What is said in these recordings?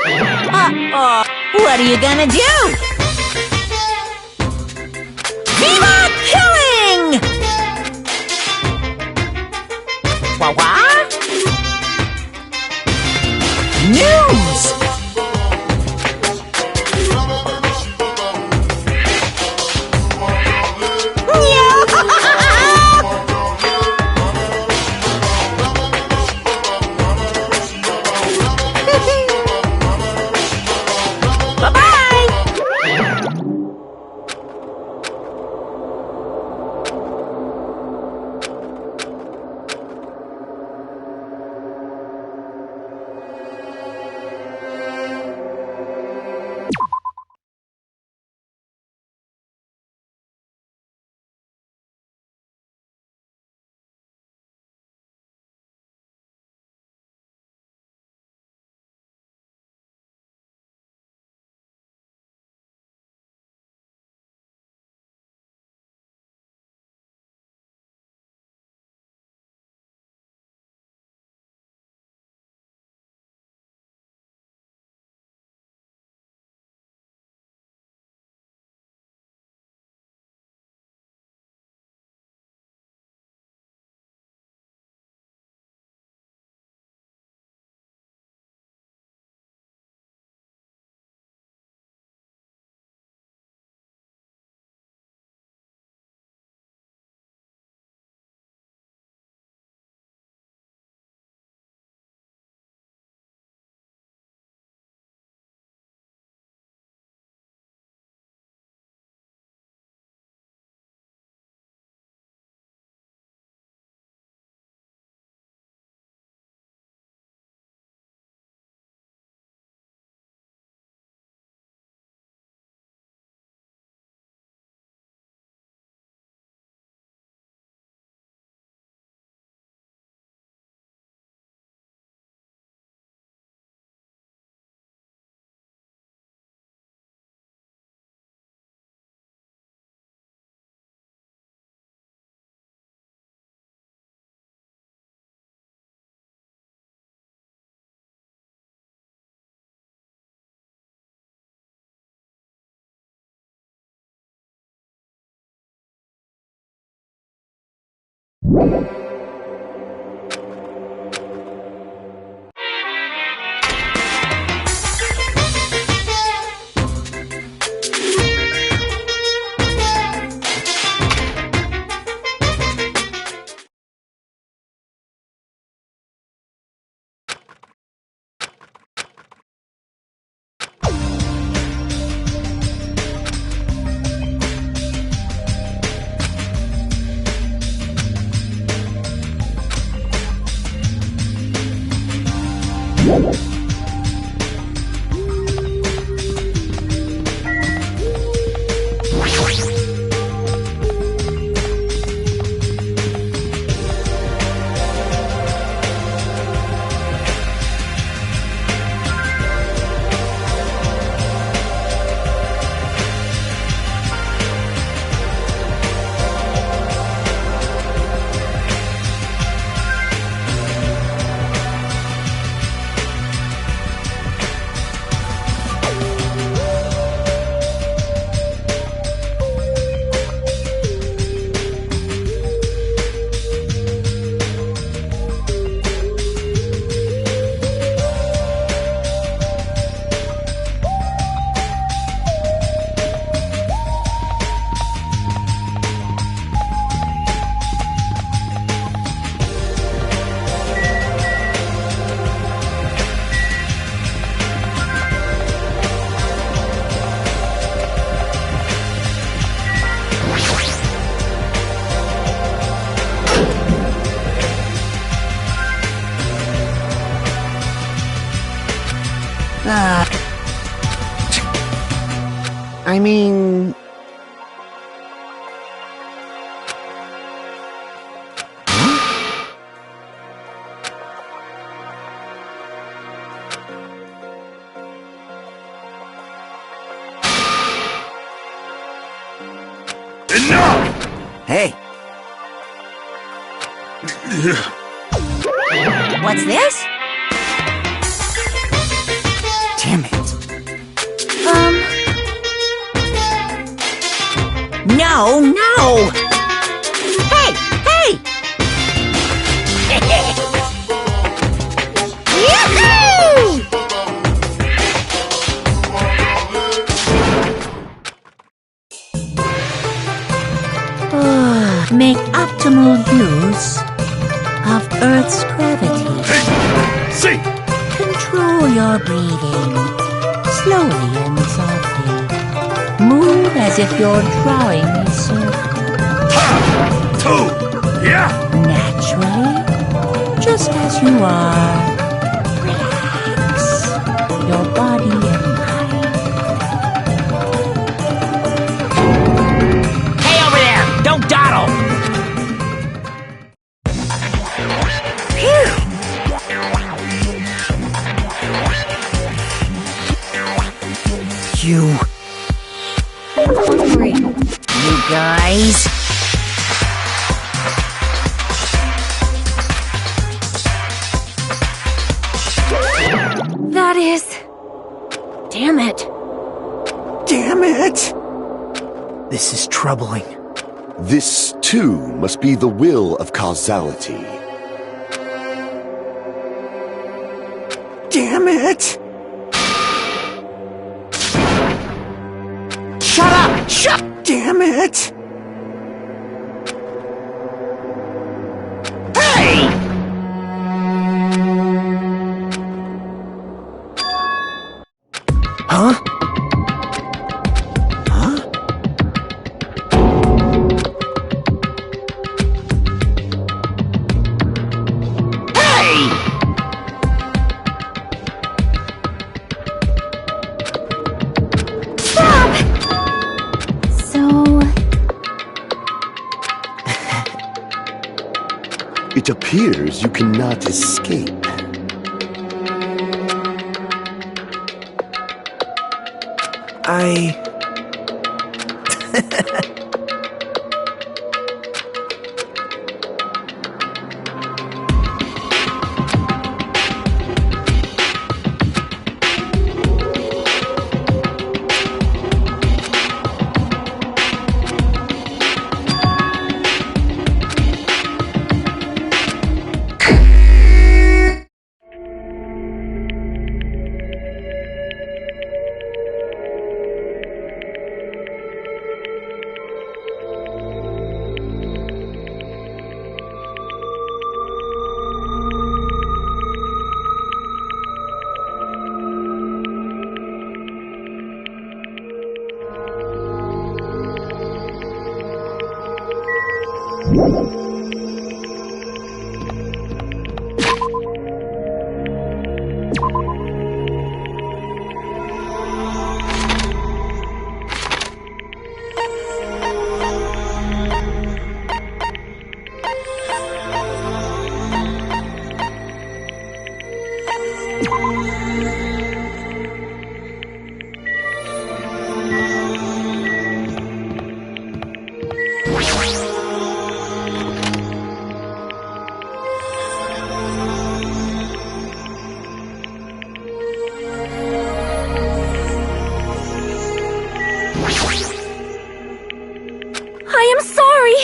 Uh-oh. What are you gonna do? Viva killing! What? News! I mean... Enough! Hey. What's this? Damn force of Earth's gravity. See! Control your breathing, slowly and softly. Move as if you're drawing a circle. Ha! Two! Yeah! Naturally, just as you are. Relax your body and mind. Hey, over there! Don't dawdle! Phew! You guys. That is... Damn it. Damn it! This is troubling. This, too, must be the will of causality. Damn it! Shut up! Shut! Damn it! Hey! Huh? Huh? Hey! So... It appears you cannot escape. I am sorry!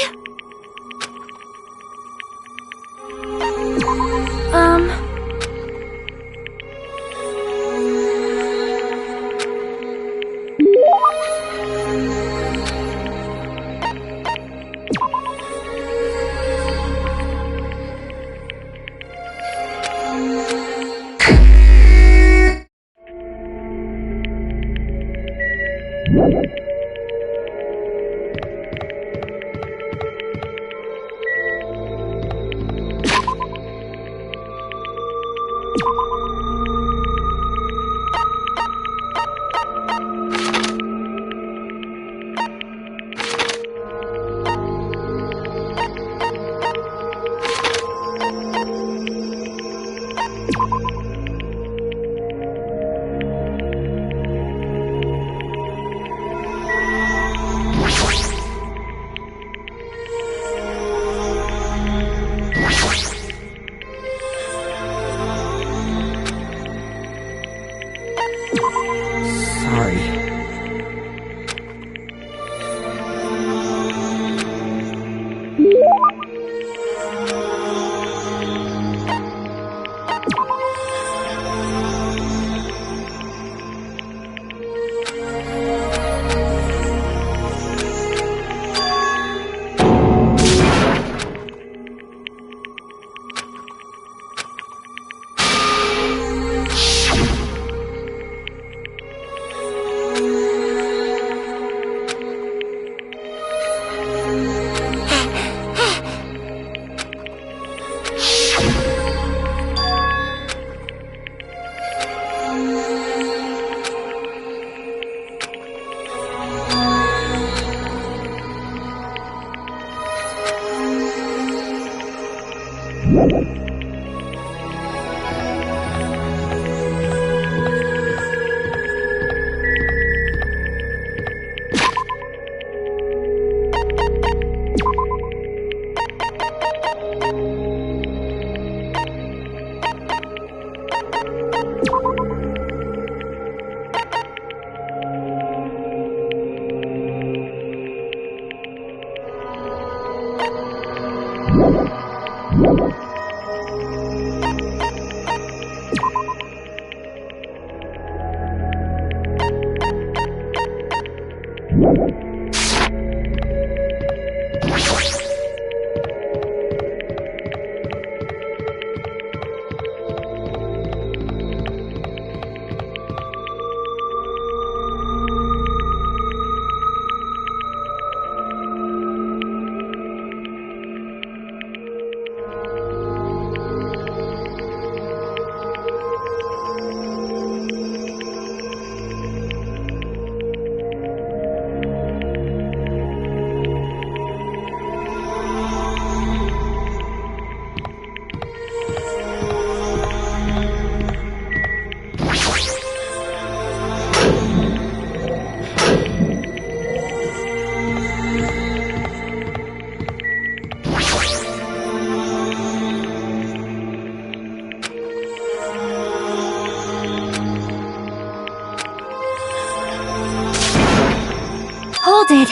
Hold it,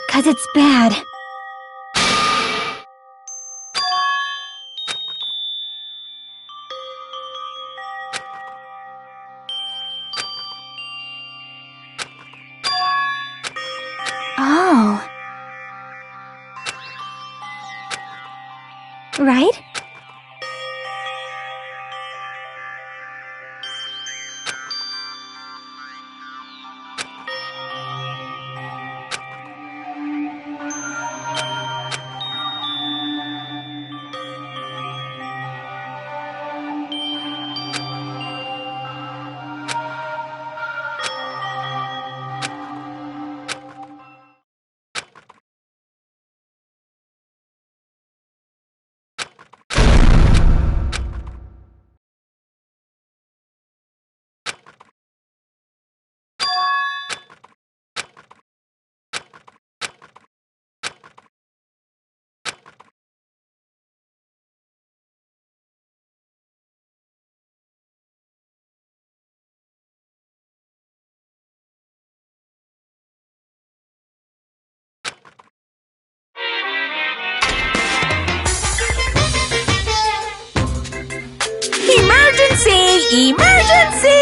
'cause it's bad. Oh. Right? Emergency! Emergency!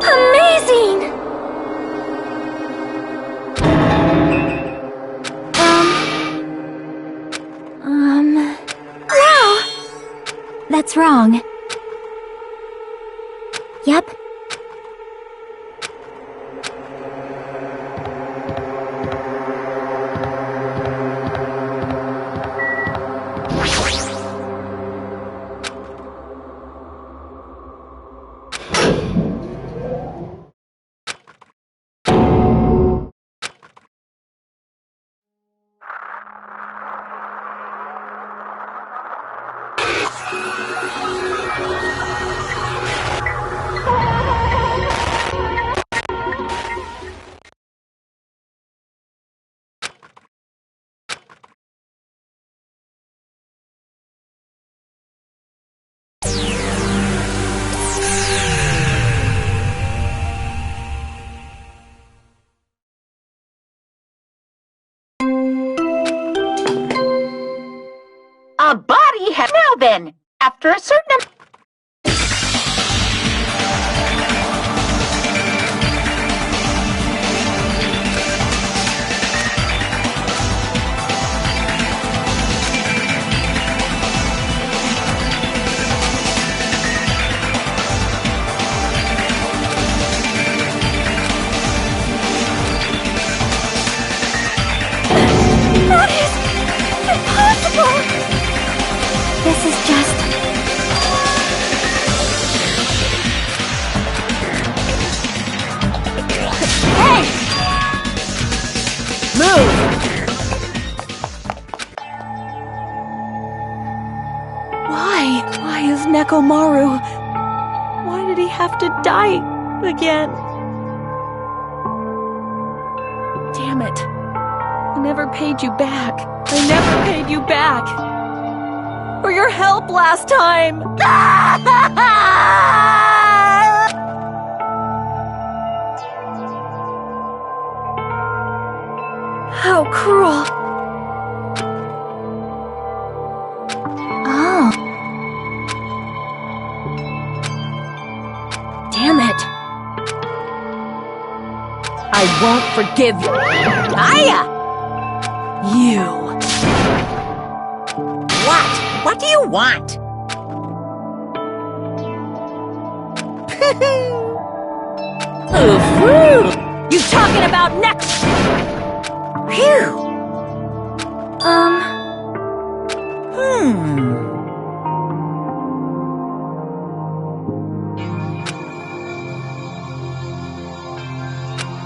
Amazing! Wow! That's wrong. Yep. A body has now been After a certain That is impossible! This is just... Hey! Move! Why? Why is Nekomaru? Why did he have to die again? Damn it. I never paid you back. I never paid you back. For your help last time. How cruel. Oh. Damn it. I won't forgive you. Aya! You. What? What do you want? Ooh, you talking about next? Phew.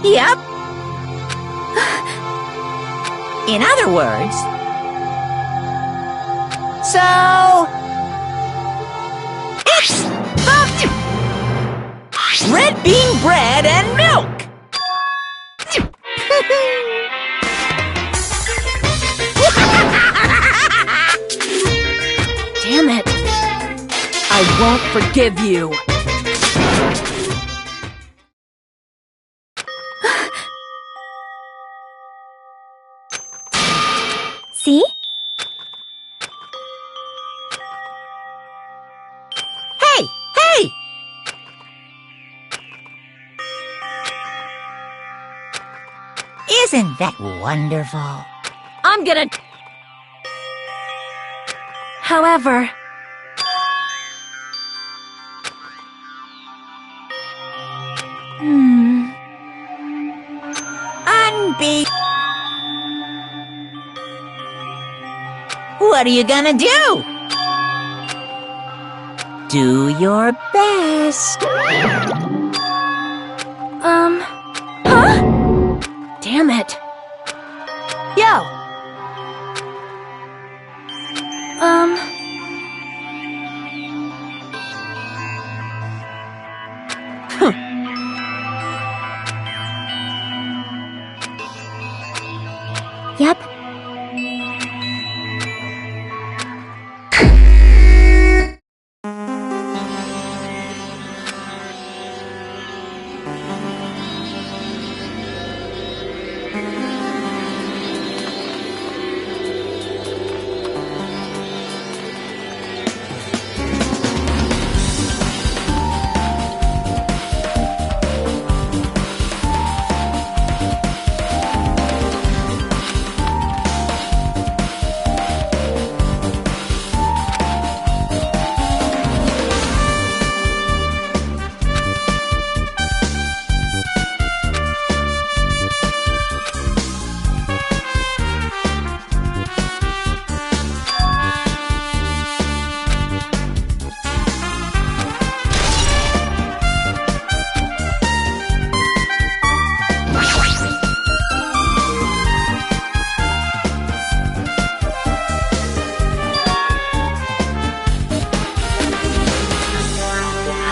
Yep. In other words, so it's the red bean bread and milk. Damn it. I won't forgive you. See? Hey, hey! Isn't that wonderful? I'm gonna... However... What are you gonna do? Do your best. Huh? Damn it. Yo. Yep.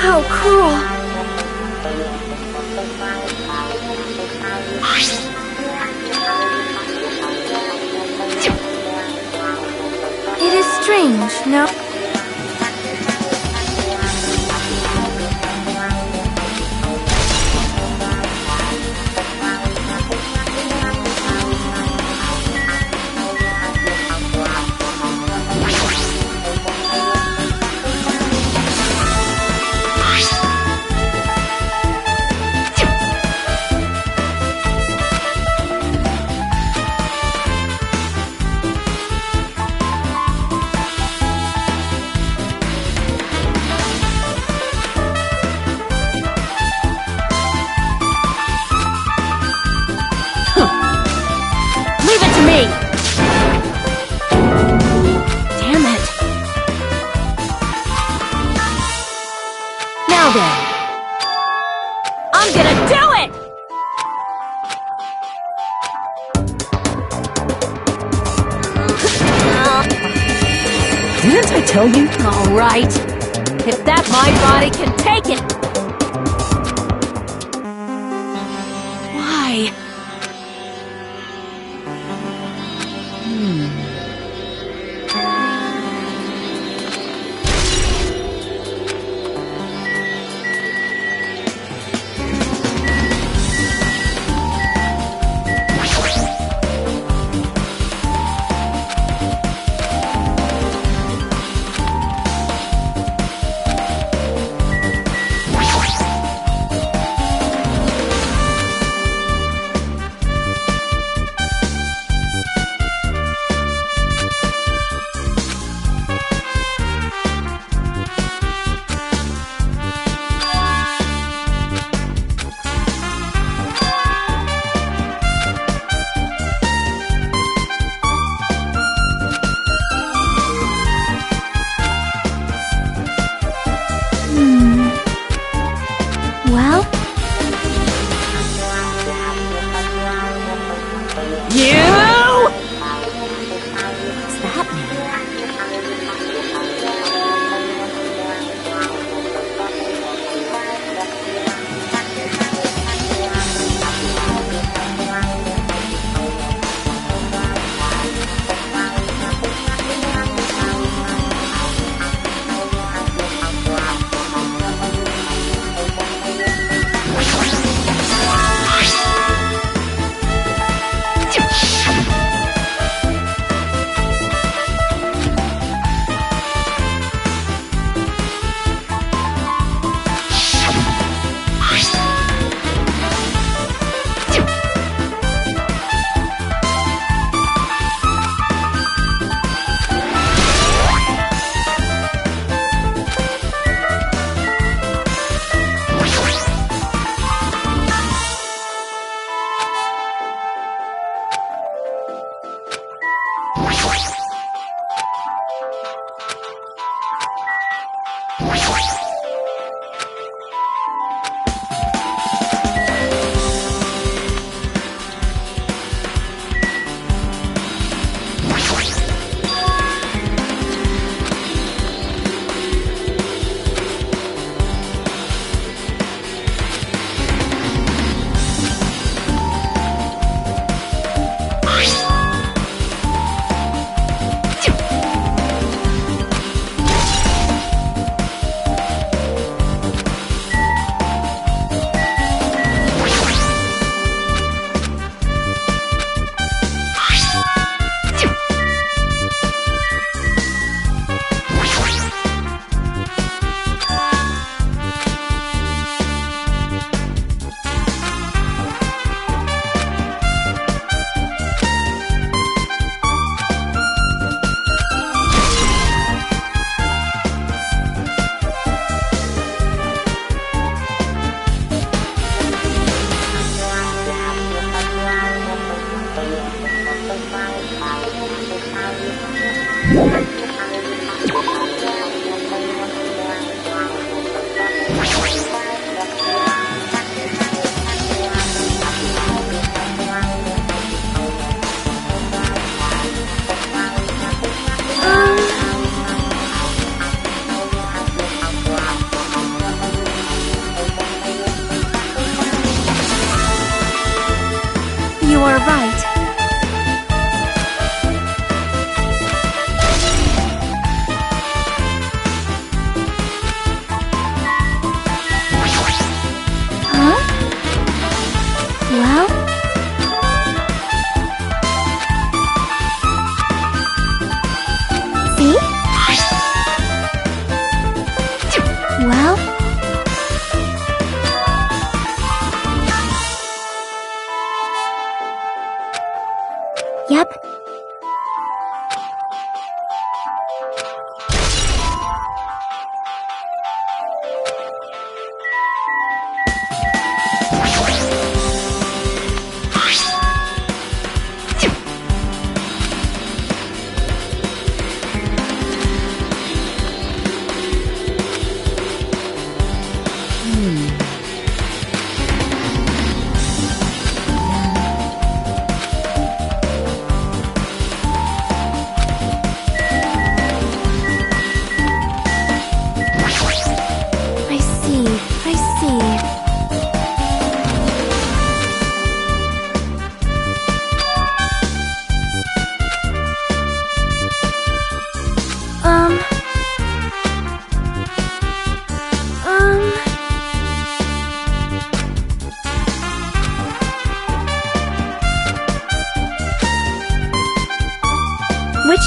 How cruel. It is strange, no? Didn't I tell you? All right. If that mind body can take it. Why?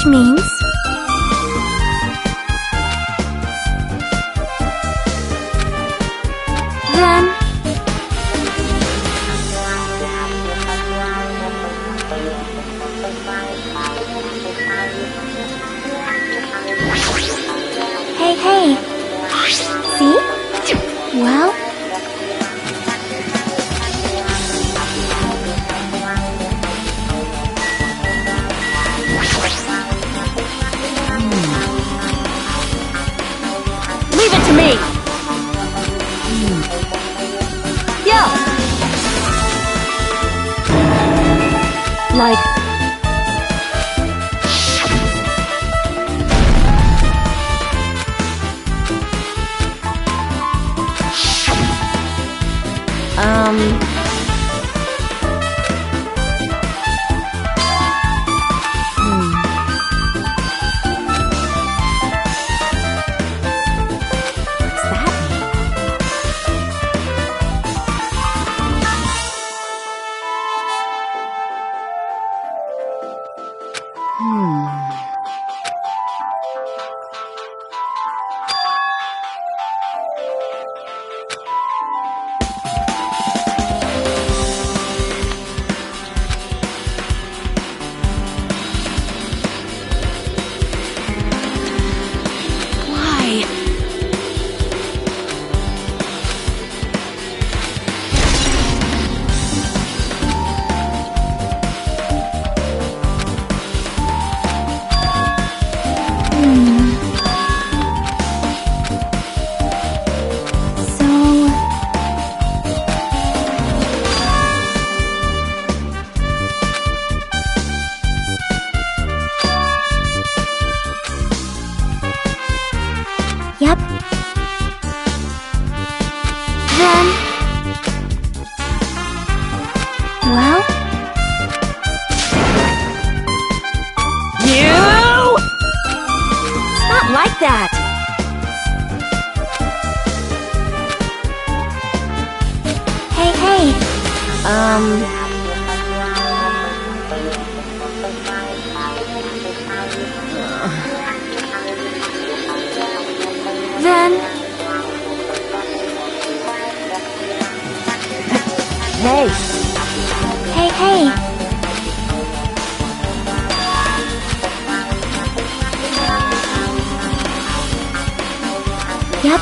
means... Then... Hey. See? Well... Leave it to me! Yo! Like... What's that mean? Why? So... Yep. Then... Well... You! It's not like that! Hey. Then... Hey! Hey. Yep.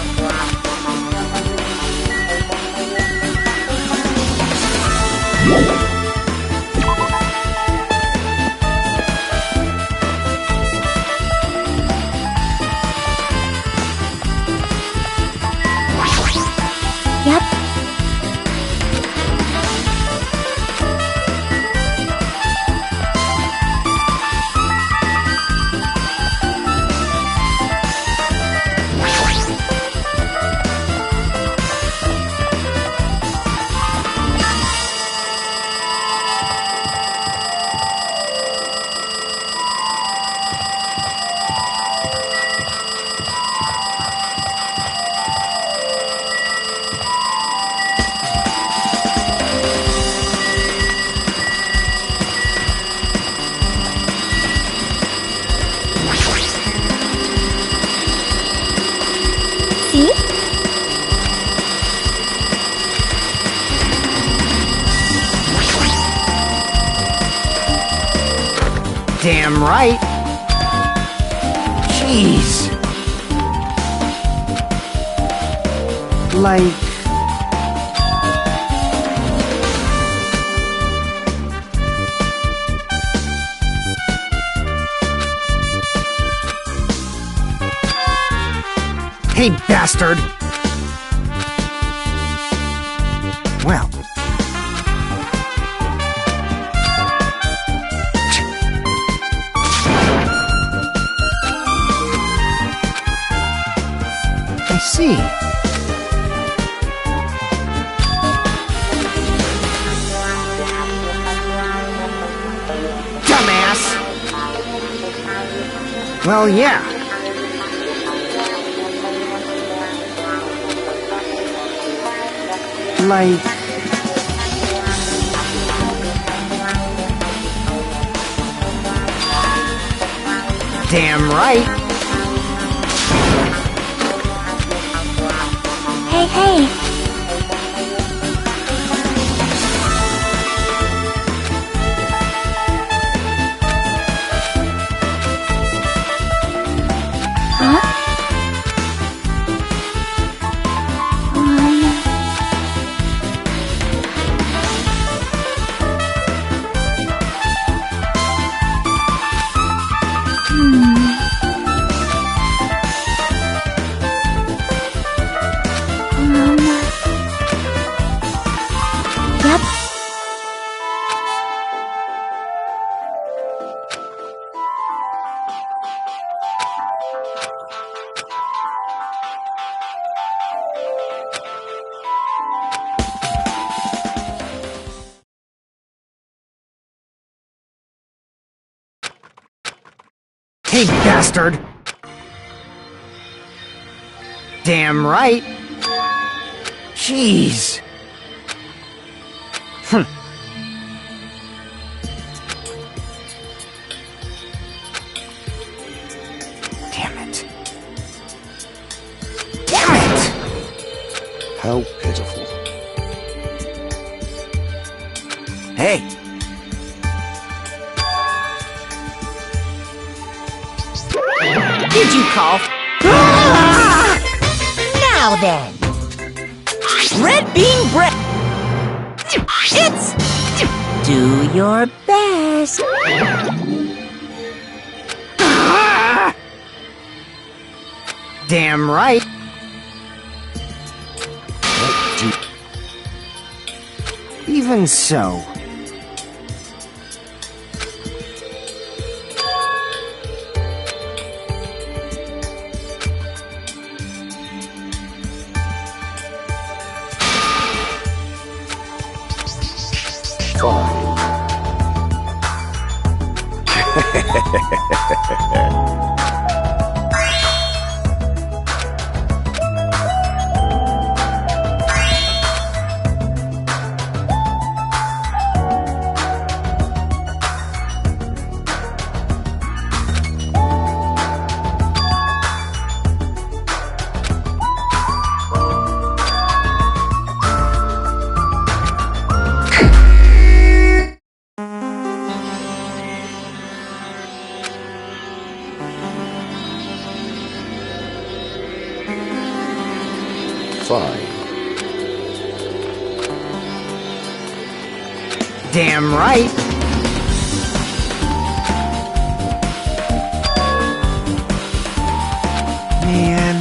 Yep. See? Damn right. Jeez. Like... Hey, bastard! Well... I see. Dumbass! Well, yeah. Like... Damn right. Hey, hey. Huh? Yep. Hey, bastard! Damn right! Jeez! Damn it. Damn it! How pitiful. Hey! Did you call? Now then. Red bean bread. It's... Do your best. Damn right! Even so. Fine. Damn right! Man.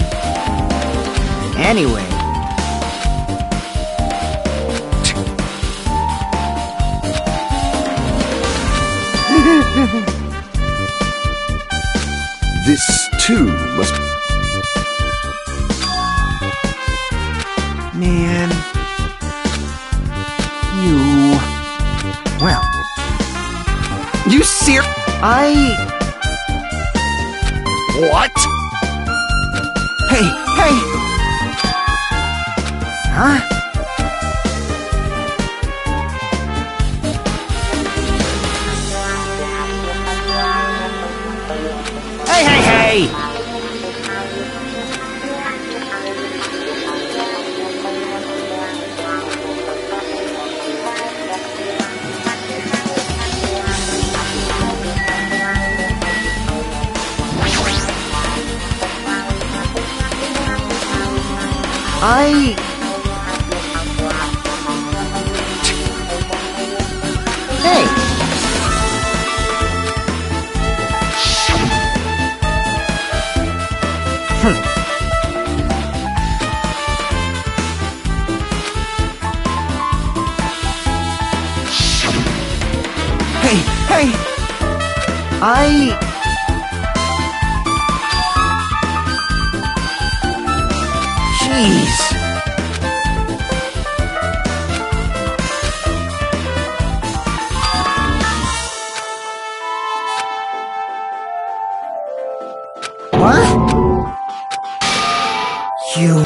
Anyway. This too must... Man. You... Well. You ser- What? Hey, hey! Huh? Hey, hey, hey! Hey! Hey, hey! Jeez! What? You...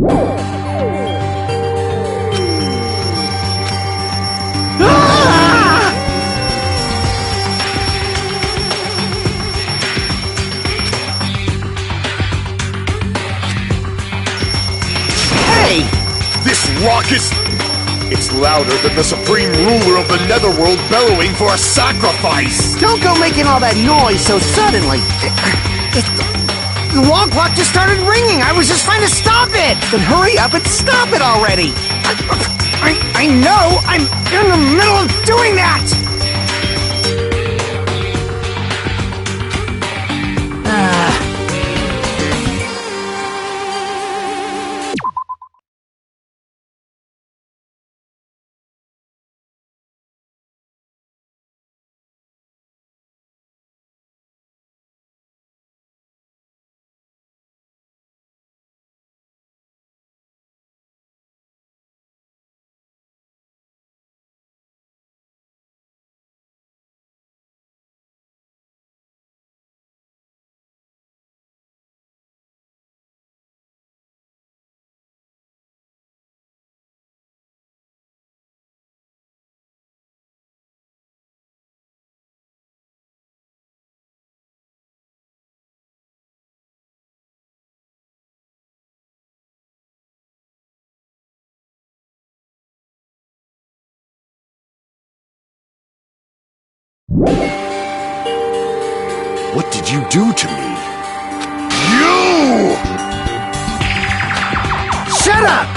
Ah! Hey! This raucous... It's louder than the supreme ruler of the netherworld bellowing for a sacrifice! Don't go making all that noise so suddenly. The wall clock just started ringing. I was just trying to stop it. Then hurry up and stop it already. I know. I'm in the middle of doing that. What did you do to me? You! Shut up!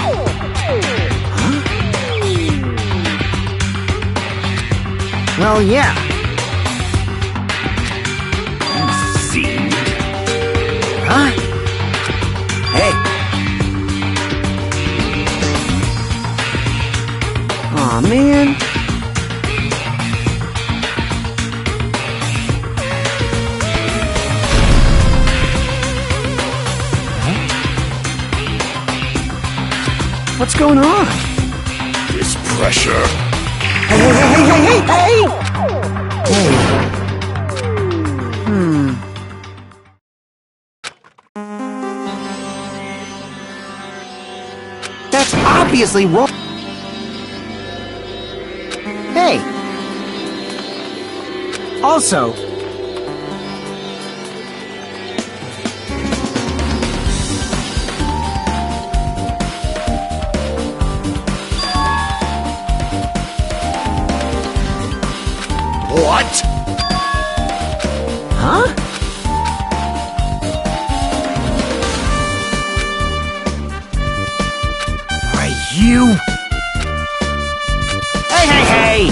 Well, yeah. Seed? Huh? Hey. Aw, man. What's going on? This pressure... Hey! That's obviously wrong. Hey. Also, What? huh? Are you? Hey!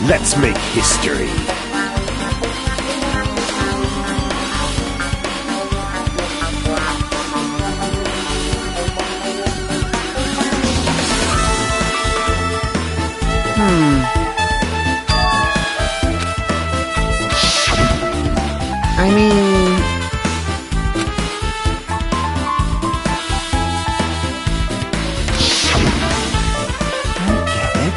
Let's make history. I mean... I get it.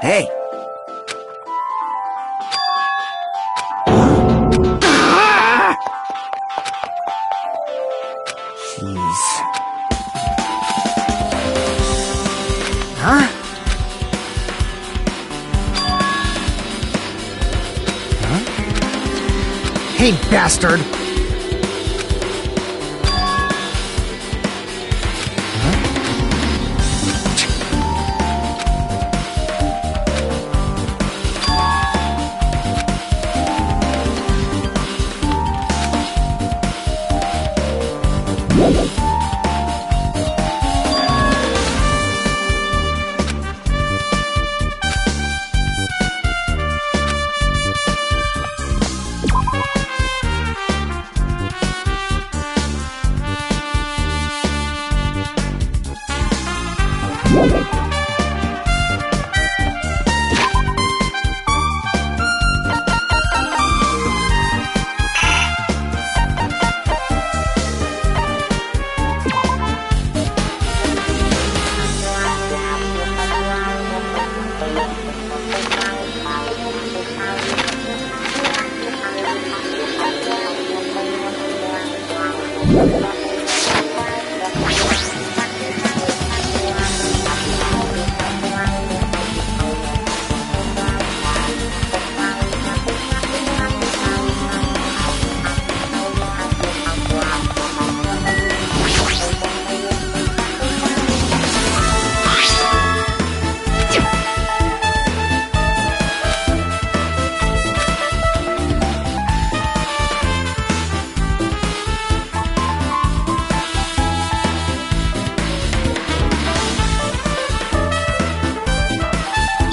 Hey! Jeez. Huh? Hey, bastard!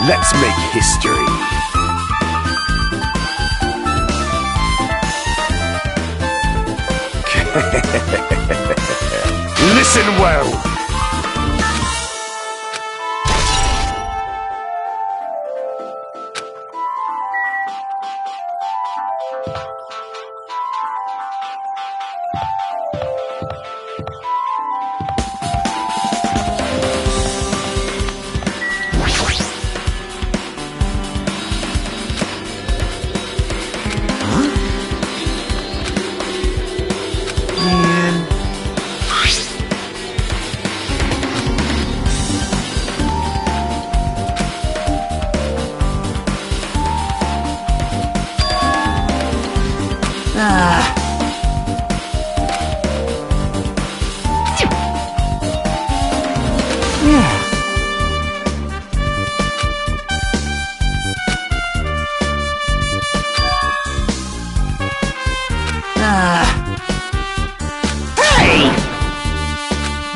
Let's make history. Listen well. Hey!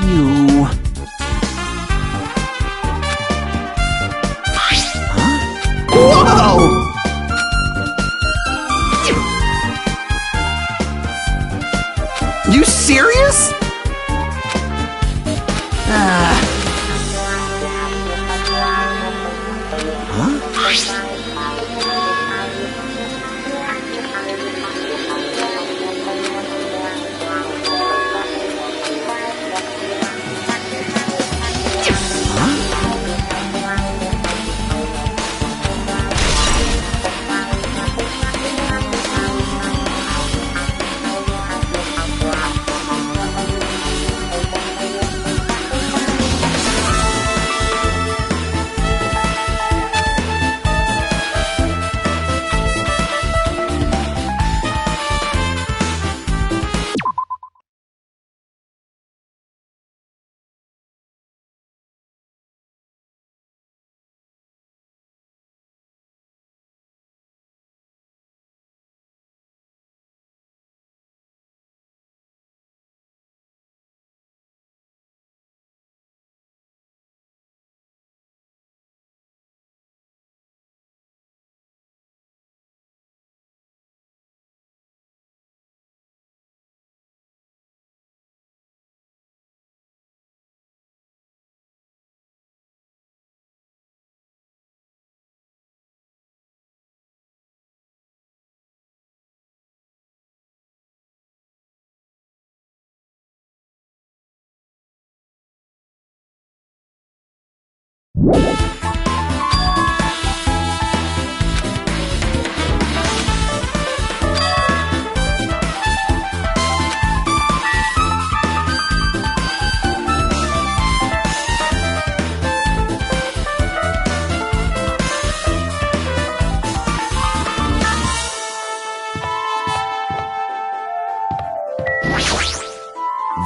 You... Whoa! You serious?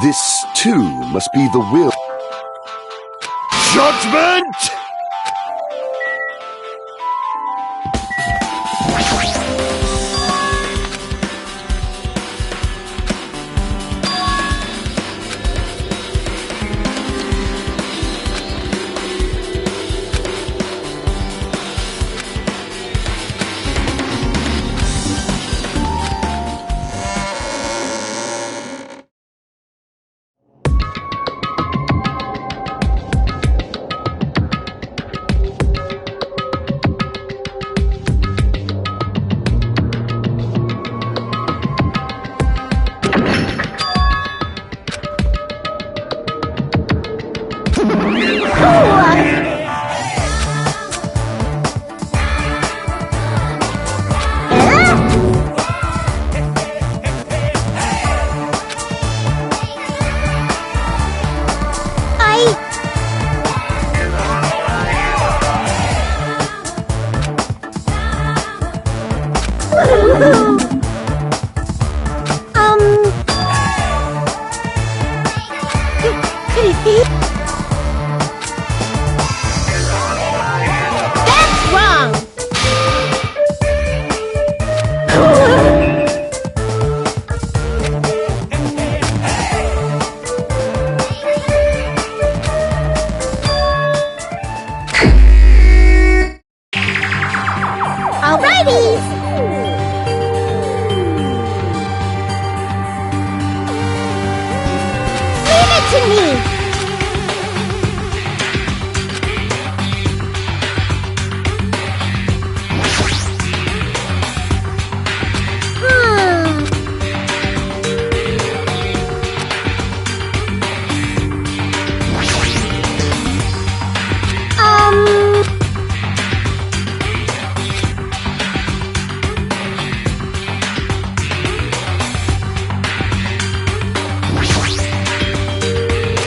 This, too, must be the will. Judgment! Could it be? to me!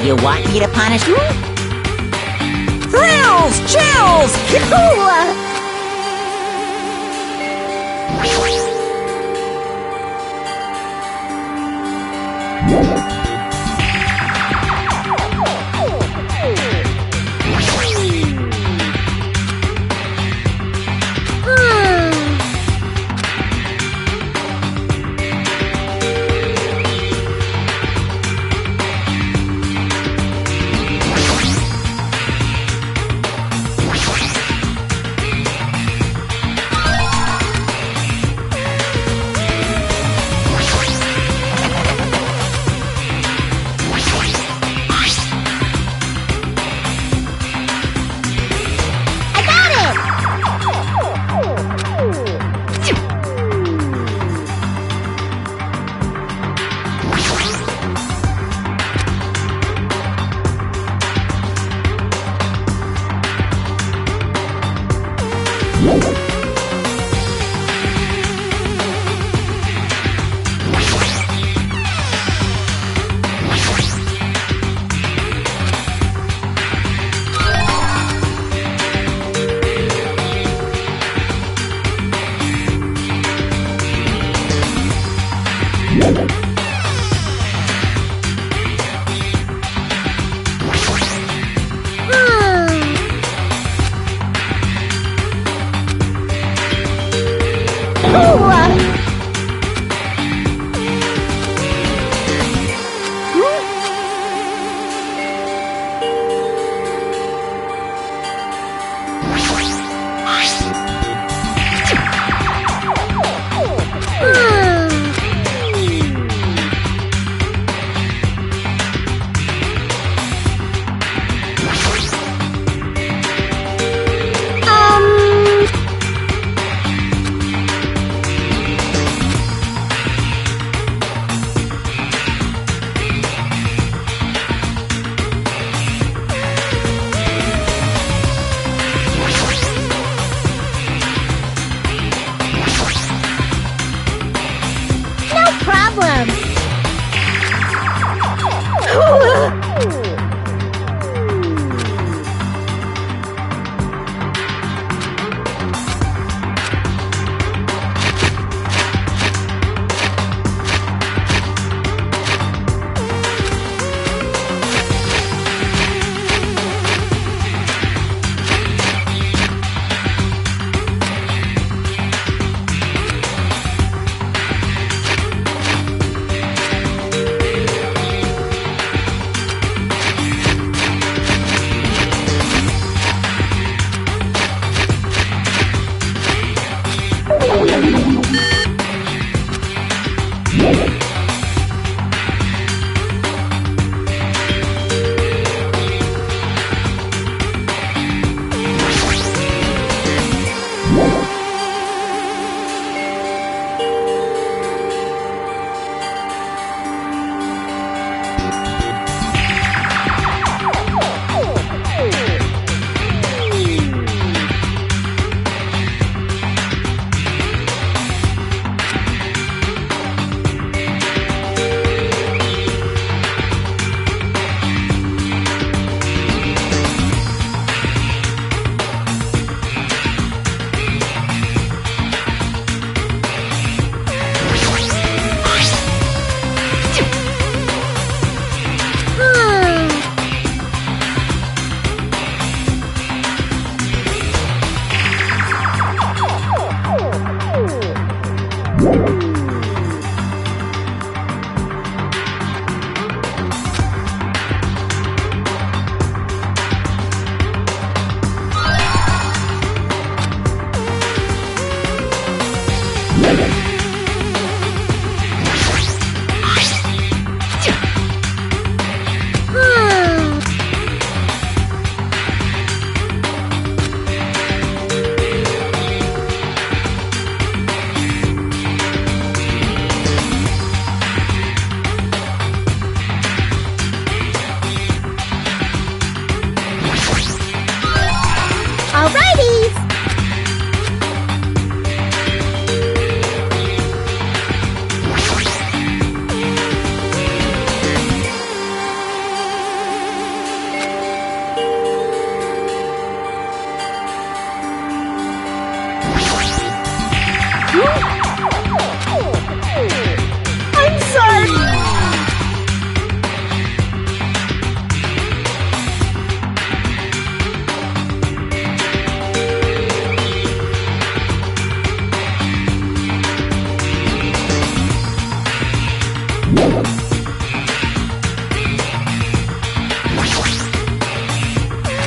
You want me to punish you? Thrills! Chills!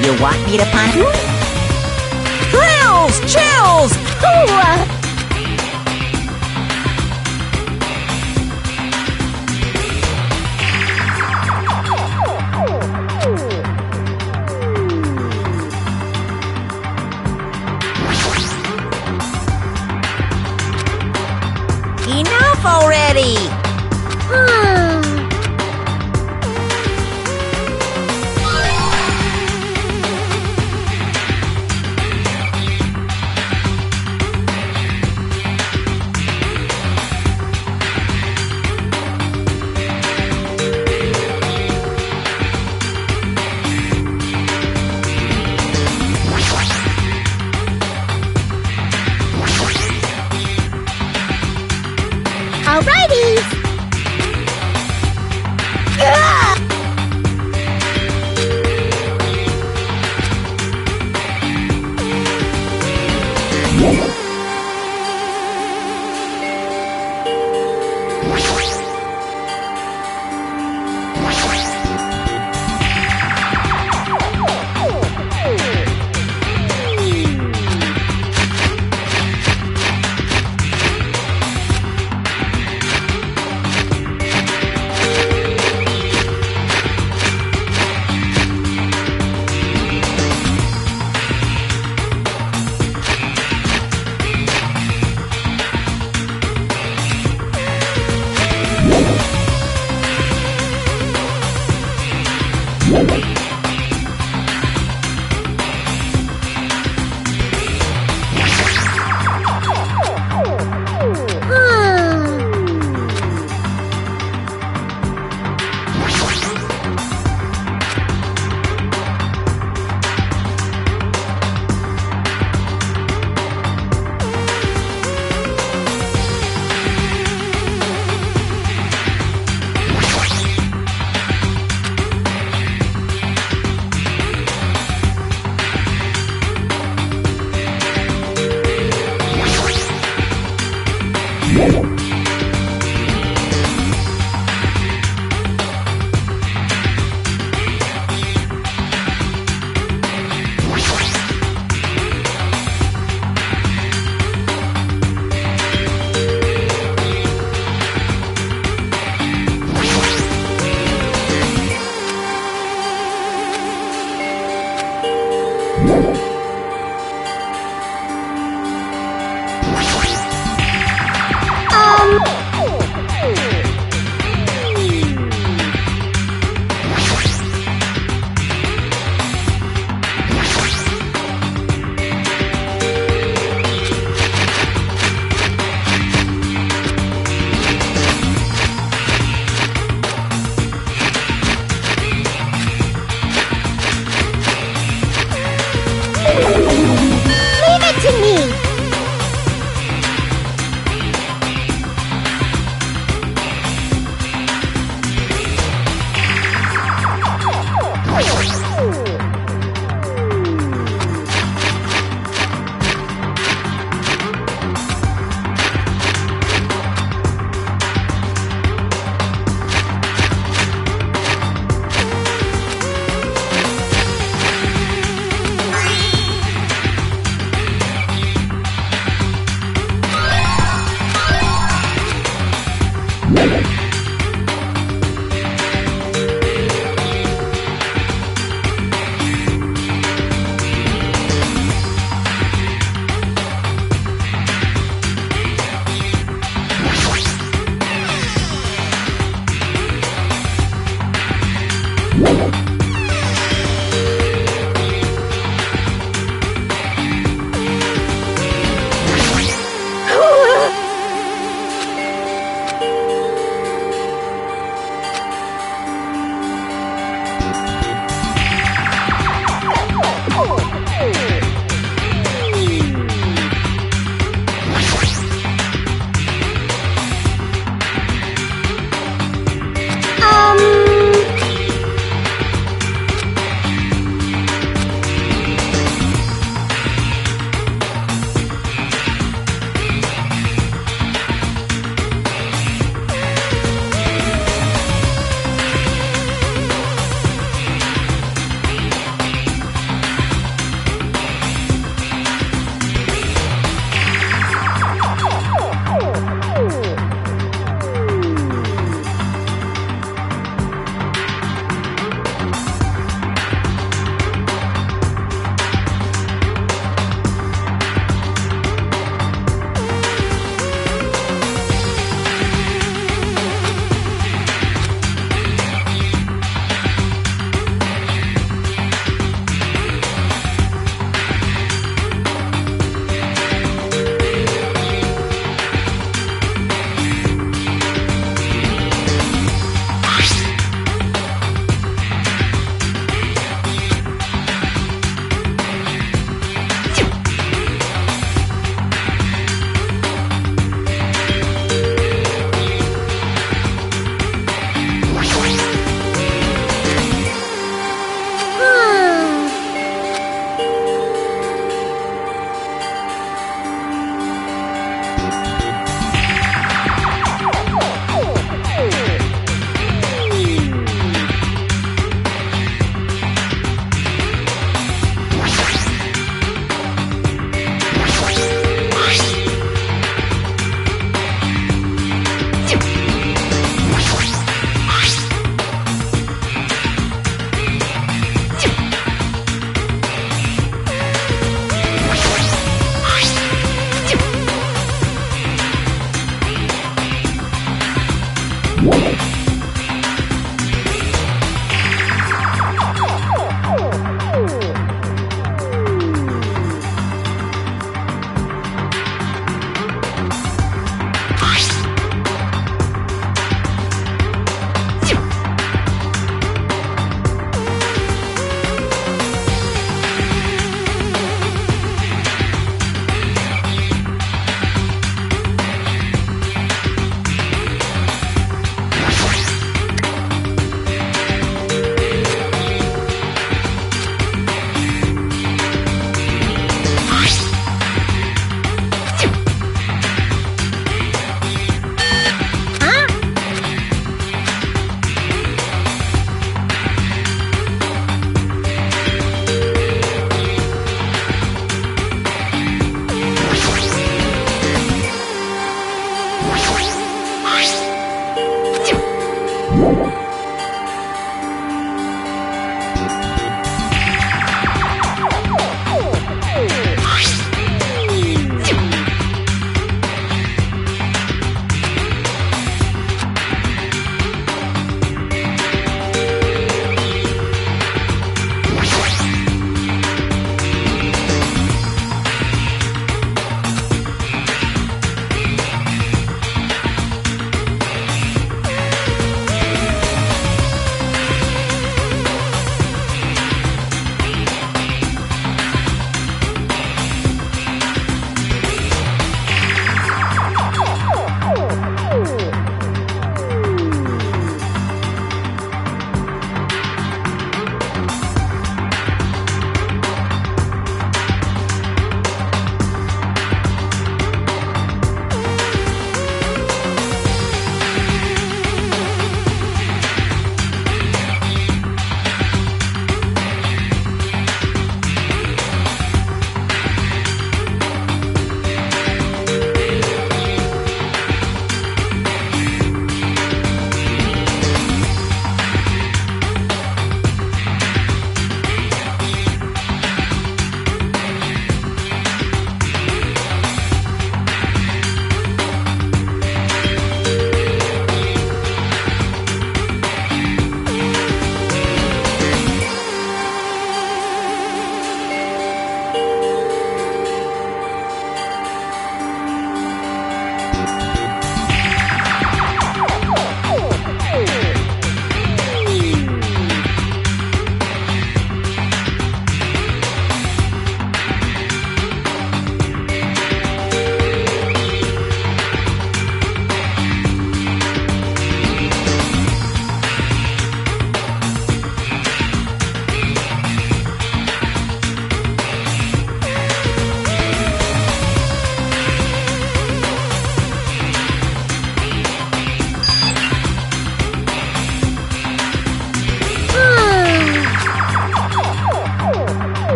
You want me to punish? Thrills! Chills! Ooh, Enough already! Alrighty! Leave it to me!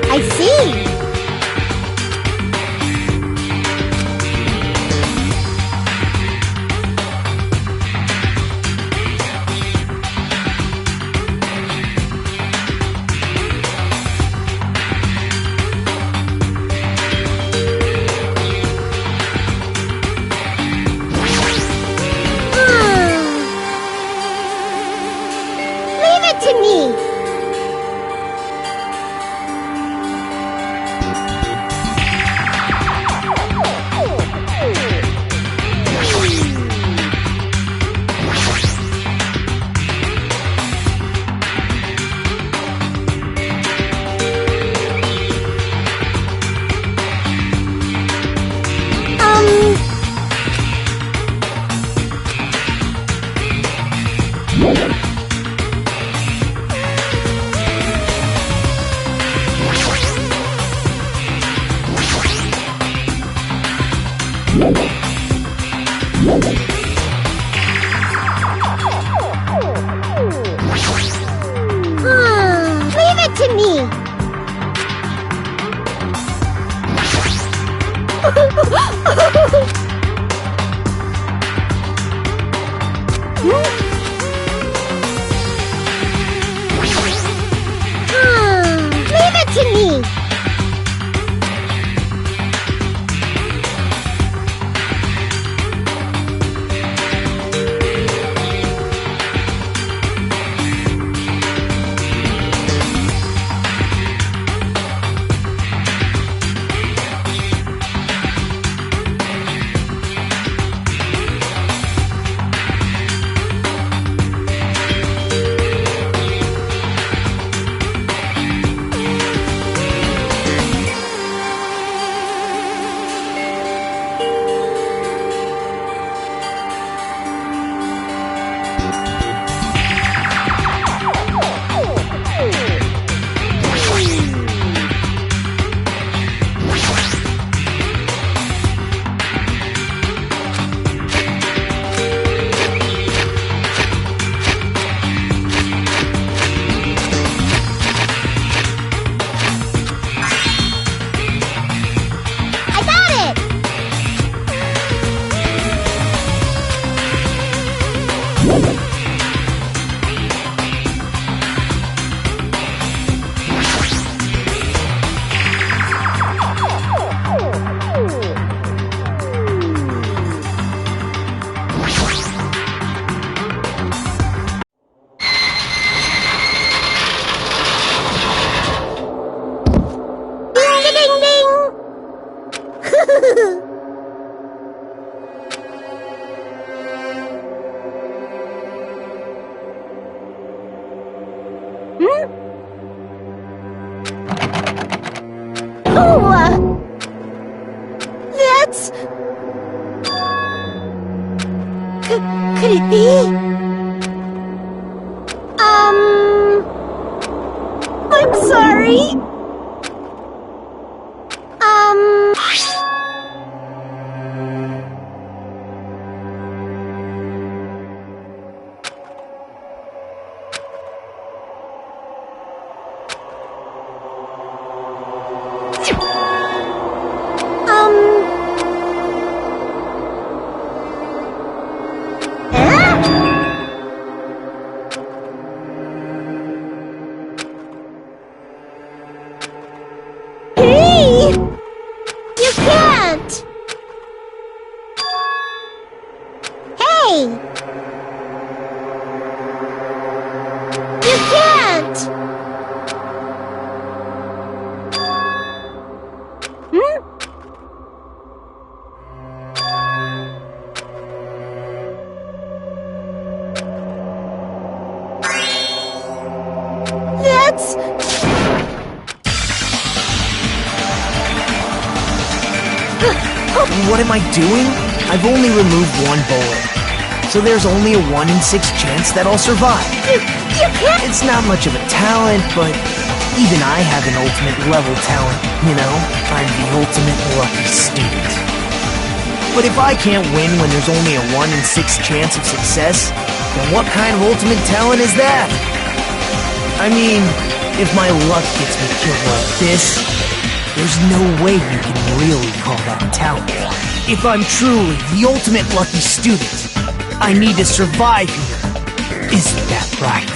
I see. Leave it to me. Leave it to me. Leave it to me. That's... Could it be? I'm sorry. What am I doing? I've only removed one bullet. So there's only a 1 in 6 chance that I'll survive. You can't! It's not much of a talent, but Even I have an ultimate level talent, you know? I'm the ultimate lucky student. But if I can't win when there's only a 1 in 6 chance of success, then what kind of ultimate talent is that? I mean, if my luck gets me killed like this, there's no way you can really call that talent. If I'm truly the ultimate lucky student, I need to survive here. Isn't that right?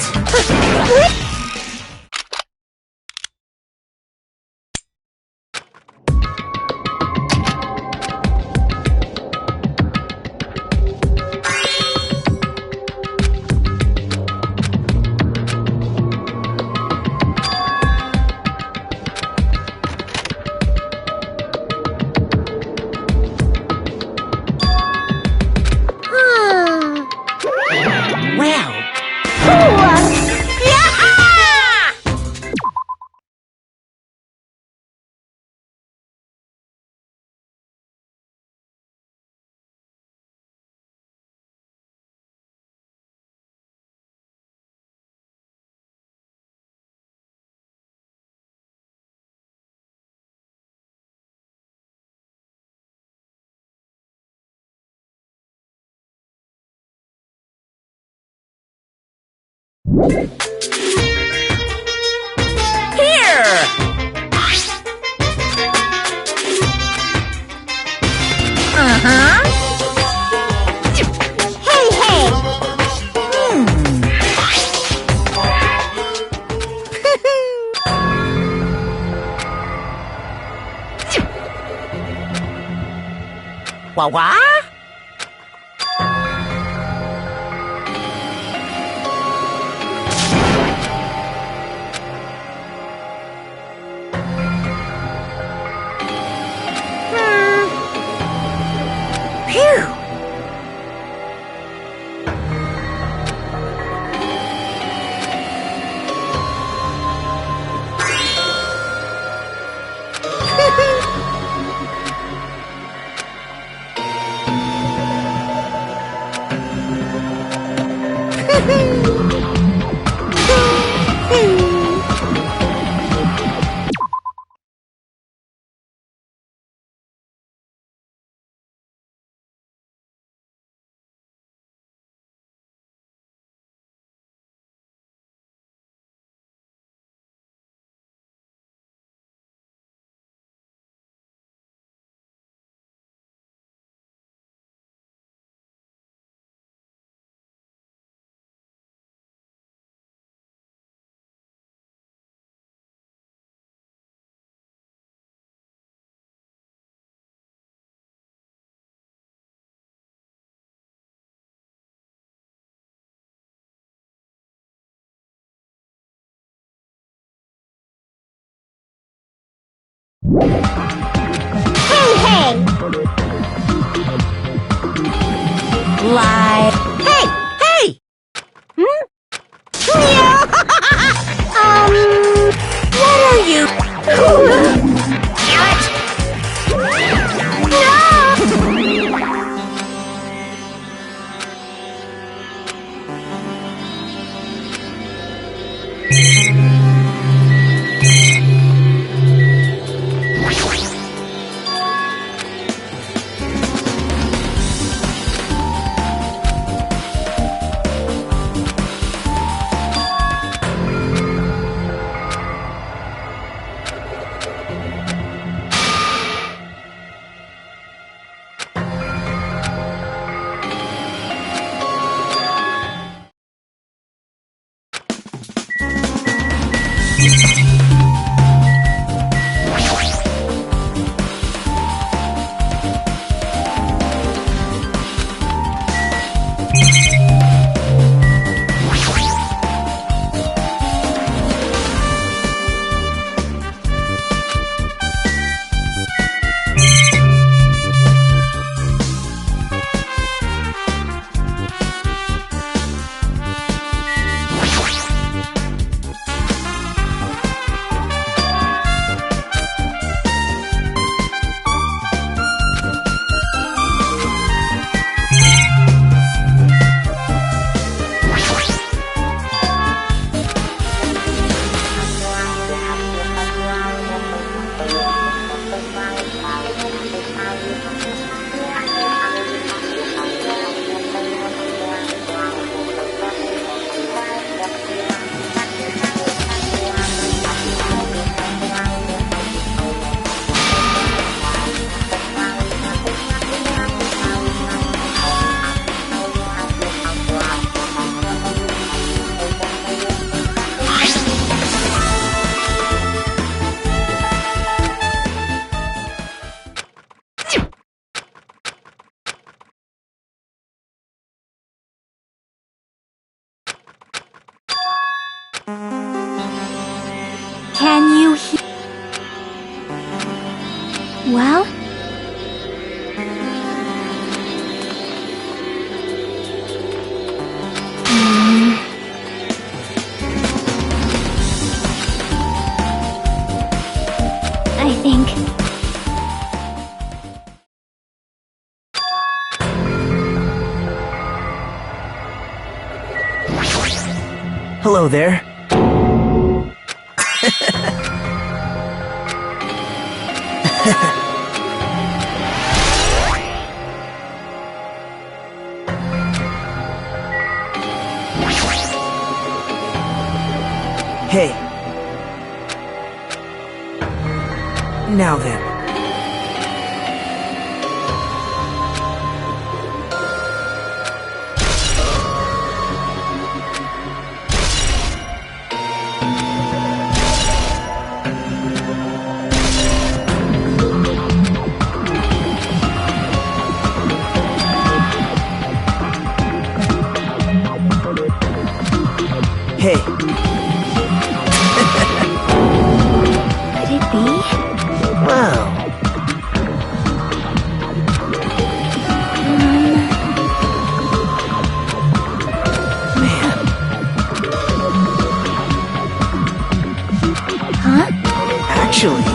Wah-wah? Phew! Hey! Lie. Hey! What are you? Well? I think... Hello there. Hey. Now then. Hey. Could it be? Wow. Man. Huh? Actually...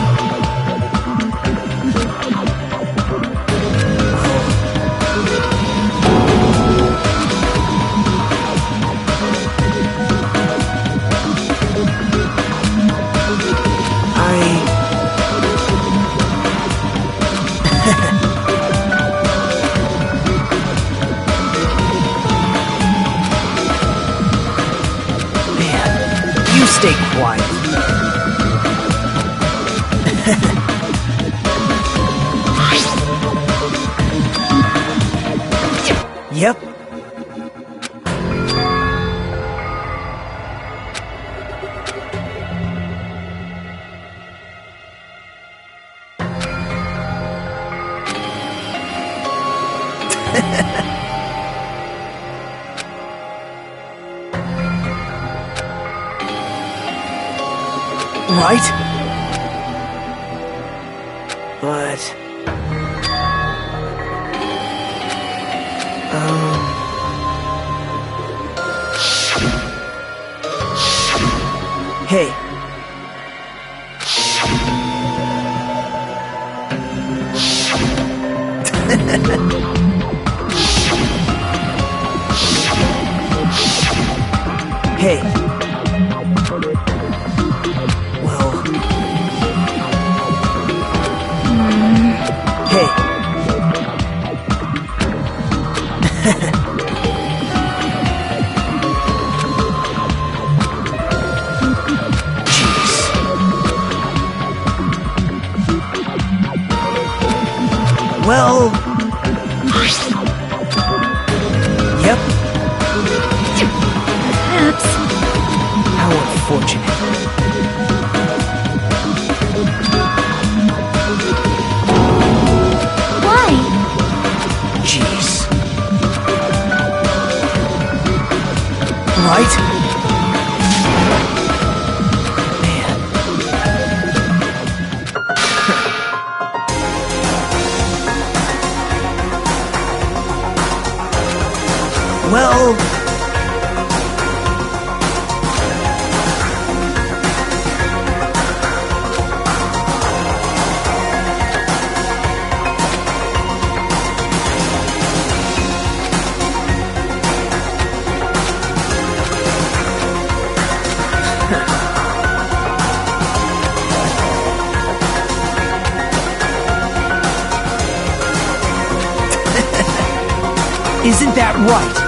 Man, you stay quiet. Yep. Right? But... Hey. Hey. Well... Hey. Jeez. Well... Yep. Perhaps. How unfortunate. Why? Jeez. Right? Man. Well... Isn't that right?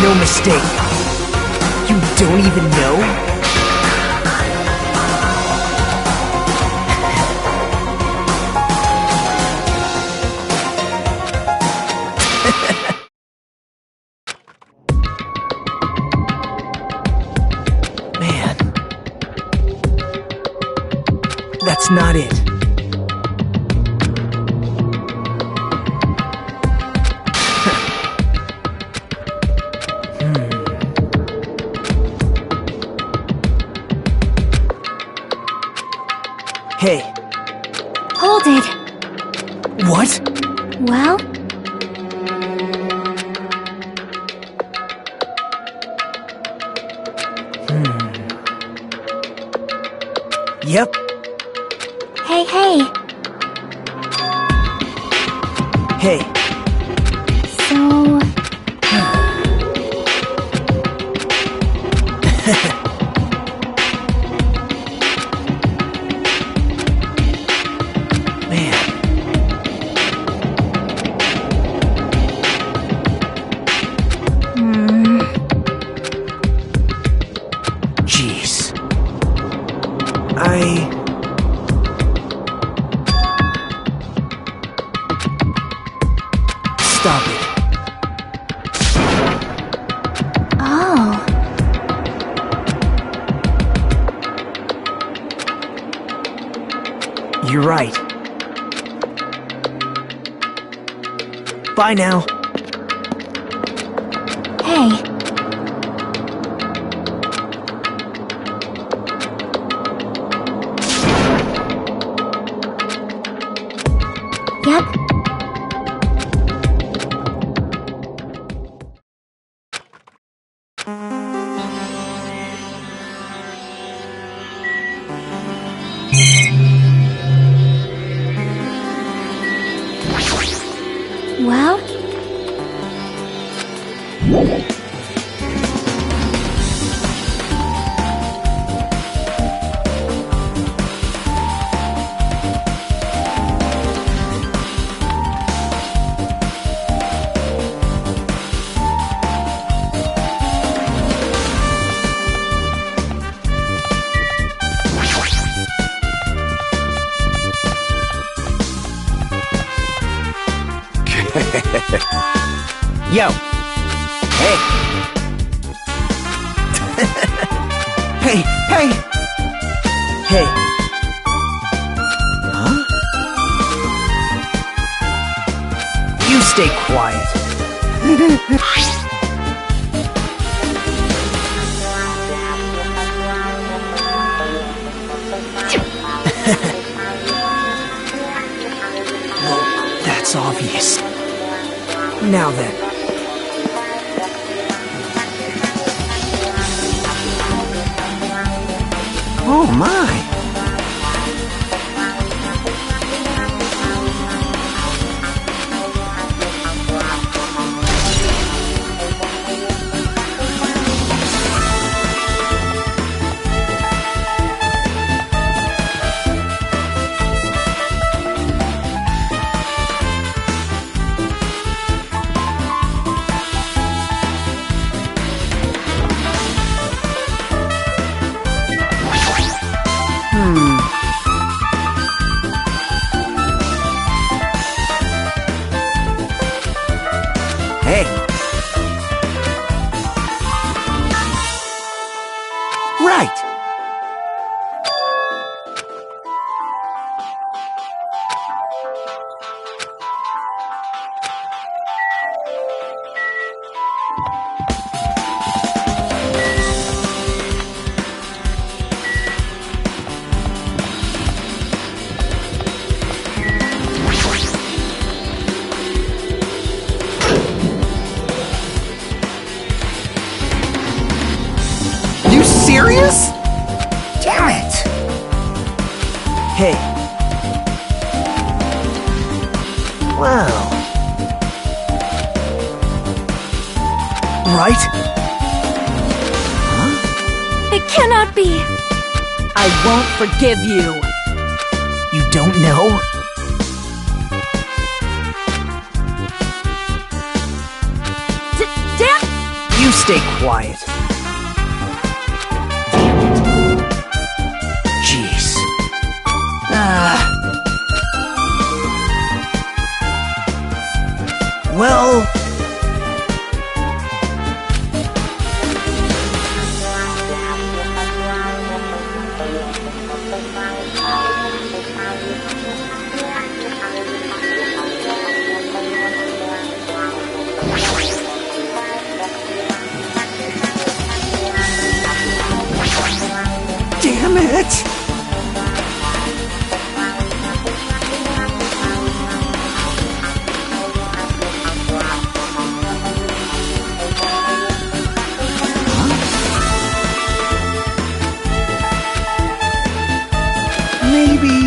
no mistake. You don't even know? Man. That's not it. Hey. Hold it. What? Well? Yep. Hey, hey. Hey. So... Man. Jeez. Stop it. Oh. You're right. Bye now. Hey. Yep. Well? Yo. Hey. Hey, hey. Hey. Huh? You stay quiet. Well, that's obvious. Now then. Oh my! Hey. Right. You serious? Damn it! Hey. Wow. Right? Huh? It cannot be! I won't forgive you! You don't know? Damn! You You stay quiet. Jeez. Well... Damn it! Maybe...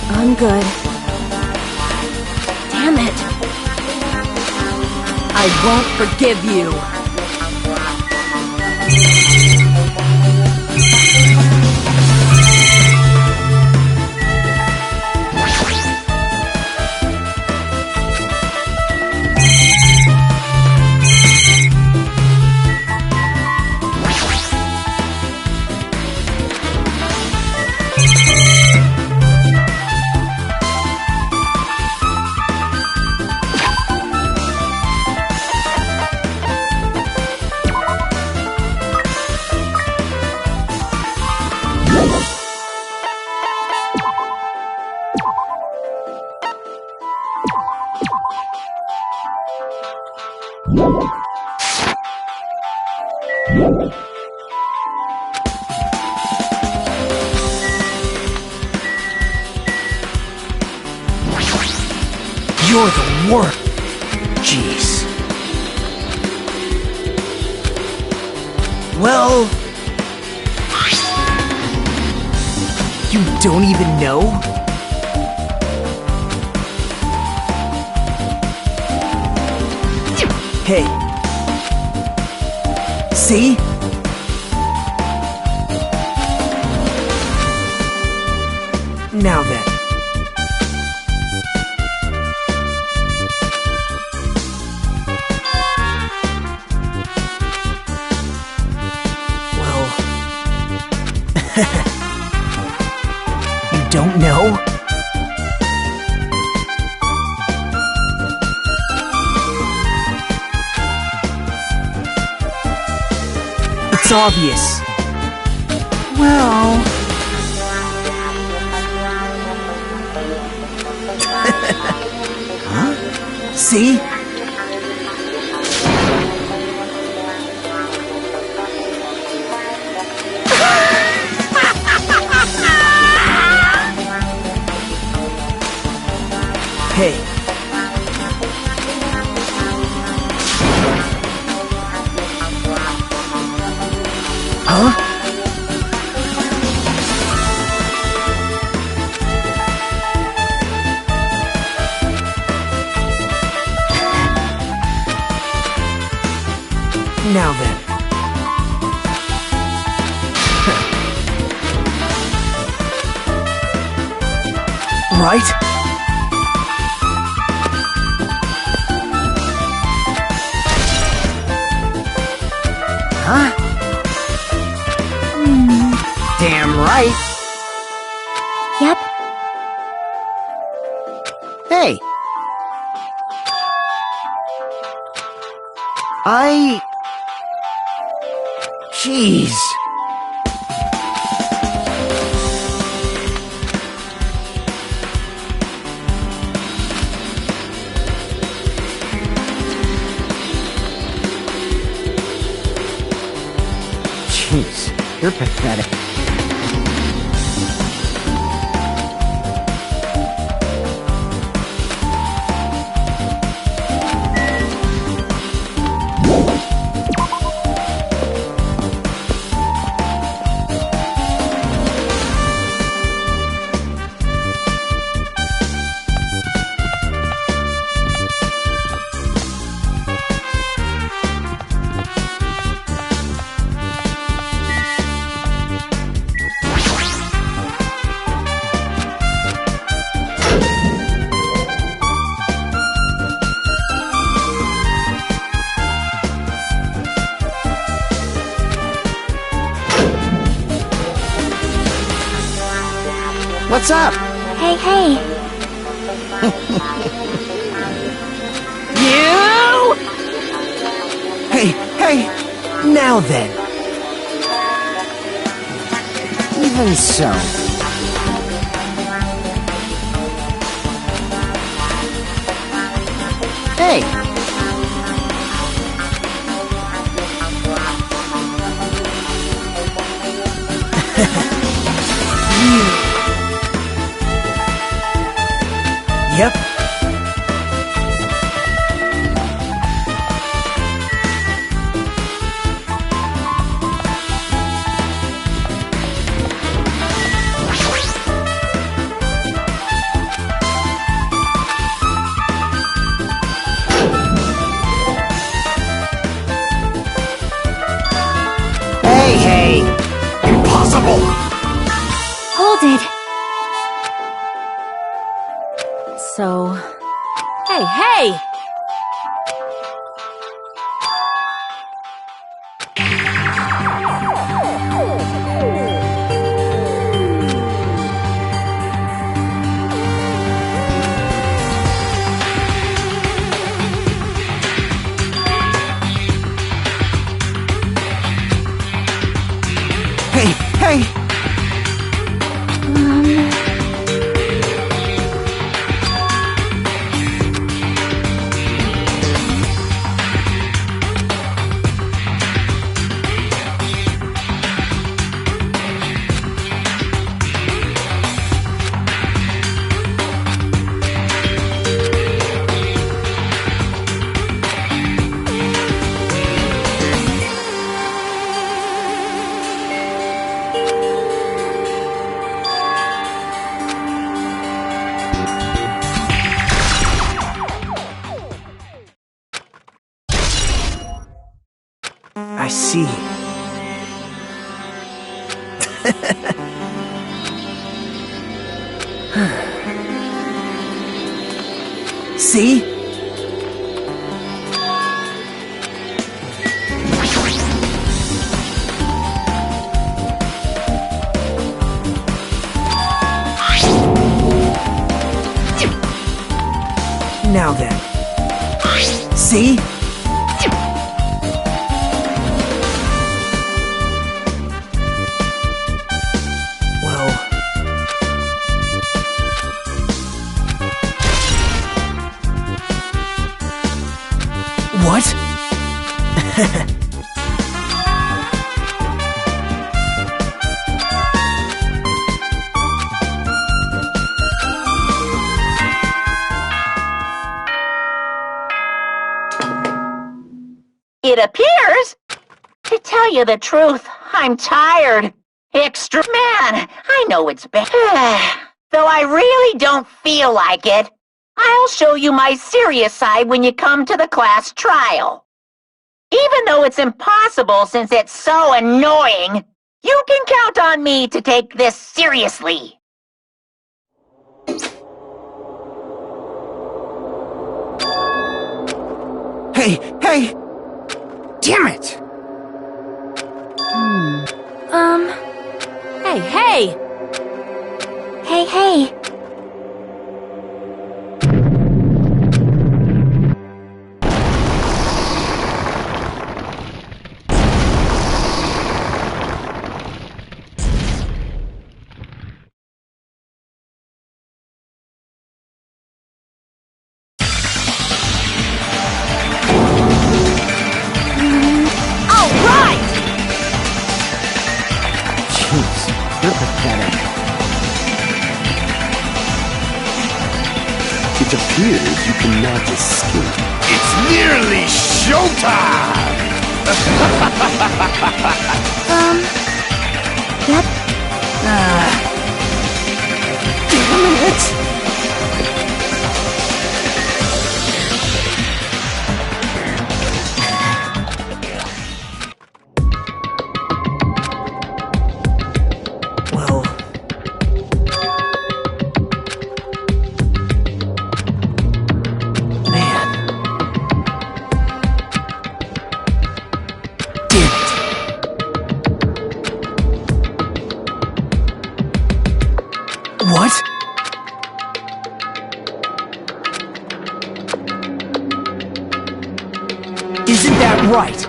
I'm good. Damn it! I won't forgive you! You're the worst. Jeez. Well... You don't even know? Hey. See? Now then. You don't know? It's obvious. Well... Huh? See? Now then. Right? Huh? Damn right. Yep. Hey. Jeez. Jeez, you're pathetic. What's up? Hey, hey. You! Hey, now then. Even so. Hey! Yep. Hey! Impossible! Hold it. So... Hey! Hey! I see. See? Now then. See? What? It appears, to tell you the truth, I'm tired. Extra man, I know it's bad. Though I really don't feel like it. I'll show you my serious side when you come to the class trial. Even though it's impossible since it's so annoying, you can count on me to take this seriously. Hey, hey! Damn it! Hey, hey! Hey, hey! Jeez, you're pathetic. It appears you cannot escape. It's nearly showtime! Yep. Damn it! Well... Man... Damn it! What? Isn't that right?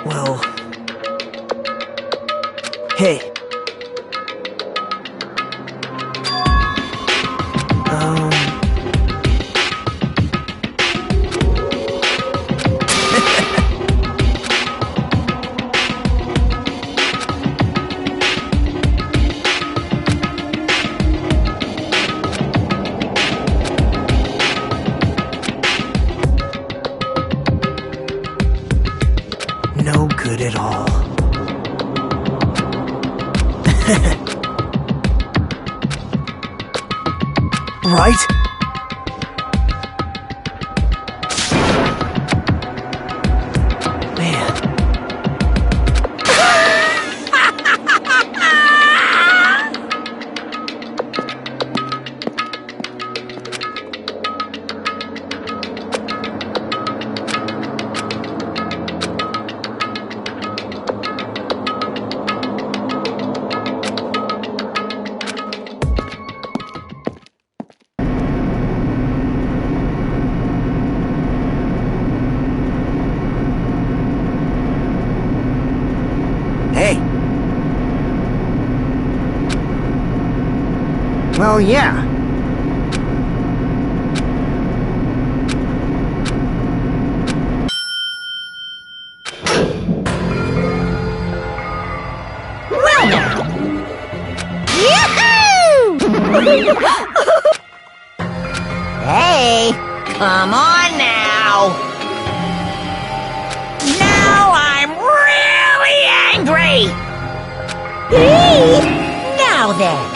Well... Hey. No good at all. Right? Man. Hey. Well, yeah. Well now! Hey, come on now. Now I'm really angry. Now then.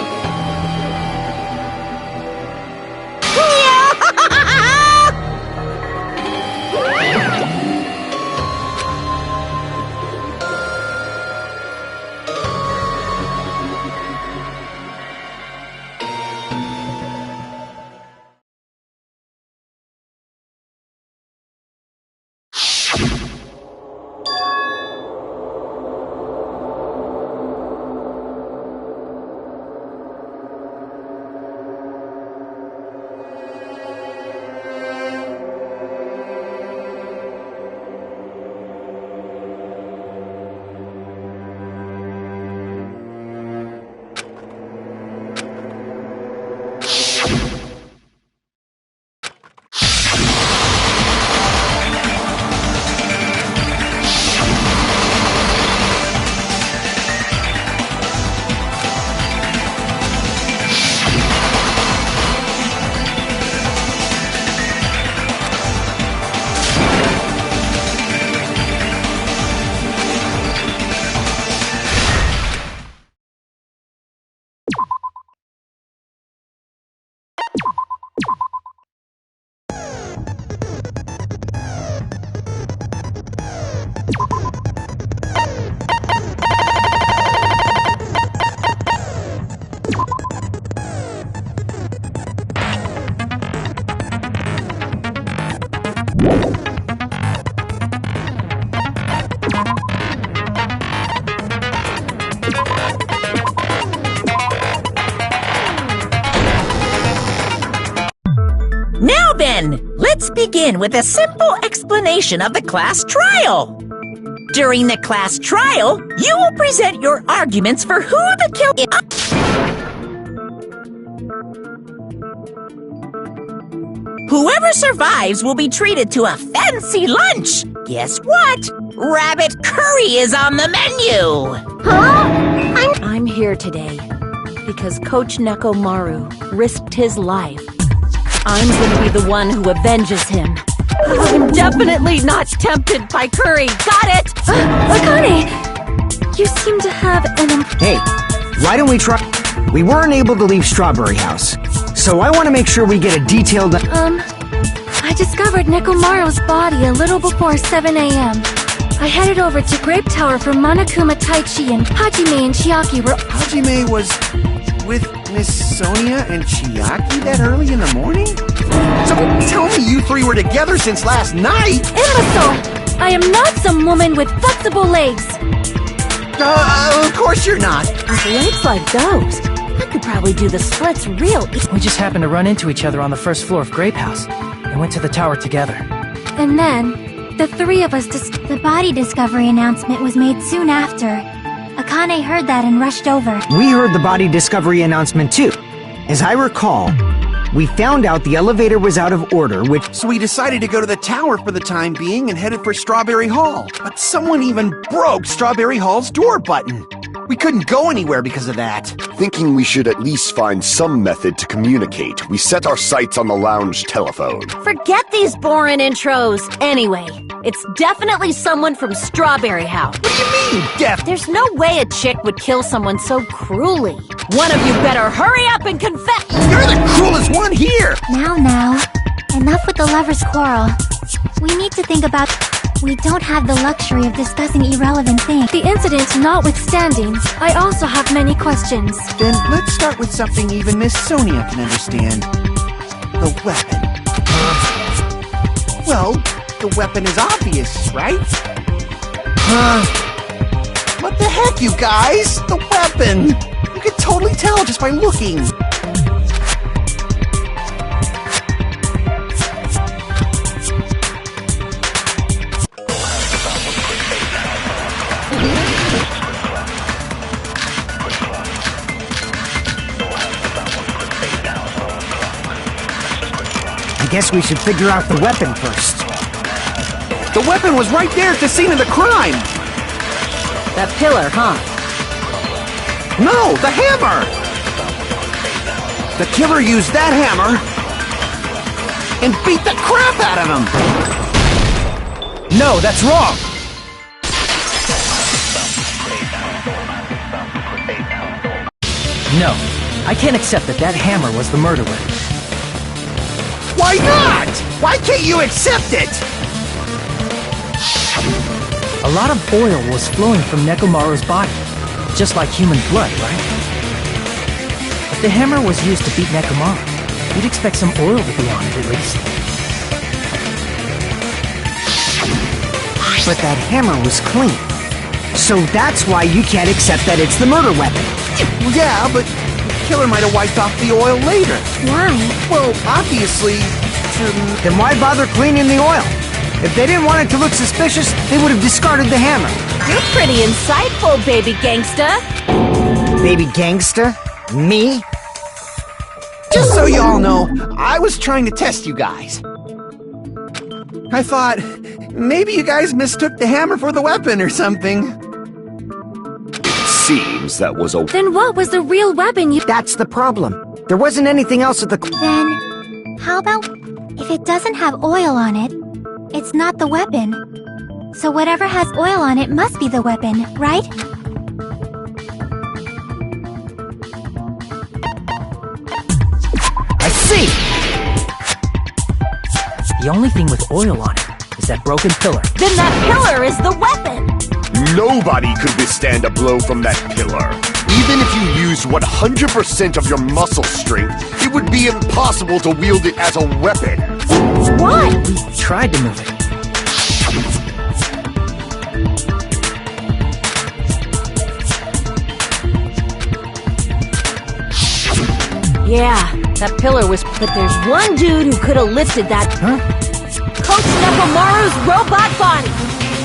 then, let's begin with a simple explanation of the class trial. During the class trial, you will present your arguments for who the killer is. Whoever survives will be treated to a fancy lunch. Guess what? Rabbit curry is on the menu. I'm here today because Coach Nekomaru risked his life. I'm gonna be the one who avenges him. I'm definitely not tempted by curry. Got it? Akane! You seem to have an Hey, why don't we try... We weren't able to leave Strawberry House, so I want to make sure we get a detailed... I discovered Nekomaru's body a little before 7 a.m. I headed over to Grape Tower for Monokuma Taichi, and Hajime and Chiaki were... Hajime was with Miss Sonia and Chiaki that early in the morning? So tell me you three were together since last night! Imbecile! I am not some woman with flexible legs! Of course you're not! With legs like those, I could probably do the splits real easy. We just happened to run into each other on the first floor of Grape House and went to the tower together. And then, the three of us The body discovery announcement was made soon after. Akane heard that and rushed over. We heard the body discovery announcement too. As I recall, we found out the elevator was out of order, which... So we decided to go to the tower for the time being and headed for Strawberry Hall. But someone even broke Strawberry Hall's door button. We couldn't go anywhere because of that. Thinking we should at least find some method to communicate, we set our sights on the lounge telephone. Forget these boring intros. Anyway, it's definitely someone from Strawberry House. What do you mean, Deaf? There's no way a chick would kill someone so cruelly. One of you better hurry up and confess. You're the cruelest one here! Now, enough with the lovers' quarrel. We need to think about... We don't have the luxury of discussing irrelevant things. The incident notwithstanding, I also have many questions. Then let's start with something even Miss Sonia can understand. The weapon. Well, the weapon is obvious, right? What the heck, you guys? The weapon! You could totally tell just by looking. I guess we should figure out the weapon first. The weapon was right there at the scene of the crime! That pillar, huh? No, the hammer! The killer used that hammer and beat the crap out of him! No, that's wrong! No, I can't accept that hammer was the murderer. Why not? Why can't you accept it? A lot of oil was flowing from Nekomaru's body, just like human blood, right? If the hammer was used to beat Nekomaru, you'd expect some oil to be on it at least. But that hammer was clean. So that's why you can't accept that it's the murder weapon. Yeah, but the killer might have wiped off the oil later. Why? Well, obviously, Then why bother cleaning the oil? If they didn't want it to look suspicious, they would have discarded the hammer. You're pretty insightful, baby gangsta. Baby gangster? Me? just so you all know, I was trying to test you guys. I thought, maybe you guys mistook the hammer for the weapon or something. Seems that was a... Then what was the real weapon you— That's the problem. There wasn't anything else at the... Then, how about if it doesn't have oil on it, it's not the weapon. So whatever has oil on it must be the weapon, right? I see! The only thing with oil on it is that broken pillar. Then that pillar is the weapon! Nobody could withstand a blow from that pillar. Even if you used 100% of your muscle strength, it would be impossible to wield it as a weapon. Why? We tried to move it. Yeah, That pillar was... But there's one dude who could have lifted that... Huh? Coach Nekomaru's robot body!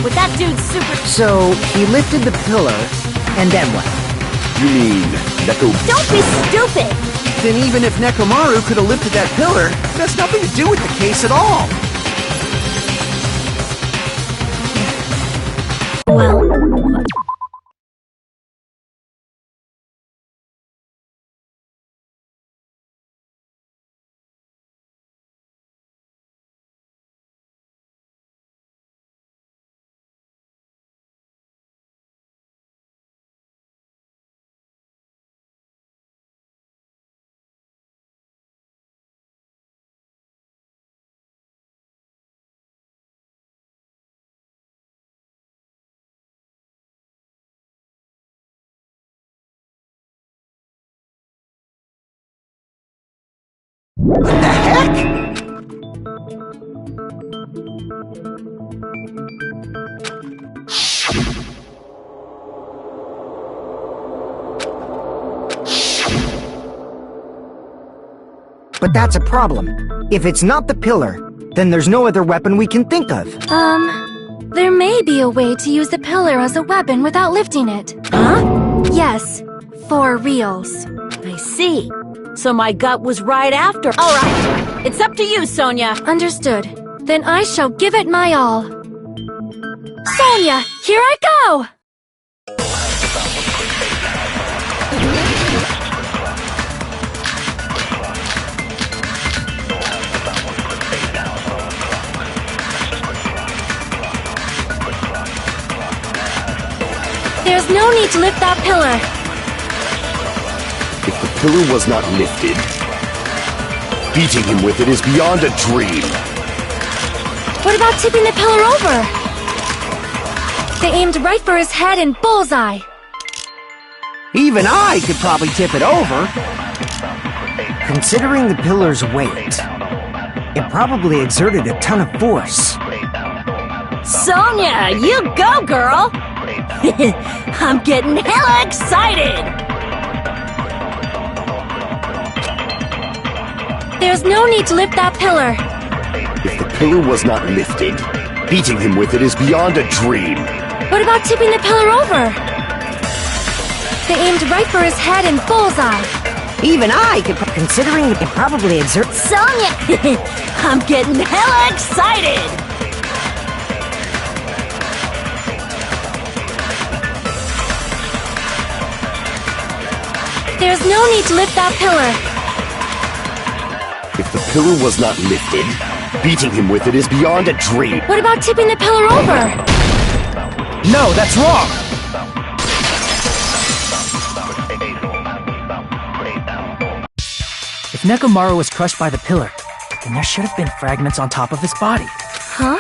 With that dude's super... So, he lifted the pillar, and then what? You mean Neko... Don't be stupid! Then even if Nekomaru could have lifted that pillar, it has nothing to do with the case at all. Well... What the heck? But that's a problem. If it's not the pillar, then there's no other weapon we can think of. There may be a way to use the pillar as a weapon without lifting it. Huh? Yes, for reals. I see. So my gut was right after. All right. It's up to you, Sonia. Understood. Then I shall give it my all. Sonia, here I go! There's no need to lift that pillar. If the pillar was not lifted, beating him with it is beyond a dream. What about tipping the pillar over? They aimed right for his head and bullseye. Even I could probably tip it over. Considering the pillar's weight, it probably exerted a ton of force. Sonia, you go, girl! I'm getting hella excited! There's no need to lift that pillar. If the pillar was not lifted, beating him with it is beyond a dream. What about tipping the pillar over? They aimed right for his head and bullseye. Even I could... Considering it probably exerts... Sonia! I'm getting hella excited! There's no need to lift that pillar. If the pillar was not lifted, beating him with it is beyond a dream. What about tipping the pillar over? No, that's wrong! If Nekomaru was crushed by the pillar, then there should have been fragments on top of his body. Huh?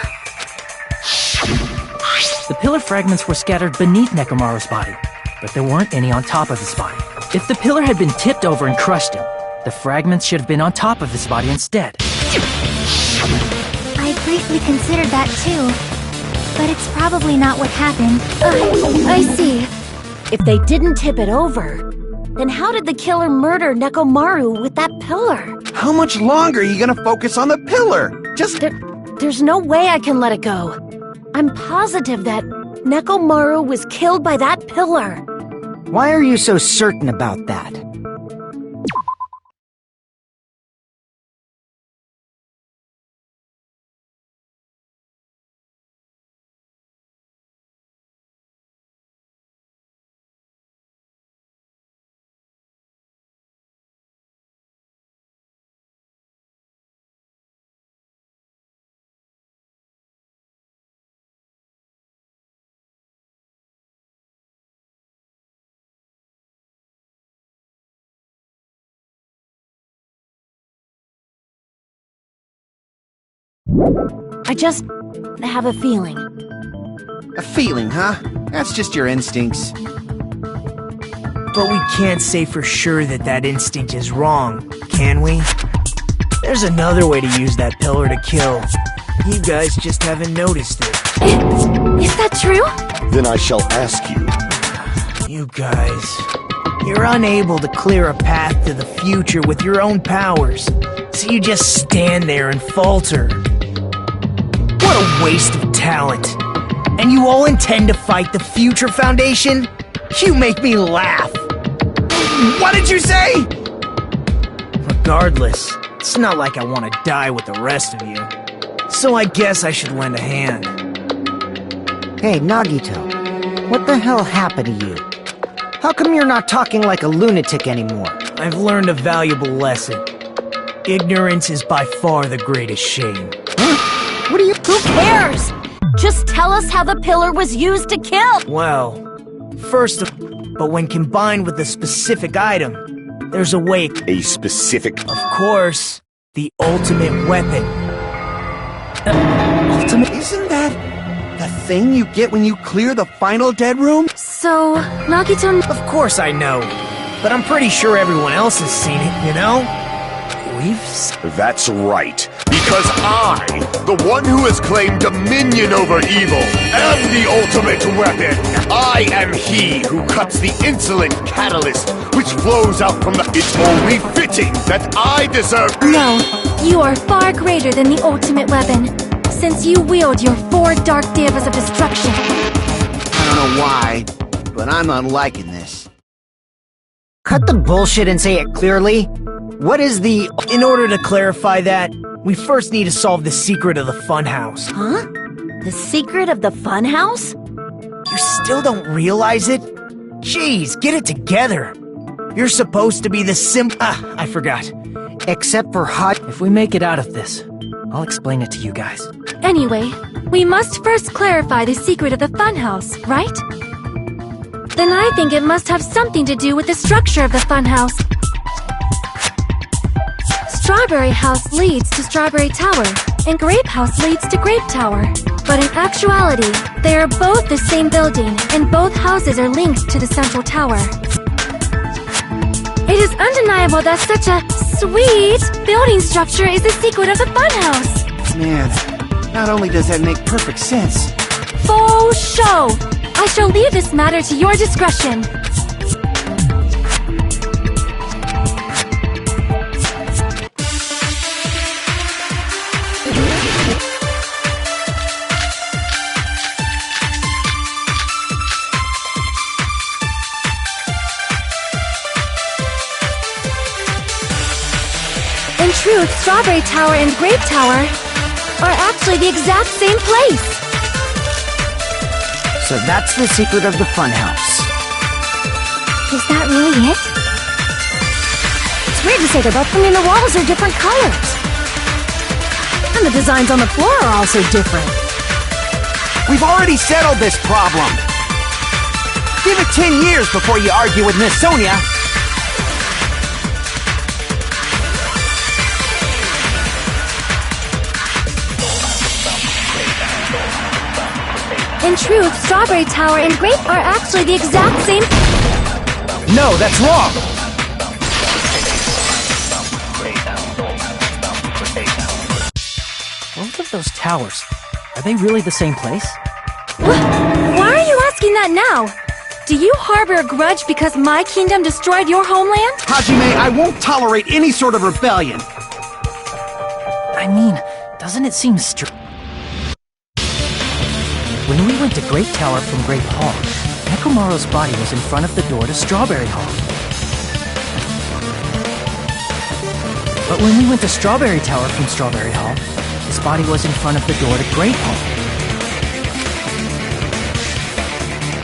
The pillar fragments were scattered beneath Nekomaru's body, but there weren't any on top of his body. If the pillar had been tipped over and crushed him, the fragments should have been on top of his body instead. I briefly considered that too, but it's probably not what happened. I see. If they didn't tip it over, then how did the killer murder Nekomaru with that pillar? How much longer are you gonna focus on the pillar? Just... There's no way I can let it go. I'm positive that Nekomaru was killed by that pillar. Why are you so certain about that? I just have a feeling. a feeling, huh? That's just your instincts. But we can't say for sure that that instinct is wrong, can we? There's another way to use that pillar to kill. You guys just haven't noticed it. Is that true? Then I shall ask you. You guys... You're unable to clear a path to the future with your own powers, so you just stand there and falter. What a waste of talent. And you all intend to fight the Future Foundation? You make me laugh. What did you say? Regardless, it's not like I want to die with the rest of you. So I guess I should lend a hand. Hey, Nagito, what the hell happened to you? How come you're not talking like a lunatic anymore? I've learned a valuable lesson. Ignorance is by far the greatest shame. Huh? What are you— Who cares? Just tell us how the pillar was used to kill! Well, but when combined with a specific item, there's a way— A specific— Of course, the ultimate weapon. Ultimate? Isn't that the thing you get when you clear the final dead room? So, Nagito— Of course I know, but I'm pretty sure everyone else has seen it, you know? That's right. Because I, the one who has claimed dominion over evil, am the ultimate weapon. I am he who cuts the insolent catalyst which flows out from the— It's only fitting that I deserve— No, you are far greater than the ultimate weapon, since you wield your 4 dark devas of destruction. I don't know why, but I'm not liking this. Cut the bullshit and say it clearly. What is the— In order to clarify that, we first need to solve the secret of the funhouse. Huh? The secret of the funhouse? You still don't realize it? Jeez, get it together. You're supposed to be the I forgot. Except for hot— If we make it out of this, I'll explain it to you guys. Anyway, we must first clarify the secret of the funhouse, right? Then I think it must have something to do with the structure of the funhouse. Strawberry House leads to Strawberry Tower, and Grape House leads to Grape Tower. But in actuality, they are both the same building, and both houses are linked to the central tower. It is undeniable that such a sweet building structure is the secret of the funhouse. Man, not only does that make perfect sense— Faux show! I shall leave this matter to your discretion. In truth, Strawberry Tower and Grape Tower are actually the exact same place. So that's the secret of the funhouse. Is that really it? It's weird to say they're both— the walls are different colors. And the designs on the floor are also different. We've already settled this problem. Give it 10 years before you argue with Miss Sonia. In truth, Strawberry Tower and Grape are actually the exact same— No, that's wrong! Both of those towers, are they really the same place? Why are you asking that now? Do you harbor a grudge because my kingdom destroyed your homeland? Hajime, I won't tolerate any sort of rebellion. I mean, doesn't it seem When we went to Grape Tower from Grape Hall, Nekomaru's body was in front of the door to Strawberry Hall. But when we went to Strawberry Tower from Strawberry Hall, his body was in front of the door to Grape Hall.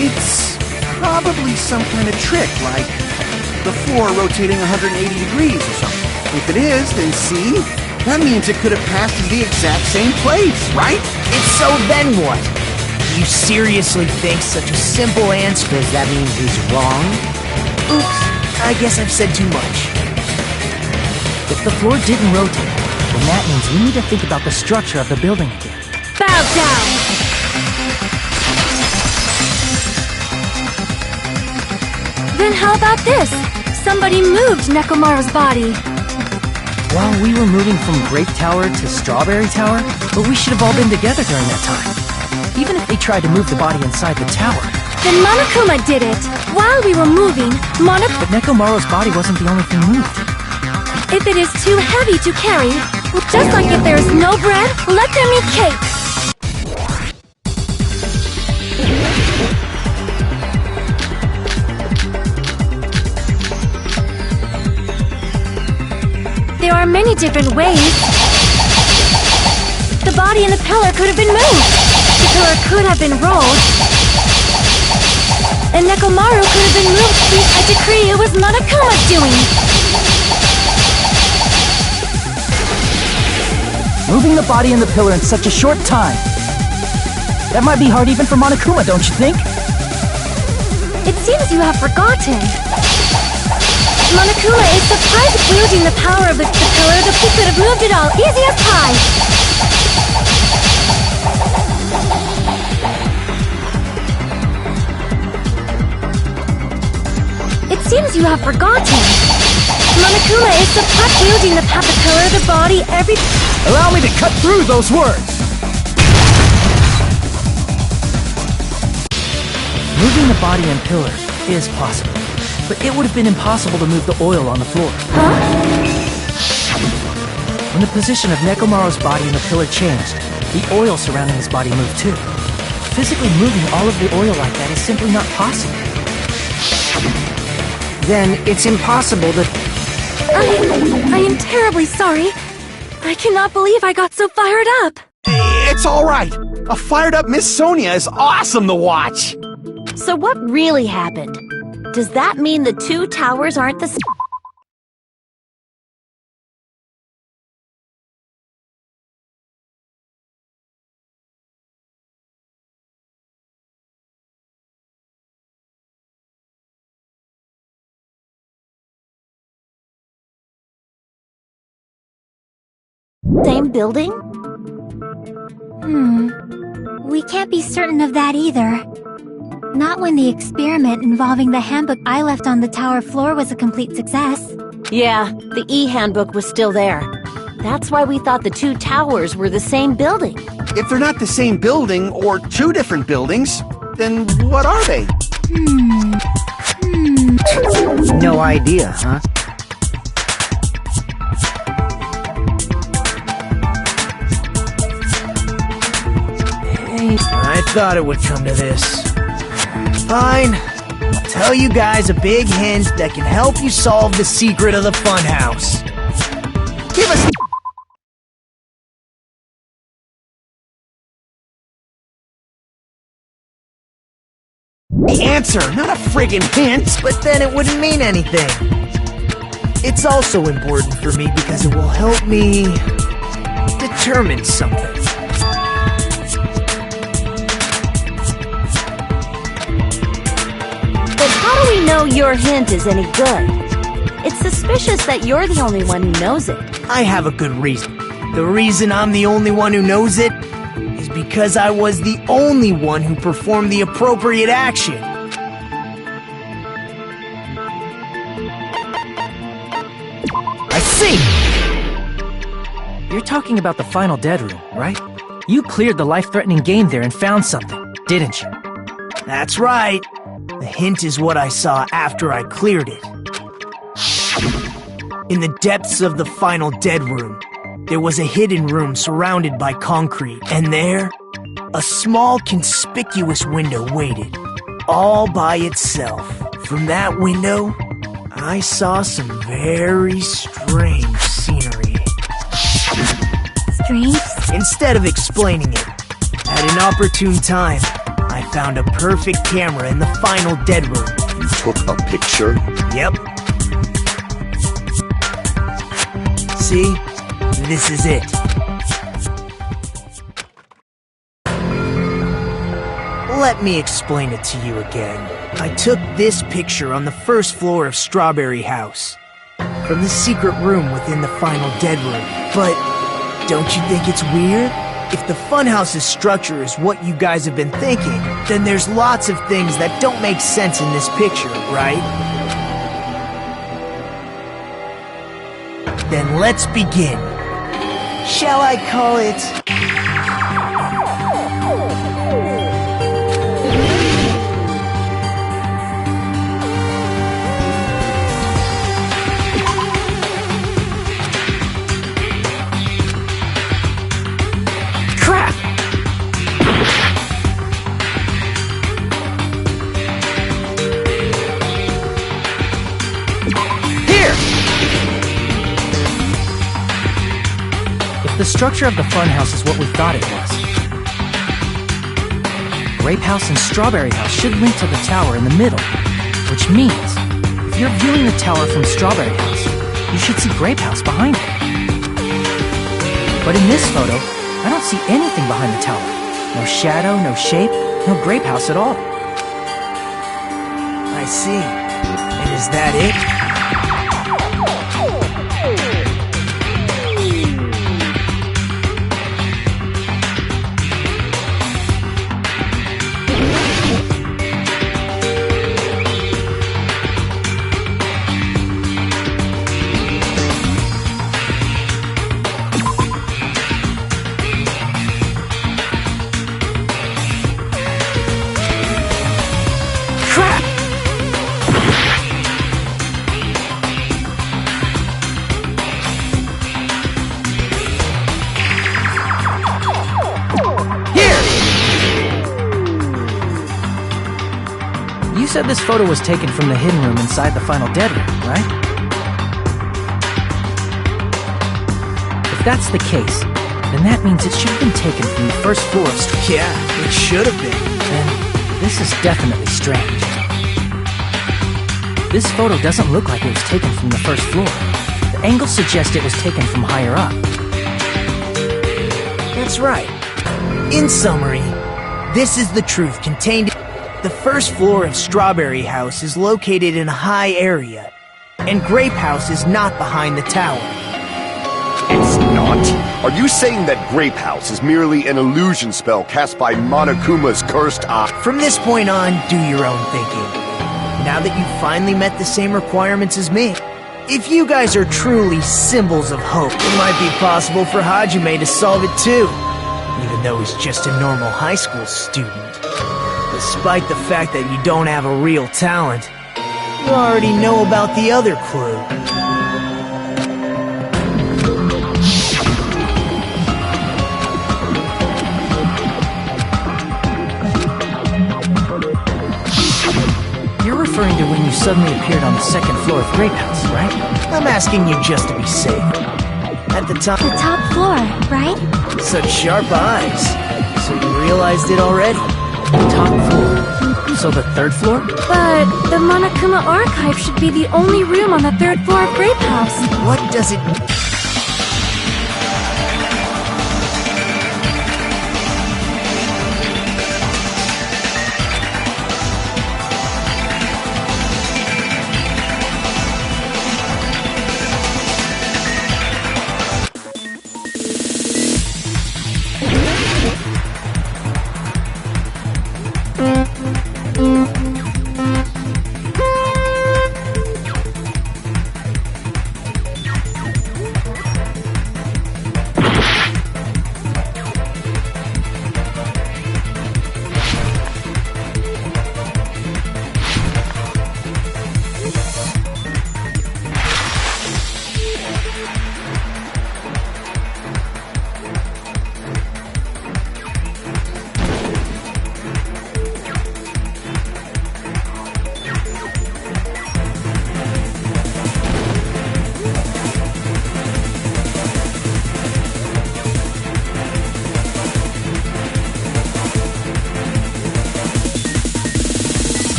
It's probably some kind of trick, like the floor rotating 180 degrees or something. If it is, then see? That means it could have passed to the exact same place, right? If so, then what? You seriously think such a simple answer— Does that mean he's wrong? Oops, I guess I've said too much. If the floor didn't rotate, then that means we need to think about the structure of the building again. Bow down! Then how about this? Somebody moved Nekomaru's body. Well, we were moving from Grape Tower to Strawberry Tower, but we should have all been together during that time. Even if they tried to move the body inside the tower, Then Monokuma did it. While we were moving, But Nekomaru's body wasn't the only thing moved. If it is too heavy to carry, just like if there is no bread, let them eat cake. There are many different ways. The body and the pillar could have been moved. The pillar could have been rolled. And Nekomaru could have been moved. I decree it was Monokuma's doing. Moving the body and the pillar in such a short time. That might be hard even for Monokuma, don't you think? It seems you have forgotten. Monokuma is surprised wielding the power of the pillar. The he could have moved it all, easy as pie. It seems you have forgotten. Monokuma is surprised wielding the pillar, the body, every... Allow me to cut through those words! Moving the body and pillar is possible, but it would have been impossible to move the oil on the floor. Huh? When the position of Nekomaru's body and the pillar changed, the oil surrounding his body moved too. Physically moving all of the oil like that is simply not possible. Then it's impossible to... I am terribly sorry. I cannot believe I got so fired up. It's all right. A fired-up Miss Sonia is awesome to watch. So what really happened? Does that mean the two towers aren't the same? Same building? We can't be certain of that either. Not when the experiment involving the handbook I left on the tower floor was a complete success. Yeah, the E-handbook was still there. That's why we thought the two towers were the same building. If they're not the same building, or two different buildings, then what are they? No idea, huh? I thought it would come to this. Fine. I'll tell you guys a big hint that can help you solve the secret of the funhouse. Give us... the answer, not a friggin' hint! But then it wouldn't mean anything. It's also important for me because it will help me determine something. But how do we know your hint is any good? It's suspicious that you're the only one who knows it. I have a good reason. The reason I'm the only one who knows it is because I was the only one who performed the appropriate action. I see! You're talking about the final dead room, right? You cleared the life-threatening game there and found something, didn't you? That's right. The hint is what I saw after I cleared it. In the depths of the final dead room, there was a hidden room surrounded by concrete, and there, a small conspicuous window waited, all by itself. From that window, I saw some very strange scenery. Strange? Instead of explaining it, at an opportune time, I found a perfect camera in the final dead room. You took a picture? Yep. See? This is it. Let me explain it to you again. I took this picture on the first floor of Strawberry House, from the secret room within the final dead room. But don't you think it's weird? If the funhouse's structure is what you guys have been thinking, then there's lots of things that don't make sense in this picture, right? Then let's begin. Shall I call it... The structure of the funhouse is what we thought it was. Grape House and Strawberry House should link to the tower in the middle, which means if you're viewing the tower from Strawberry House, you should see Grape House behind it. But in this photo, I don't see anything behind the tower. No shadow, no shape, no Grape House at all. I see. And is that it? You said this photo was taken from the hidden room inside the final dead room, right? If that's the case, then that means it should have been taken from the first floor of Yeah, it should have been. Then this is definitely strange. This photo doesn't look like it was taken from the first floor. The angles suggest it was taken from higher up. That's right. In summary, this is the truth contained. The first floor of Strawberry House is located in a high area, and Grape House is not behind the tower. It's not? Are you saying that Grape House is merely an illusion spell cast by Monokuma's cursed eye? From this point on, do your own thinking. Now that you've finally met the same requirements as me, if you guys are truly symbols of hope, it might be possible for Hajime to solve it too, even though he's just a normal high school student. Despite the fact that you don't have a real talent, you already know about the other clue. You're referring to when you suddenly appeared on the second floor of Grape House, right? I'm asking you just to be safe. At the top... The top floor, right? Such sharp eyes. So you realized it already? Top floor. So the third floor? But the Monokuma Archive should be the only room on the third floor of Grape House. What does it...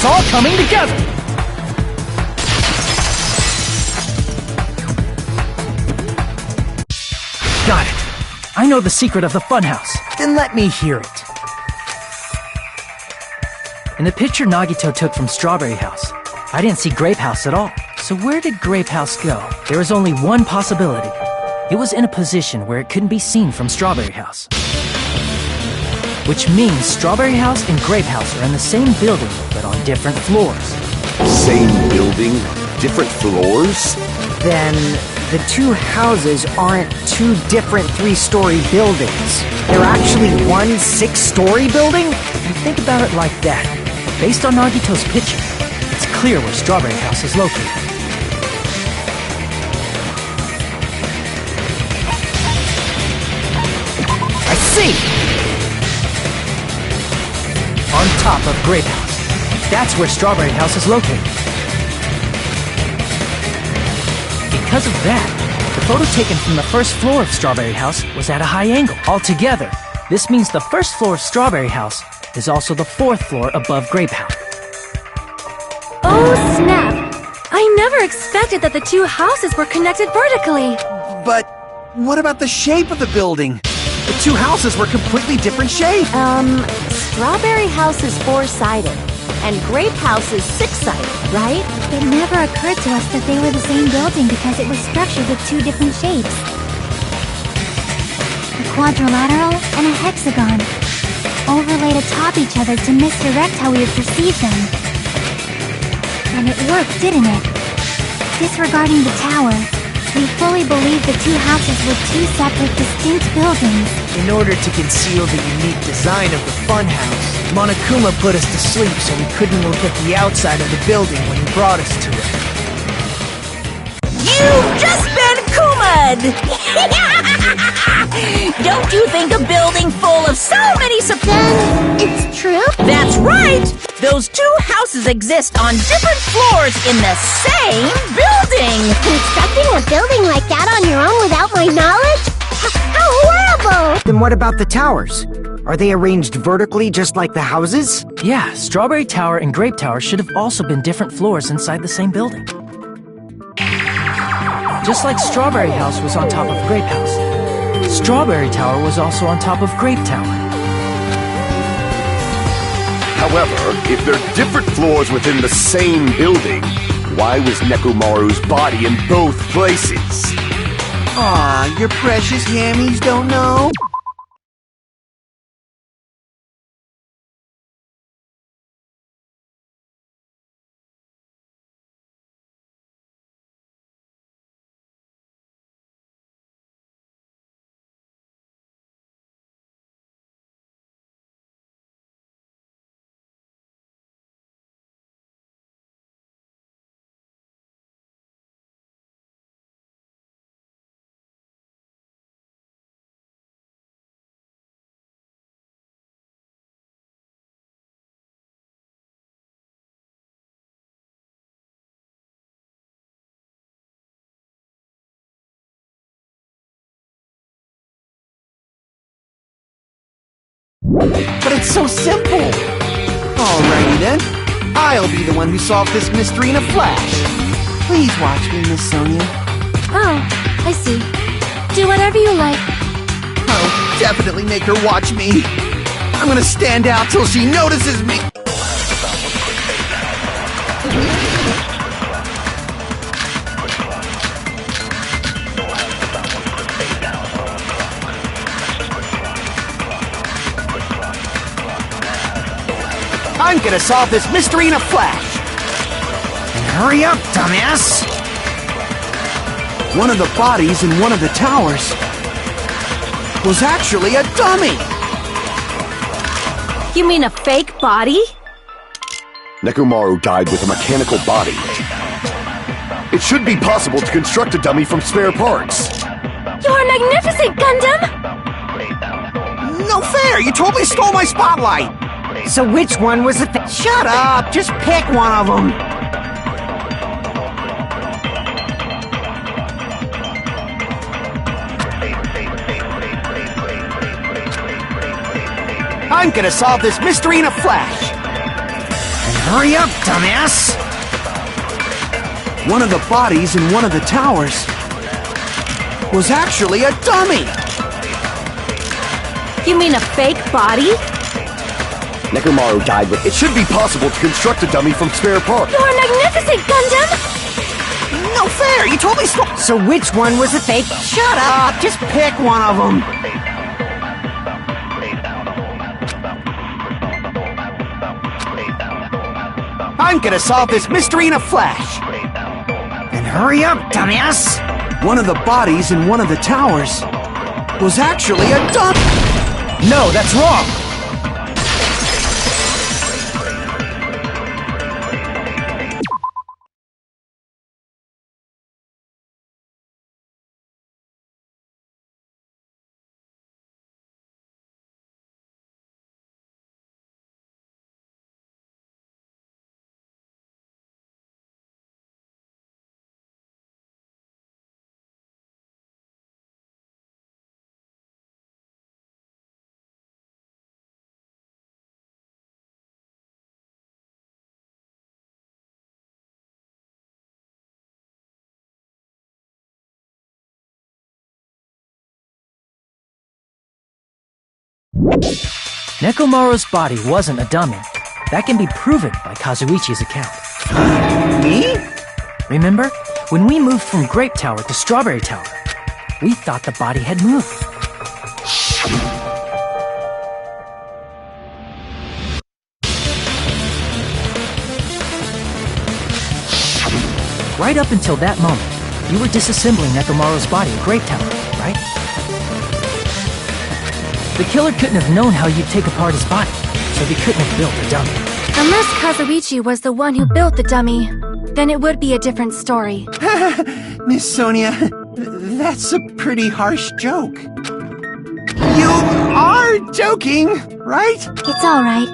It's all coming together! Got it. I know the secret of the funhouse. Then let me hear it. In the picture Nagito took from Strawberry House, I didn't see Grape House at all. So where did Grape House go? There was only one possibility. It was in a position where it couldn't be seen from Strawberry House. Which means Strawberry House and Grape House are in the same building, but on different floors. Same building, different floors? Then the two houses aren't two different 3-story buildings. They're actually one 6-story building? You think about it like that. Based on Nagito's picture, it's clear where Strawberry House is located. I see! On top of Grape House. That's where Strawberry House is located. Because of that, the photo taken from the first floor of Strawberry House was at a high angle. Altogether, this means the first floor of Strawberry House is also the 4th floor above Grape House. Oh, snap! I never expected that the two houses were connected vertically. But what about the shape of the building? The two houses were completely different shape. Strawberry House is 4-sided, and Grape House is 6-sided, right? It never occurred to us that they were the same building because it was structured with two different shapes. A quadrilateral and a hexagon, overlaid atop each other to misdirect how we would perceive them. And it worked, didn't it? Disregarding the tower, we fully believed the two houses were two separate, distinct buildings. In order to conceal the unique design of the funhouse, Monokuma put us to sleep so we couldn't look at the outside of the building when he brought us to it. You've just been Kuma'd! Don't you think a building full of so many Then, it's true? That's right! Those two houses exist on different floors in the same building! Constructing a building like that on your own without my knowledge? How horrible! Then what about the towers? Are they arranged vertically just like the houses? Yeah, Strawberry Tower and Grape Tower should have also been different floors inside the same building. Just like Strawberry House was on top of Grape House, Strawberry Tower was also on top of Grape Tower. However, if they're different floors within the same building, why was Nekomaru's body in both places? Aw, your precious hammies don't know? But it's so simple! Alrighty then. I'll be the one who solved this mystery in a flash. Please watch me, Miss Sonia. Oh, I see. Do whatever you like. I'll definitely make her watch me. I'm gonna stand out till she notices me. I'm gonna solve this mystery in a flash. And hurry up, dumbass! One of the bodies in one of the towers was actually a dummy. You mean a fake body? Nekomaru died with a mechanical body. It should be possible to construct a dummy from spare parts. You're magnificent, Gundam! No fair! You totally stole my spotlight! So which one was it? Shut up! Just pick one of them! I'm gonna solve this mystery in a flash! And hurry up, dumbass! One of the bodies in one of the towers was actually a dummy! You mean a fake body? Nekomaru died with It should be possible to construct a dummy from spare parts. You're magnificent, Gundam! No fair! You totally stole. So which one was a fake? Shut up! Just pick one of them! I'm gonna solve this mystery in a flash! And hurry up, dumbass! One of the bodies in one of the towers was actually a dummy! No, that's wrong! Nekomaru's body wasn't a dummy. That can be proven by Kazuichi's account. Me? Remember? When we moved from Grape Tower to Strawberry Tower, we thought the body had moved. Right up until that moment, you were disassembling Nekomaru's body at Grape Tower, right? The killer couldn't have known how you'd take apart his body, so they couldn't have built a dummy. Unless Kazuichi was the one who built the dummy, then it would be a different story. Miss Sonia, that's a pretty harsh joke. You are joking, right? It's alright.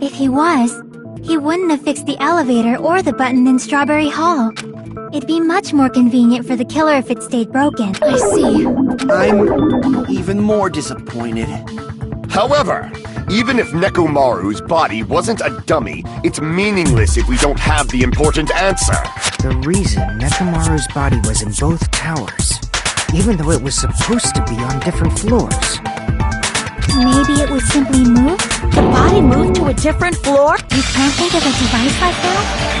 If he was, he wouldn't have fixed the elevator or the button in Strawberry Hall. It'd be much more convenient for the killer if it stayed broken. I see. I'm even more disappointed. However, even if Nekomaru's body wasn't a dummy, it's meaningless if we don't have the important answer. The reason Nekomaru's body was in both towers, even though it was supposed to be on different floors. Maybe it was simply moved? The body moved to a different floor? You can't think of a device like that?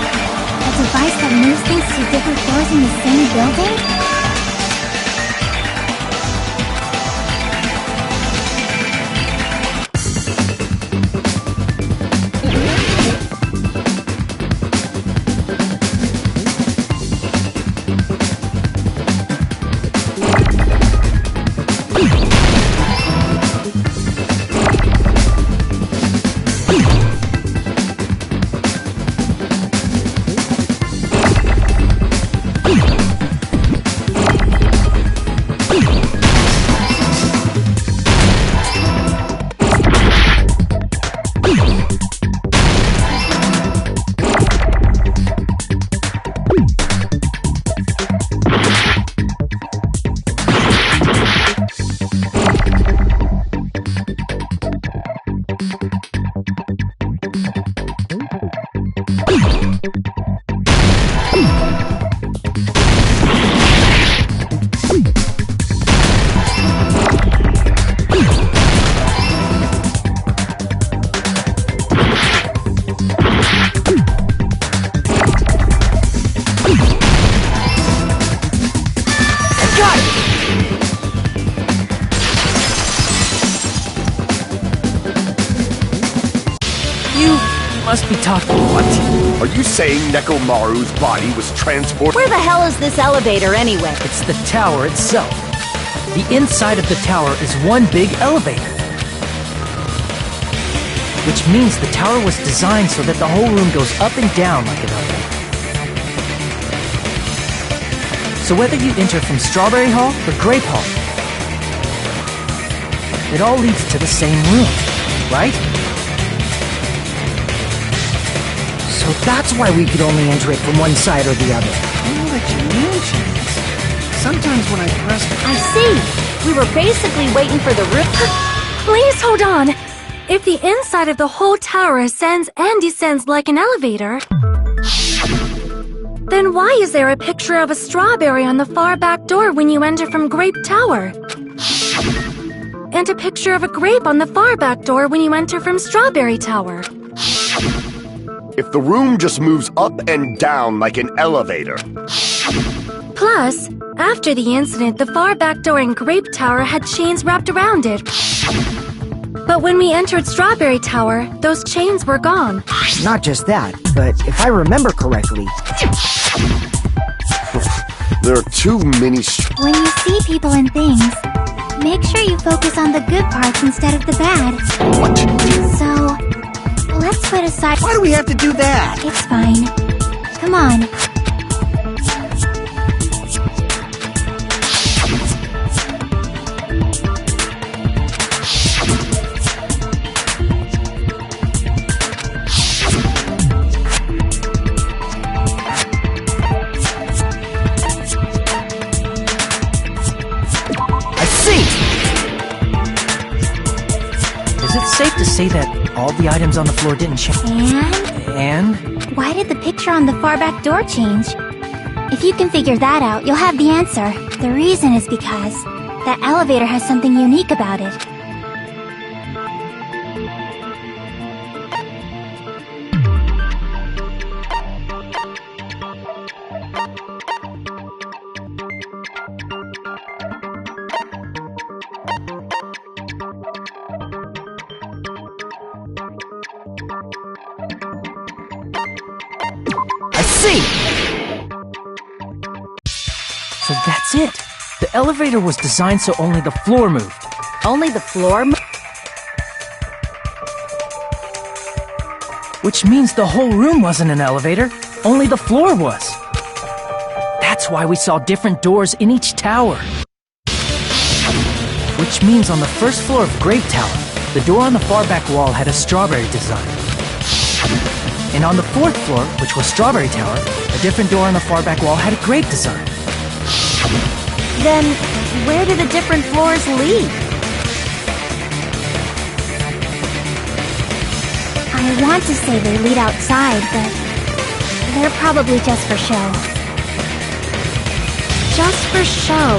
A device that moves things to different floors in the same building? Must be talking. What? Are you saying Nekomaru's body was transported? Where the hell is this elevator anyway? It's the tower itself. The inside of the tower is one big elevator. Which means the tower was designed so that the whole room goes up and down like an elevator. So whether you enter from Strawberry Hall or Grape Hall, it all leads to the same room, right? So that's why we could only enter it from one side or the other. Now that you mention it, sometimes when I press... I see. We were basically waiting for the rip. Please hold on. If the inside of the whole tower ascends and descends like an elevator, then why is there a picture of a strawberry on the far back door when you enter from Grape Tower? And a picture of a grape on the far back door when you enter from Strawberry Tower. If the room just moves up and down like an elevator. Plus, after the incident, the far back door in Grape Tower had chains wrapped around it. But when we entered Strawberry Tower, those chains were gone. Not just that, but if I remember correctly, There are too many When you see people and things, make sure you focus on the good parts instead of the bad. So, let's put aside... Why do we have to do that? It's fine. Come on. Is it safe to say that all the items on the floor didn't change? And? Why did the picture on the far back door change? If you can figure that out, you'll have the answer. The reason is because that elevator has something unique about it. So that's it. The elevator was designed so only the floor moved. Only the floor Which means the whole room wasn't an elevator, only the floor was. That's why we saw different doors in each tower. Which means on the first floor of Grape Tower, the door on the far back wall had a strawberry design. And on the fourth floor, which was Strawberry Tower, a different door on the far back wall had a grape design. Then, where do the different floors lead? I want to say they lead outside, but they're probably just for show. Just for show.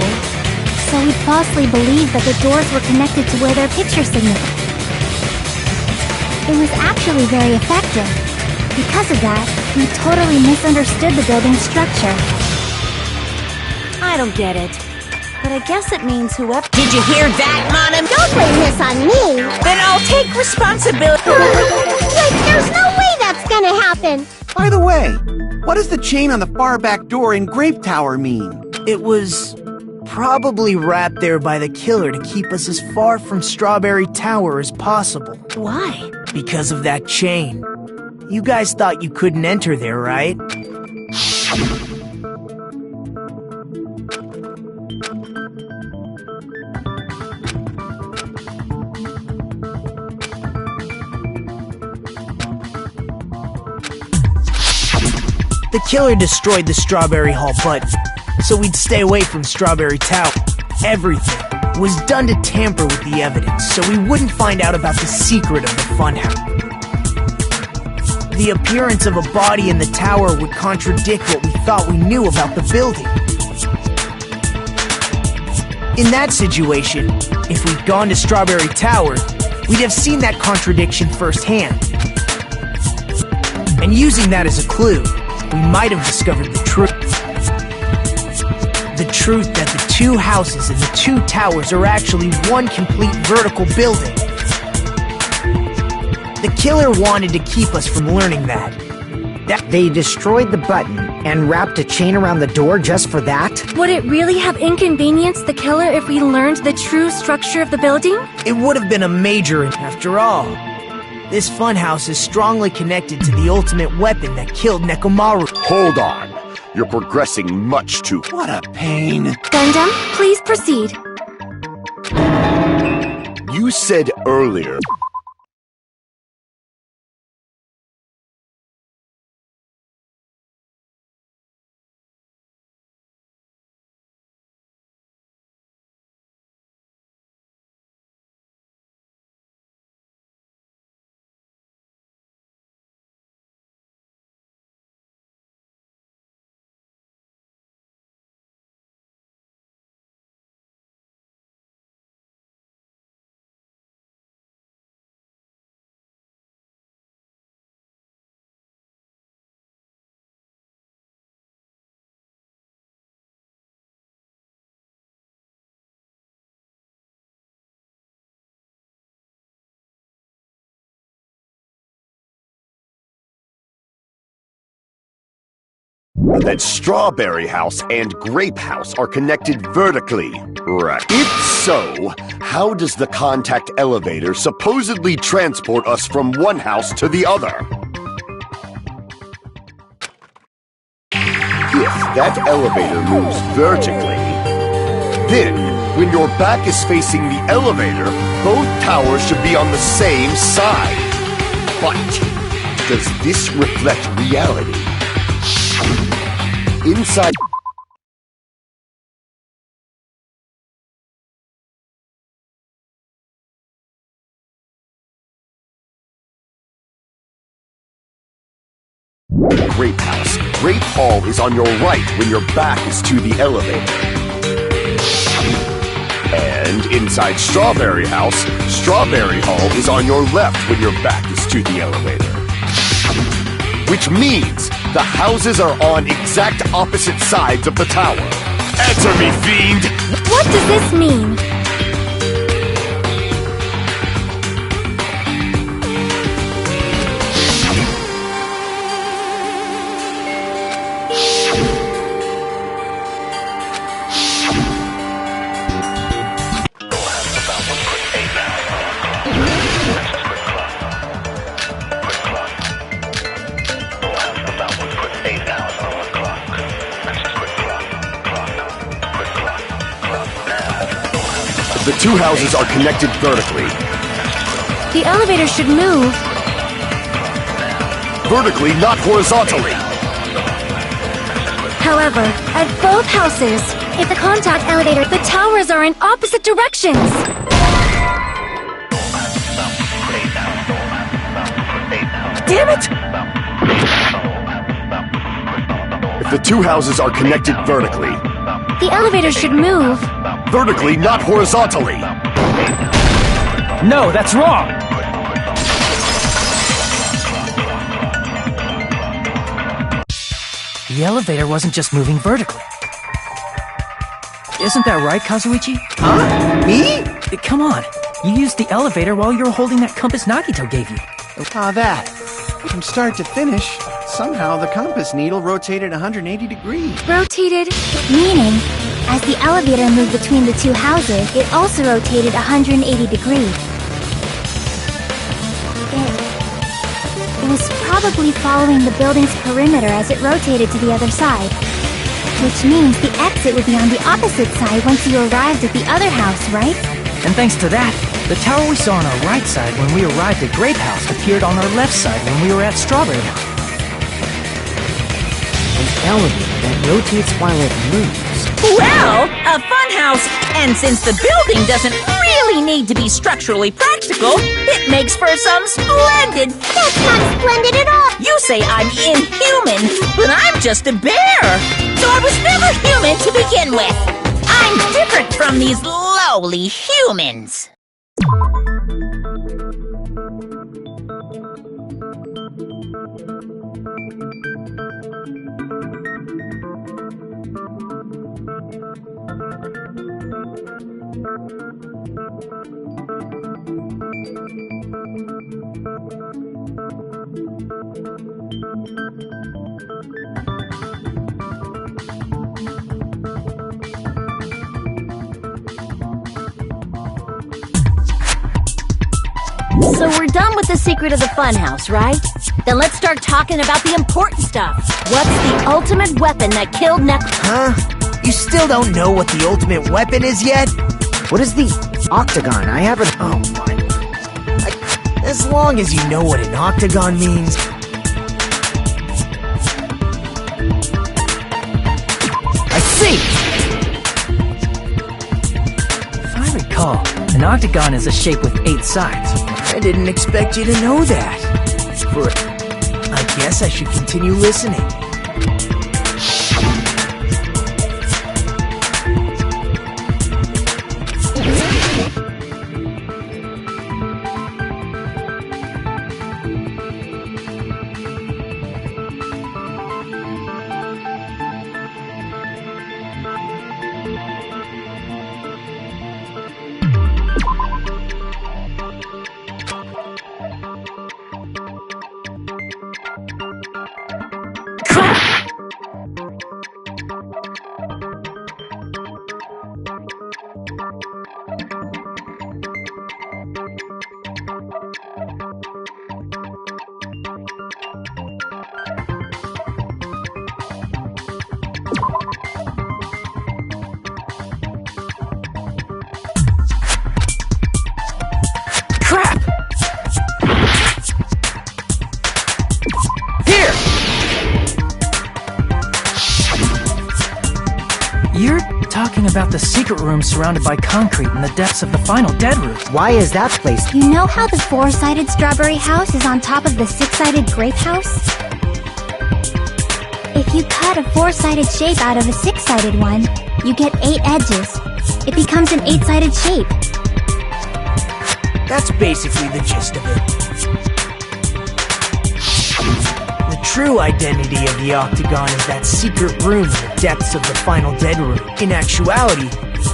So we falsely believed that the doors were connected to where their picture signified. It was actually very effective. Because of that, we totally misunderstood the building's structure. I don't get it. But I guess it means whoever... Did you hear that, Monim? Don't blame this on me! Then I'll take responsibility. Like, there's no way that's gonna happen! By the way, what does the chain on the far back door in Grape Tower mean? It was probably wrapped there by the killer to keep us as far from Strawberry Tower as possible. Why? Because of that chain. You guys thought you couldn't enter there, right? The killer destroyed the Strawberry Hall button, so we'd stay away from Strawberry Tower. Everything was done to tamper with the evidence, so we wouldn't find out about the secret of the funhouse. The appearance of a body in the tower would contradict what we thought we knew about the building. In that situation, if we'd gone to Strawberry Tower, we'd have seen that contradiction firsthand. And using that as a clue, we might have discovered the truth. The truth that the two houses and the two towers are actually one complete vertical building. The killer wanted to keep us from learning that. They destroyed the button and wrapped a chain around the door just for that? Would it really have inconvenienced the killer if we learned the true structure of the building? It would have been a major, after all. This funhouse is strongly connected to the ultimate weapon that killed Nekomaru. Hold on. You're progressing much too... What a pain. Gundam, please proceed. You said earlier... that Strawberry House and Grape House are connected vertically. Right. If so, how does the contact elevator supposedly transport us from one house to the other? If that elevator moves vertically, then when your back is facing the elevator, both towers should be on the same side. But does this reflect reality? Inside... Grape House. Grape Hall is on your right when your back is to the elevator. And inside Strawberry House, Strawberry Hall is on your left when your back is to the elevator. Which means the houses are on exact opposite sides of the tower. Answer me, fiend! What does this mean? The two houses are connected vertically. The elevator should move. Vertically, not horizontally. However, at both houses, if the contact elevator, the towers are in opposite directions. Damn it! If the two houses are connected vertically, The elevator should move. vertically, not horizontally. No, that's wrong! The elevator wasn't just moving vertically. Isn't that right, Kazuichi? Huh? Me? Come on. You used the elevator while you were holding that compass Nagito gave you. Ah, that. From start to finish, somehow the compass needle rotated 180 degrees. Rotated, meaning, as the elevator moved between the two houses, it also rotated 180 degrees. It was probably following the building's perimeter as it rotated to the other side. Which means the exit would be on the opposite side once you arrived at the other house, right? And thanks to that, the tower we saw on our right side when we arrived at Grape House appeared on our left side when we were at Strawberry House. An elevator that rotates while it moves. Well, a fun house, and since the building doesn't really need to be structurally practical, it makes for some splendid... That's not splendid at all! You say I'm inhuman, but I'm just a bear! So I was never human to begin with! I'm different from these lowly humans! So we're done with the secret of the funhouse, right? Then let's start talking about the important stuff. What's the ultimate weapon that killed Neko? Huh? You still don't know what the ultimate weapon is yet? What is the octagon? I haven't... Oh my... As long as you know what an octagon means... I see! If I recall, an octagon is a shape with 8 sides. I didn't expect you to know that. But I guess I should continue listening. talking about the secret room surrounded by concrete in the depths of the final dead room. Why is that place? You know how the 4-sided strawberry house is on top of the 6-sided grape house? If you cut a 4-sided shape out of a 6-sided one, you get 8 edges. It becomes an 8-sided shape. That's basically the gist of it. The true identity of the octagon is that secret room in the depths of the final dead room. In actuality,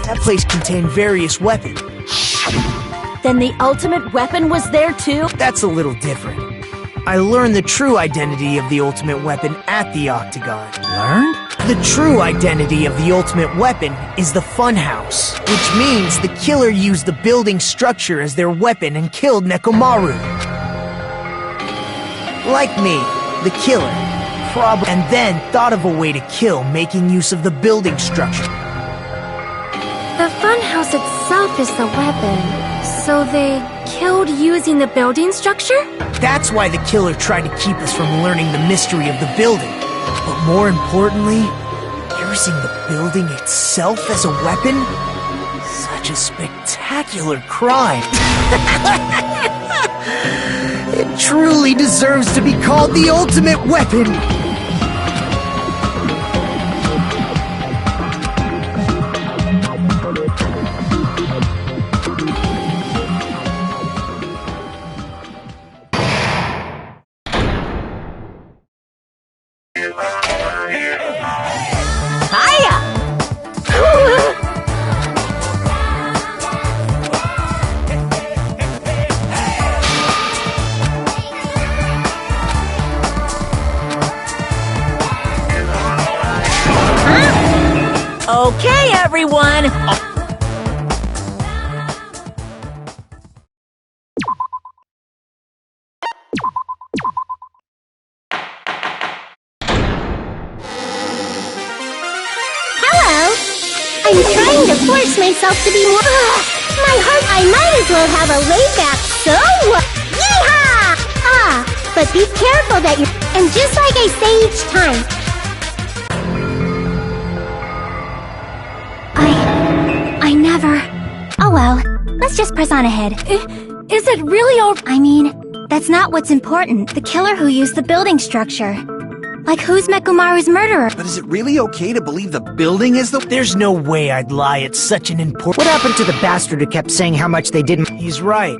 that place contained various weapons. Then the ultimate weapon was there too? That's a little different. I learned the true identity of the ultimate weapon at the octagon. Learned? The true identity of the ultimate weapon is the funhouse, which means the killer used the building structure as their weapon and killed Nekomaru. Like me, the killer, and then thought of a way to kill making use of the building structure. The funhouse itself is the weapon, so they killed using the building structure? That's why the killer tried to keep us from learning the mystery of the building. But more importantly, using the building itself as a weapon? Such a spectacular crime. It truly deserves to be called the ultimate weapon. Okay, everyone! Hello! I'm trying to force myself to be more... my heart, I might as well have a layback, so... Yeehaw! But be careful that you... And just like I say each time... I never... Oh well, let's just press on ahead. Is it really all... I mean, that's not what's important. The killer who used the building structure. Like, who's Nekomaru's murderer? But is it really okay to believe the building is the... There's no way I'd lie at such an important... What happened to the bastard who kept saying how much they didn't... He's right.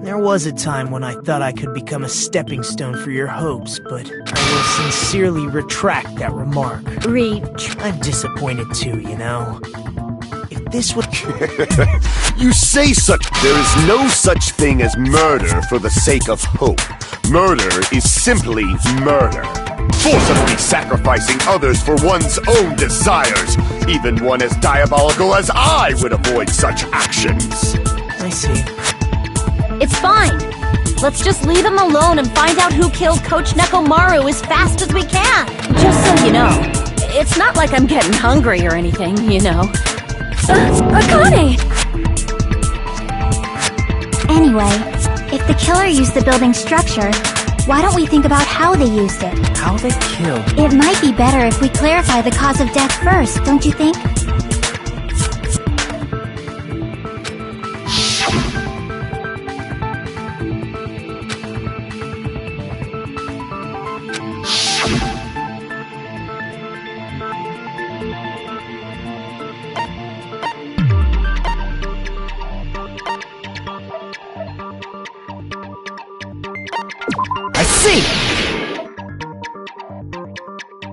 There was a time when I thought I could become a stepping stone for your hopes, but I will sincerely retract that remark. I'm disappointed too, you know. If this would... You say such... There is no such thing as murder for the sake of hope. Murder is simply murder. Forcibly sacrificing others for one's own desires. Even one as diabolical as I would avoid such actions. I see. It's fine. Let's just leave him alone and find out who killed Coach Nekomaru as fast as we can. Just so you know, it's not like I'm getting hungry or anything, you know. Akane! Anyway, if the killer used the building structure, why don't we think about how they used it? How they killed? It might be better if we clarify the cause of death first, don't you think?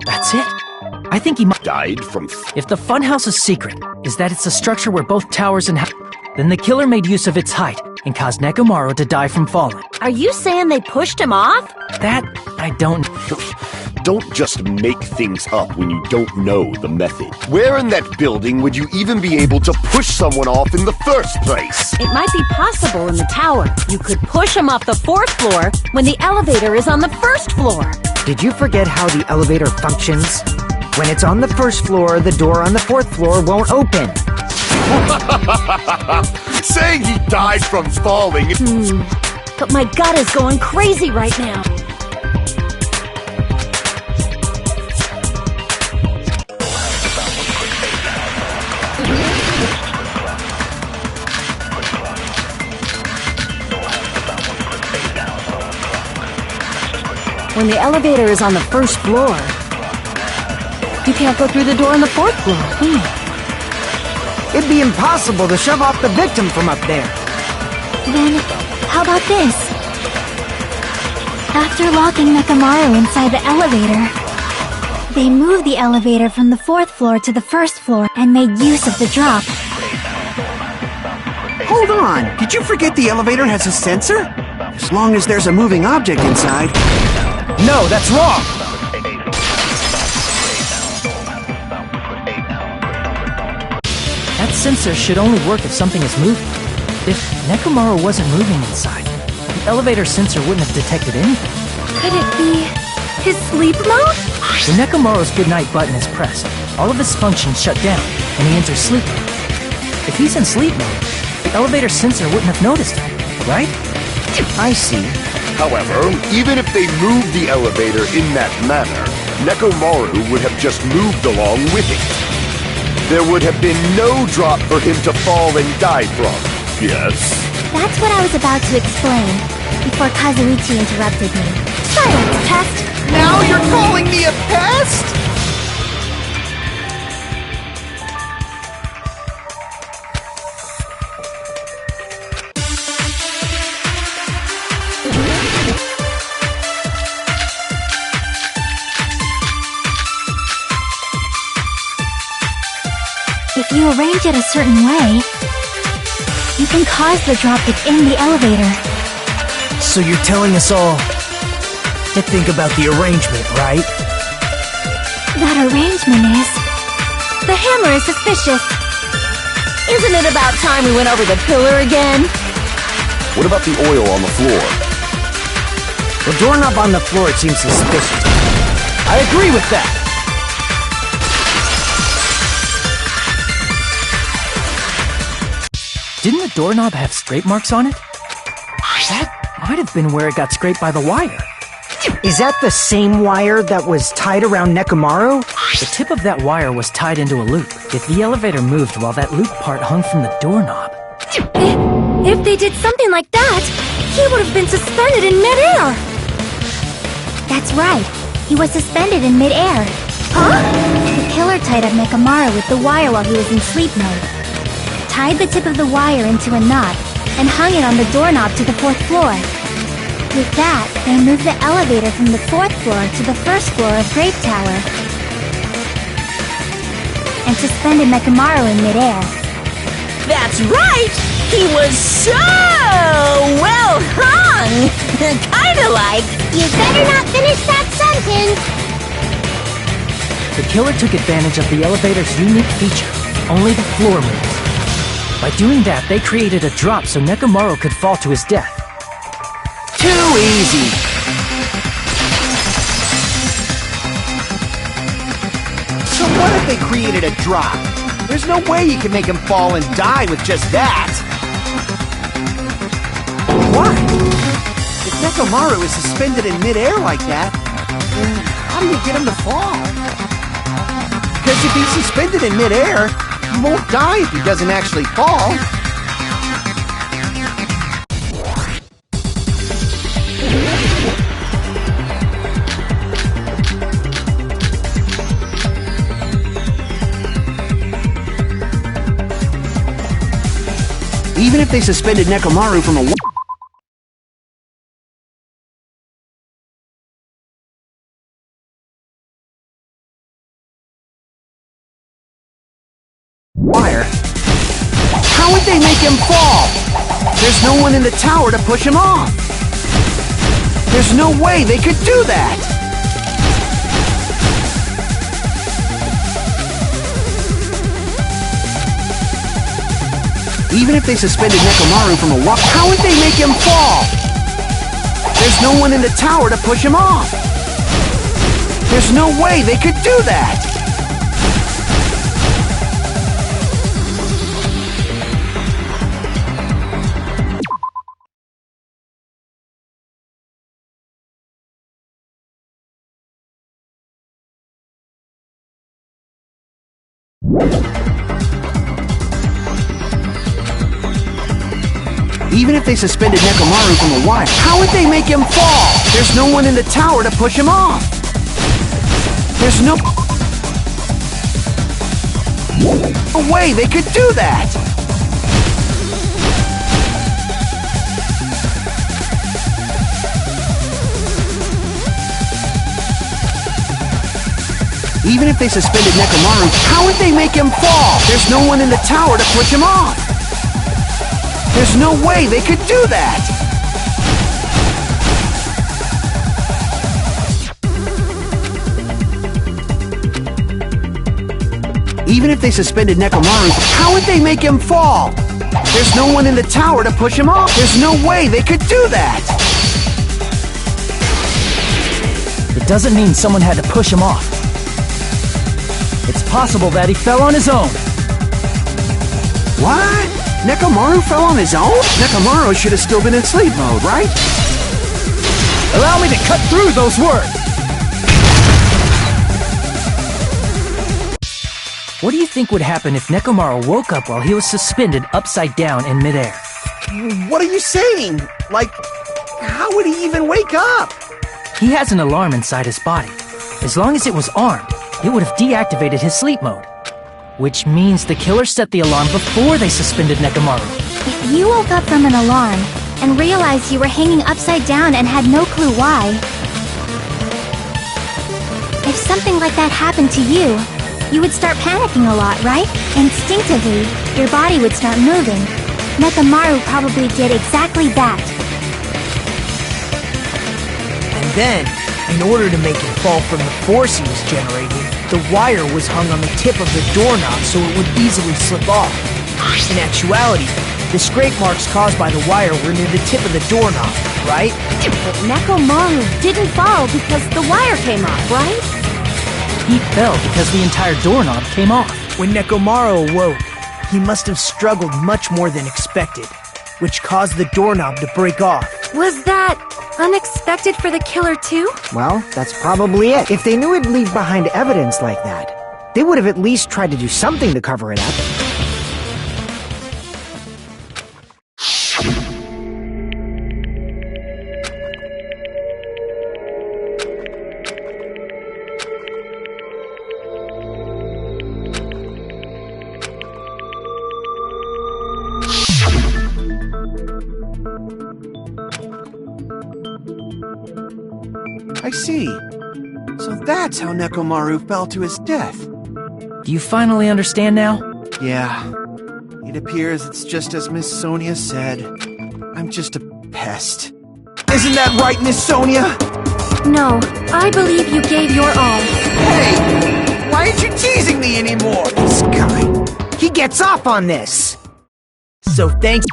That's it? I think he died from... If the funhouse's secret is that it's a structure where both towers and then the killer made use of its height and caused Nekomaru to die from falling. Are you saying they pushed him off? That, I don't... Don't just make things up when you don't know the method. Where in that building would you even be able to push someone off in the first place? It might be possible in the tower. You could push him off the 4th floor when the elevator is on the 1st floor. Did you forget how the elevator functions? When it's on the 1st floor, the door on the 4th floor won't open. Saying he died from falling... But my gut is going crazy right now. When the elevator is on the first floor, you can't go through the door on the fourth floor. It'd be impossible to shove off the victim from up there. Then, how about this? After locking Nekomaru inside the elevator, they moved the elevator from the fourth floor to the first floor and made use of the drop. Hold on! Did you forget the elevator has a sensor? As long as there's a moving object inside. No, that's wrong! That sensor should only work if something is moving. If Nekomaru wasn't moving inside, the elevator sensor wouldn't have detected anything. Could it be his sleep mode? When Nekomaru's goodnight button is pressed, all of his functions shut down, and he enters sleep mode. If he's in sleep mode, the elevator sensor wouldn't have noticed him, right? I see. However, even if they moved the elevator in that manner, Nekomaru would have just moved along with it. There would have been no drop for him to fall and die from. Yes? That's what I was about to explain, before Kazuichi interrupted me. Silence, pest! Now you're calling me a pest? If you arrange it a certain way, you can cause the drop within the elevator. So you're telling us all to think about the arrangement, right? That arrangement is... The hammer is suspicious. Isn't it about time we went over the pillar again? What about the oil on the floor? The doorknob on the floor seems suspicious. I agree with that! Didn't the doorknob have scrape marks on it? That might have been where it got scraped by the wire. Is that the same wire that was tied around Nekomaru? The tip of that wire was tied into a loop. If the elevator moved while that loop part hung from the doorknob... If they did something like that, he would have been suspended in midair! That's right. He was suspended in midair. Huh? The killer tied up Nekomaru with the wire while he was in sleep mode. Tied the tip of the wire into a knot and hung it on the doorknob to the fourth floor. With that, they moved the elevator from the fourth floor to the first floor of Grape Tower and suspended Nekomaru in midair. That's right! He was so well hung! Kinda like... You better not finish that sentence! The killer took advantage of the elevator's unique feature. Only the floor moved. By doing that, they created a drop so Nekomaru could fall to his death. Too easy! So what if they created a drop? There's no way you can make him fall and die with just that! Why? If Nekomaru is suspended in midair like that, then how do you get him to fall? Because if he's suspended in midair, he won't die if he doesn't actually fall. Even if they suspended Nekomaru from a wire, how would they make him fall? There's no one in the tower to push him off. There's no way they could do that. Even if they suspended Nekomaru from a wall, how would they make him fall? There's no one in the tower to push him off. There's no way they could do that. Even if they suspended Nekomaru from a wire, how would they make him fall? There's no one in the tower to push him off. There's no way they could do that. Even if they suspended Nekomaru, how would they make him fall? There's no one in the tower to push him off. There's no way they could do that! Even if they suspended Nekomaru, how would they make him fall? There's no one in the tower to push him off. There's no way they could do that! It doesn't mean someone had to push him off. It's possible that he fell on his own. What? Nekomaru fell on his own? Nekomaru should have still been in sleep mode, right? Allow me to cut through those words! What do you think would happen if Nekomaru woke up while he was suspended upside down in midair? What are you saying? Like, how would he even wake up? He has an alarm inside his body. As long as it was armed, it would have deactivated his sleep mode. Which means the killer set the alarm before they suspended Nekomaru. If you woke up from an alarm and realized you were hanging upside down and had no clue why, if something like that happened to you, you would start panicking a lot, right? Instinctively, your body would start moving. Nekomaru probably did exactly that. And then, in order to make him fall from the force he was generating, the wire was hung on the tip of the doorknob so it would easily slip off. In actuality, the scrape marks caused by the wire were near the tip of the doorknob, right? But Nekomaru didn't fall because the wire came off, right? He fell because the entire doorknob came off. When Nekomaru awoke, he must have struggled much more than expected, which caused the doorknob to break off. Was that unexpected for the killer too? Well, that's probably it. If they knew it'd leave behind evidence like that, they would have at least tried to do something to cover it up. I see. So that's how Nekomaru fell to his death. Do you finally understand now? Yeah. It appears it's just as Miss Sonia said. I'm just a pest. Isn't that right, Miss Sonia? No, I believe you gave your all. Hey! Why aren't you teasing me anymore? This guy, he gets off on this! So thanks.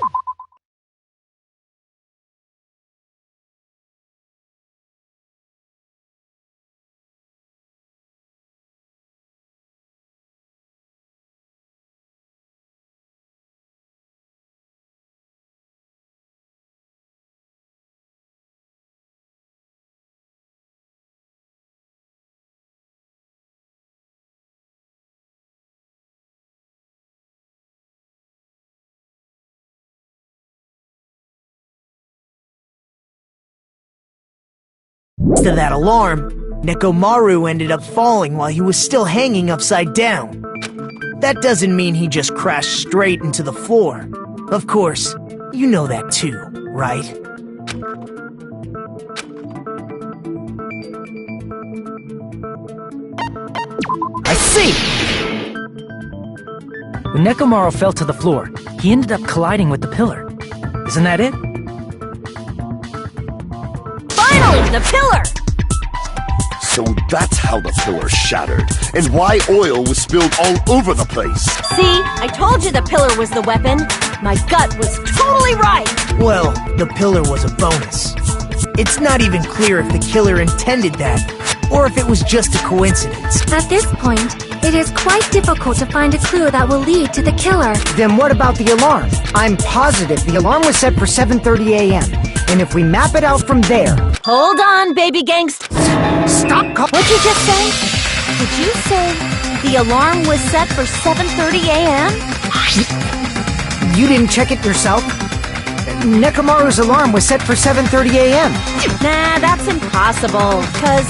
To that alarm, Nekomaru ended up falling while he was still hanging upside down. That doesn't mean he just crashed straight into the floor. Of course, you know that too, right? I see! When Nekomaru fell to the floor, he ended up colliding with the pillar. Isn't that it? Finally, the pillar! So that's how the pillar shattered, and why oil was spilled all over the place. See, I told you the pillar was the weapon. My gut was totally right. Well, the pillar was a bonus. It's not even clear if the killer intended that, or if it was just a coincidence. At this point, it is quite difficult to find a clue that will lead to the killer. Then what about the alarm? I'm positive the alarm was set for 7:30 a.m. And if we map it out from there... Hold on, baby gangsta. Stop! What'd you just say? Did you say the alarm was set for 7:30 a.m.? You didn't check it yourself? Nekomaru's alarm was set for 7:30 a.m. Nah, that's impossible. Cause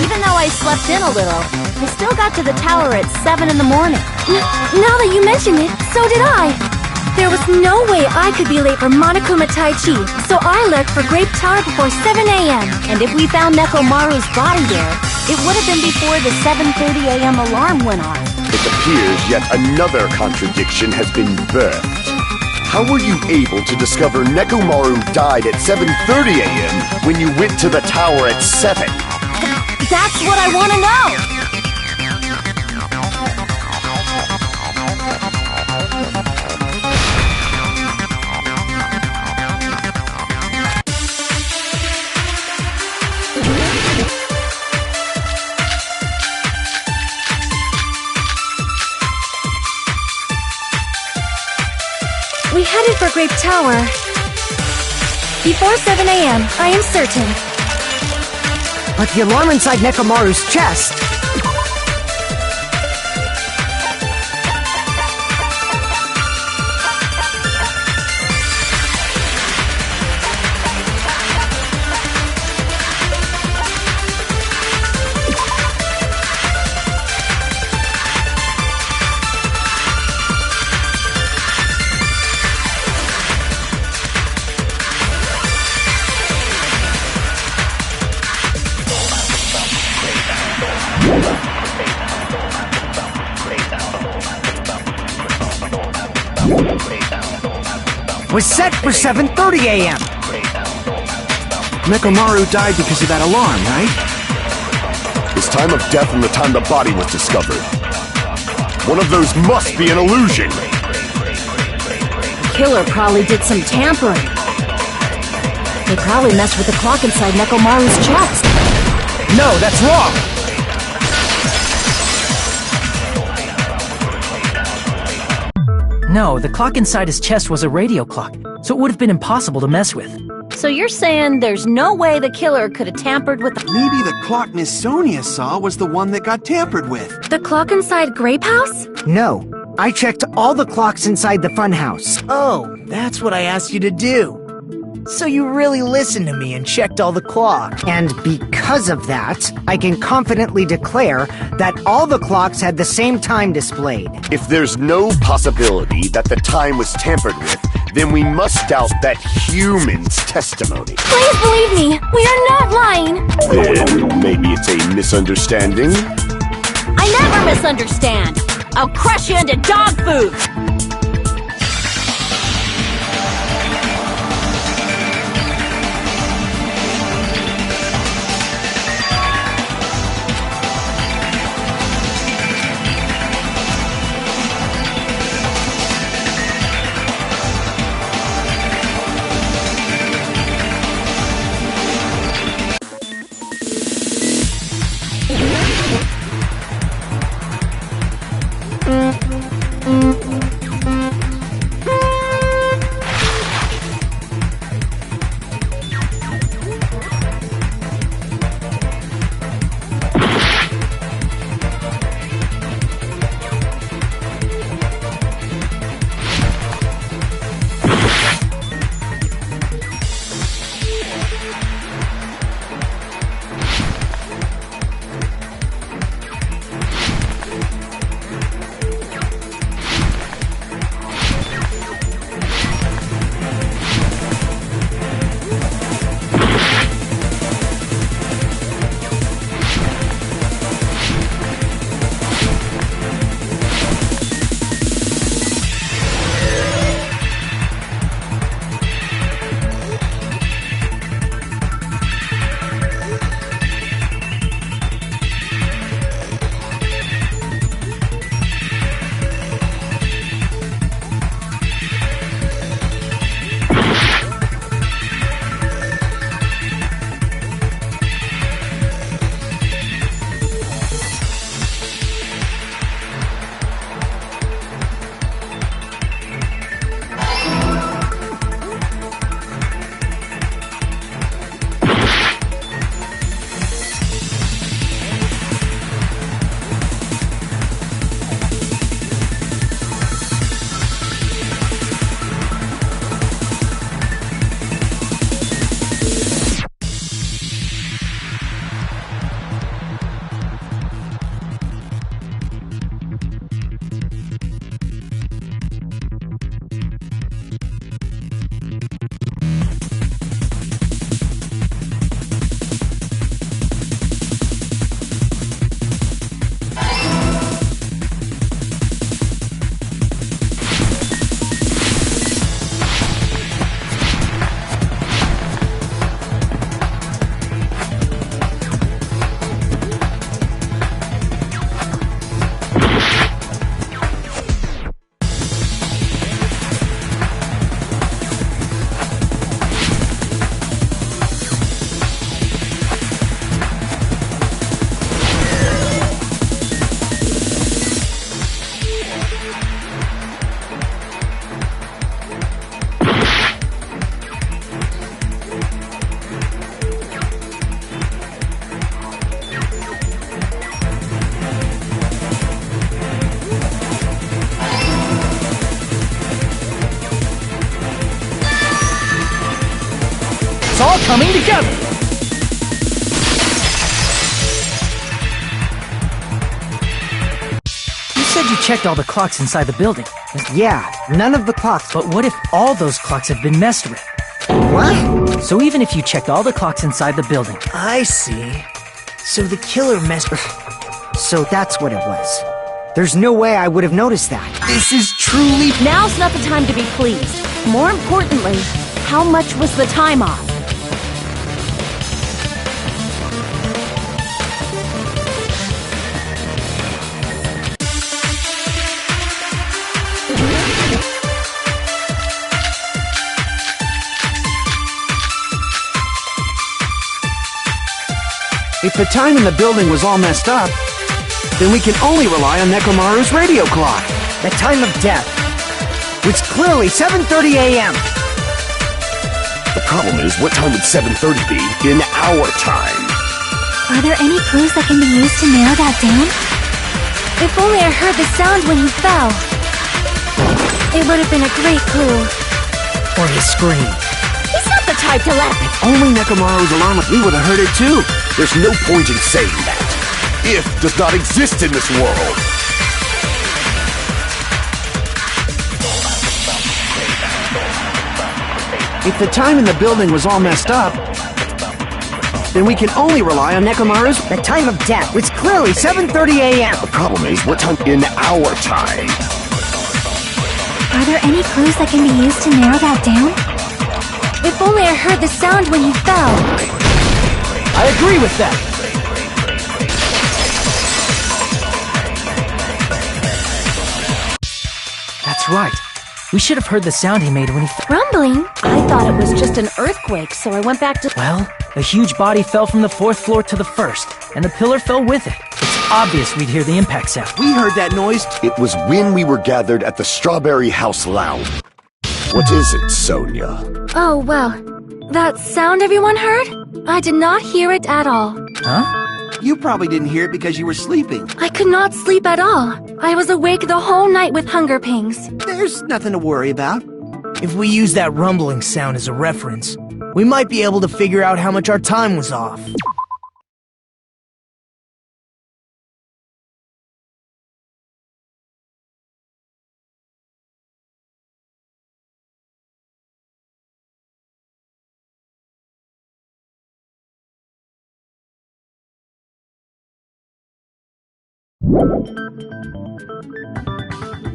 even though I slept in a little, I still got to the tower at 7 in the morning. Now that you mention it, so did I. There was no way I could be late for Monokuma Tai Chi, so I left for Grape Tower before 7 a.m. And if we found Nekomaru's body there, it would have been before the 7:30 a.m. alarm went off. It appears yet another contradiction has been birthed. How were you able to discover Nekomaru died at 7:30 a.m. when you went to the tower at 7? That's what I want to know! We headed for Grape Tower before 7 a.m., I am certain. But the alarm inside Nekomaru's chest... was set for 7:30 a.m. Nekomaru died because of that alarm, right? His time of death and the time the body was discovered. One of those must be an illusion. The killer probably did some tampering. They probably messed with the clock inside Nekomaru's chest. No, that's wrong! No, the clock inside his chest was a radio clock, so it would have been impossible to mess with. So you're saying there's no way the killer could have tampered with the... Maybe the clock Miss Sonia saw was the one that got tampered with. The clock inside Grape House? No, I checked all the clocks inside the funhouse. Oh, that's what I asked you to do. So you really listened to me and checked all the clocks. And because of that, I can confidently declare that all the clocks had the same time displayed. If there's no possibility that the time was tampered with, then we must doubt that human's testimony. Please believe me, we are not lying. Then maybe it's a misunderstanding? I never misunderstand! I'll crush you into dog food! it's all coming together! You said you checked all the clocks inside the building. Yeah, none of the clocks. But what if all those clocks have been messed with? What? So even if you checked all the clocks inside the building, I see. So the killer messed... So that's what it was. There's no way I would have noticed that. This is truly... Now's not the time to be pleased. More importantly, how much was the time off? If the time in the building was all messed up, then we can only rely on Nekomaru's radio clock. The time of death was clearly 7:30 a.m. The problem is, what time would 7:30 be in our time? Are there any clues that can be used to narrow that down? If only I heard the sound when he fell. It would have been a great clue. Or his scream. He's not the type to laugh. If only Nekomaru's alarm, we would have heard it too. There's no point in saying that. If does not exist in this world. If the time in the building was all messed up, then we can only rely on Nekomaru's... The time of death was clearly 7:30 a.m. The problem is, what time in our time? Are there any clues that can be used to narrow that down? If only I heard the sound when he fell. I agree with that. That's right. We should have heard the sound he made when he fell. Rumbling? I thought it was just an earthquake, so I went back to... Well, a huge body fell from the 4th floor to the 1st, and the pillar fell with it. It's obvious we'd hear the impact sound. We heard that noise. It was when we were gathered at the Strawberry House Lounge. What is it, Sonia? Oh, well. That sound everyone heard? I did not hear it at all. Huh? You probably didn't hear it because you were sleeping. I could not sleep at all. I was awake the whole night with hunger pangs. There's nothing to worry about. If we use that rumbling sound as a reference, we might be able to figure out how much our time was off.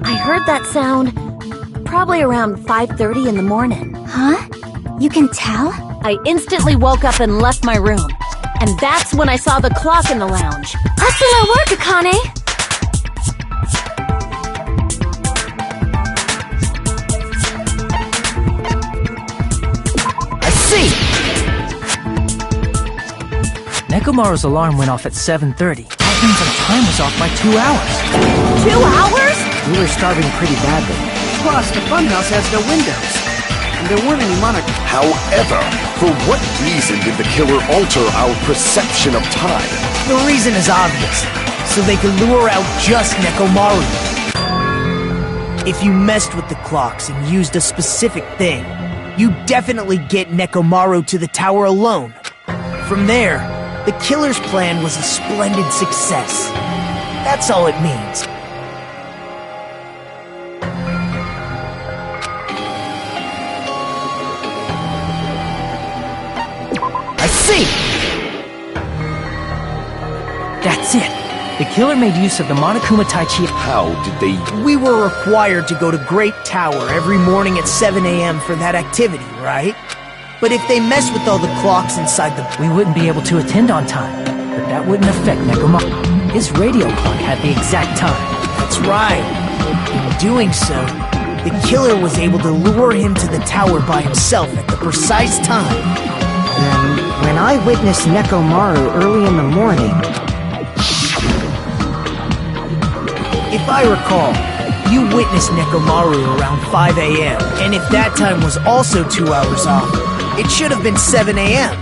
I heard that sound probably around 5:30 in the morning. Huh? You can tell? I instantly woke up and left my room. And that's when I saw the clock in the lounge. Excellent work, Akane! I see! Nekomaru's alarm went off at 7:30. That means our time was off by 2 hours. 2 hours? We were starving pretty badly. Plus, the funhouse has no windows. And there weren't any monitors. However, for what reason did the killer alter our perception of time? The reason is obvious. So they could lure out just Nekomaru. If you messed with the clocks and used a specific thing, you definitely get Nekomaru to the tower alone. From there, the killer's plan was a splendid success. That's all it means. I see! That's it. The killer made use of the Monokuma Tai Chi. How did they... We were required to go to Great Tower every morning at 7 a.m. for that activity, right? But if they mess with all the clocks inside the... We wouldn't be able to attend on time, but that wouldn't affect Nekomaru. His radio clock had the exact time. That's right. In doing so, the killer was able to lure him to the tower by himself at the precise time. Then, when I witnessed Nekomaru early in the morning... If I recall, you witnessed Nekomaru around 5 a.m., and if that time was also 2 hours off, it should have been 7 a.m.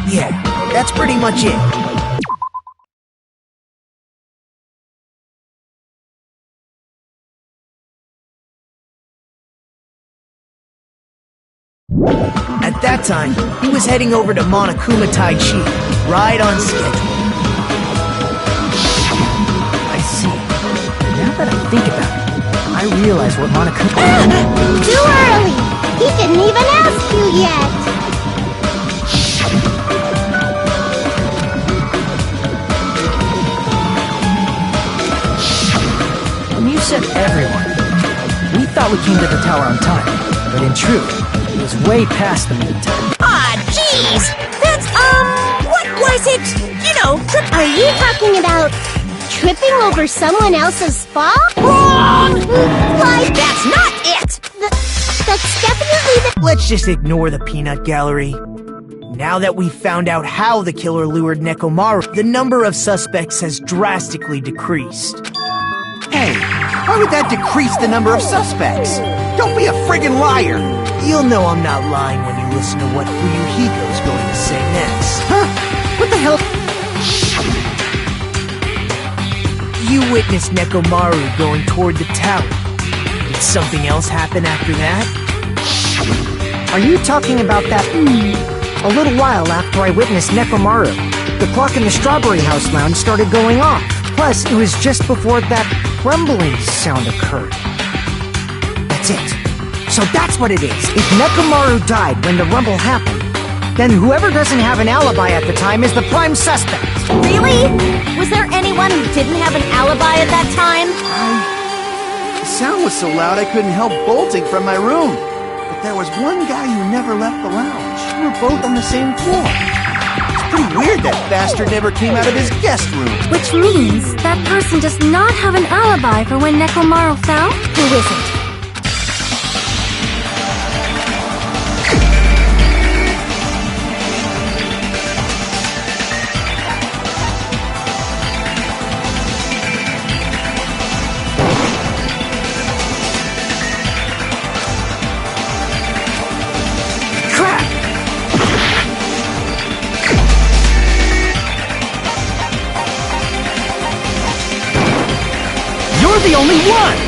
Yeah, that's pretty much it. At that time, he was heading over to Monokuma Taichi, right on schedule. I see. Now that I think about it, I realize what Monokuma... Too early! He didn't even ask you yet! When you said everyone, we thought we came to the tower on time, but in truth, it was way past the meantime. Ah, jeez! That's, what was it? You know, Are you talking about tripping over someone else's fall? wrong! Like, That's not it! that's definitely the... Let's just ignore the peanut gallery. Now that we've found out how the killer lured Nekomaru, the number of suspects has drastically decreased. Hey, why would that decrease the number of suspects? Don't be a friggin' liar! You'll know I'm not lying when you listen to what Fuyuhiko's going to say next. Huh? What the hell? You witnessed Nekomaru going toward the tower. Did something else happen after that? Are you talking about that? A little while after I witnessed Nekomaru, the clock in the Strawberry House lounge started going off. Plus, it was just before that rumbling sound occurred. That's it. So that's what it is. If Nekomaru died when the rumble happened, then whoever doesn't have an alibi at the time is the prime suspect. Really? Was there anyone who didn't have an alibi at that time? The sound was so loud I couldn't help bolting from my room. But there was one guy who never left the lounge. We were both on the same floor. It's pretty weird that bastard never came out of his guest room. Which means that person does not have an alibi for when Nekomaru fell? Who is it? You're the only one!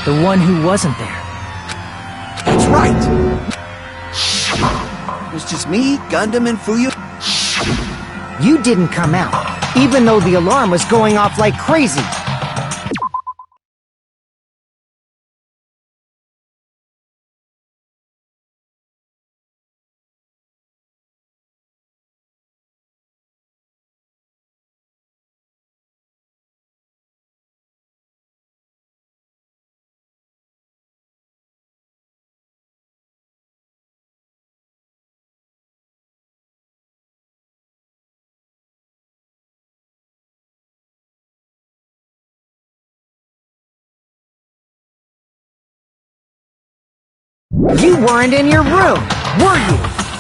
The one who wasn't there. That's right. It was just me, Gundam, and Fuyu. You didn't come out, even though the alarm was going off like crazy. You weren't in your room, were you?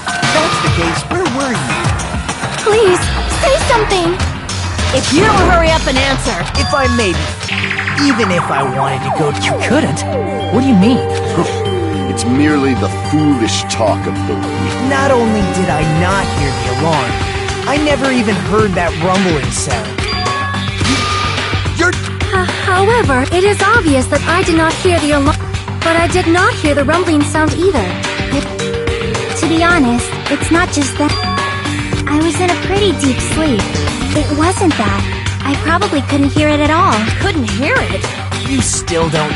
If that's the case, where were you? Please, say something! If you don't hurry up and answer, If I may, even if I wanted to go, You couldn't? What do you mean? It's merely the foolish talk of the weak. not only did I not hear the alarm, I never even heard that rumbling sound. However, it is obvious that I did not hear the alarm. But I did not hear the rumbling sound either. To be honest, it's not just that. I was in a pretty deep sleep. It wasn't that. I probably couldn't hear it at all. couldn't hear it. You still don't.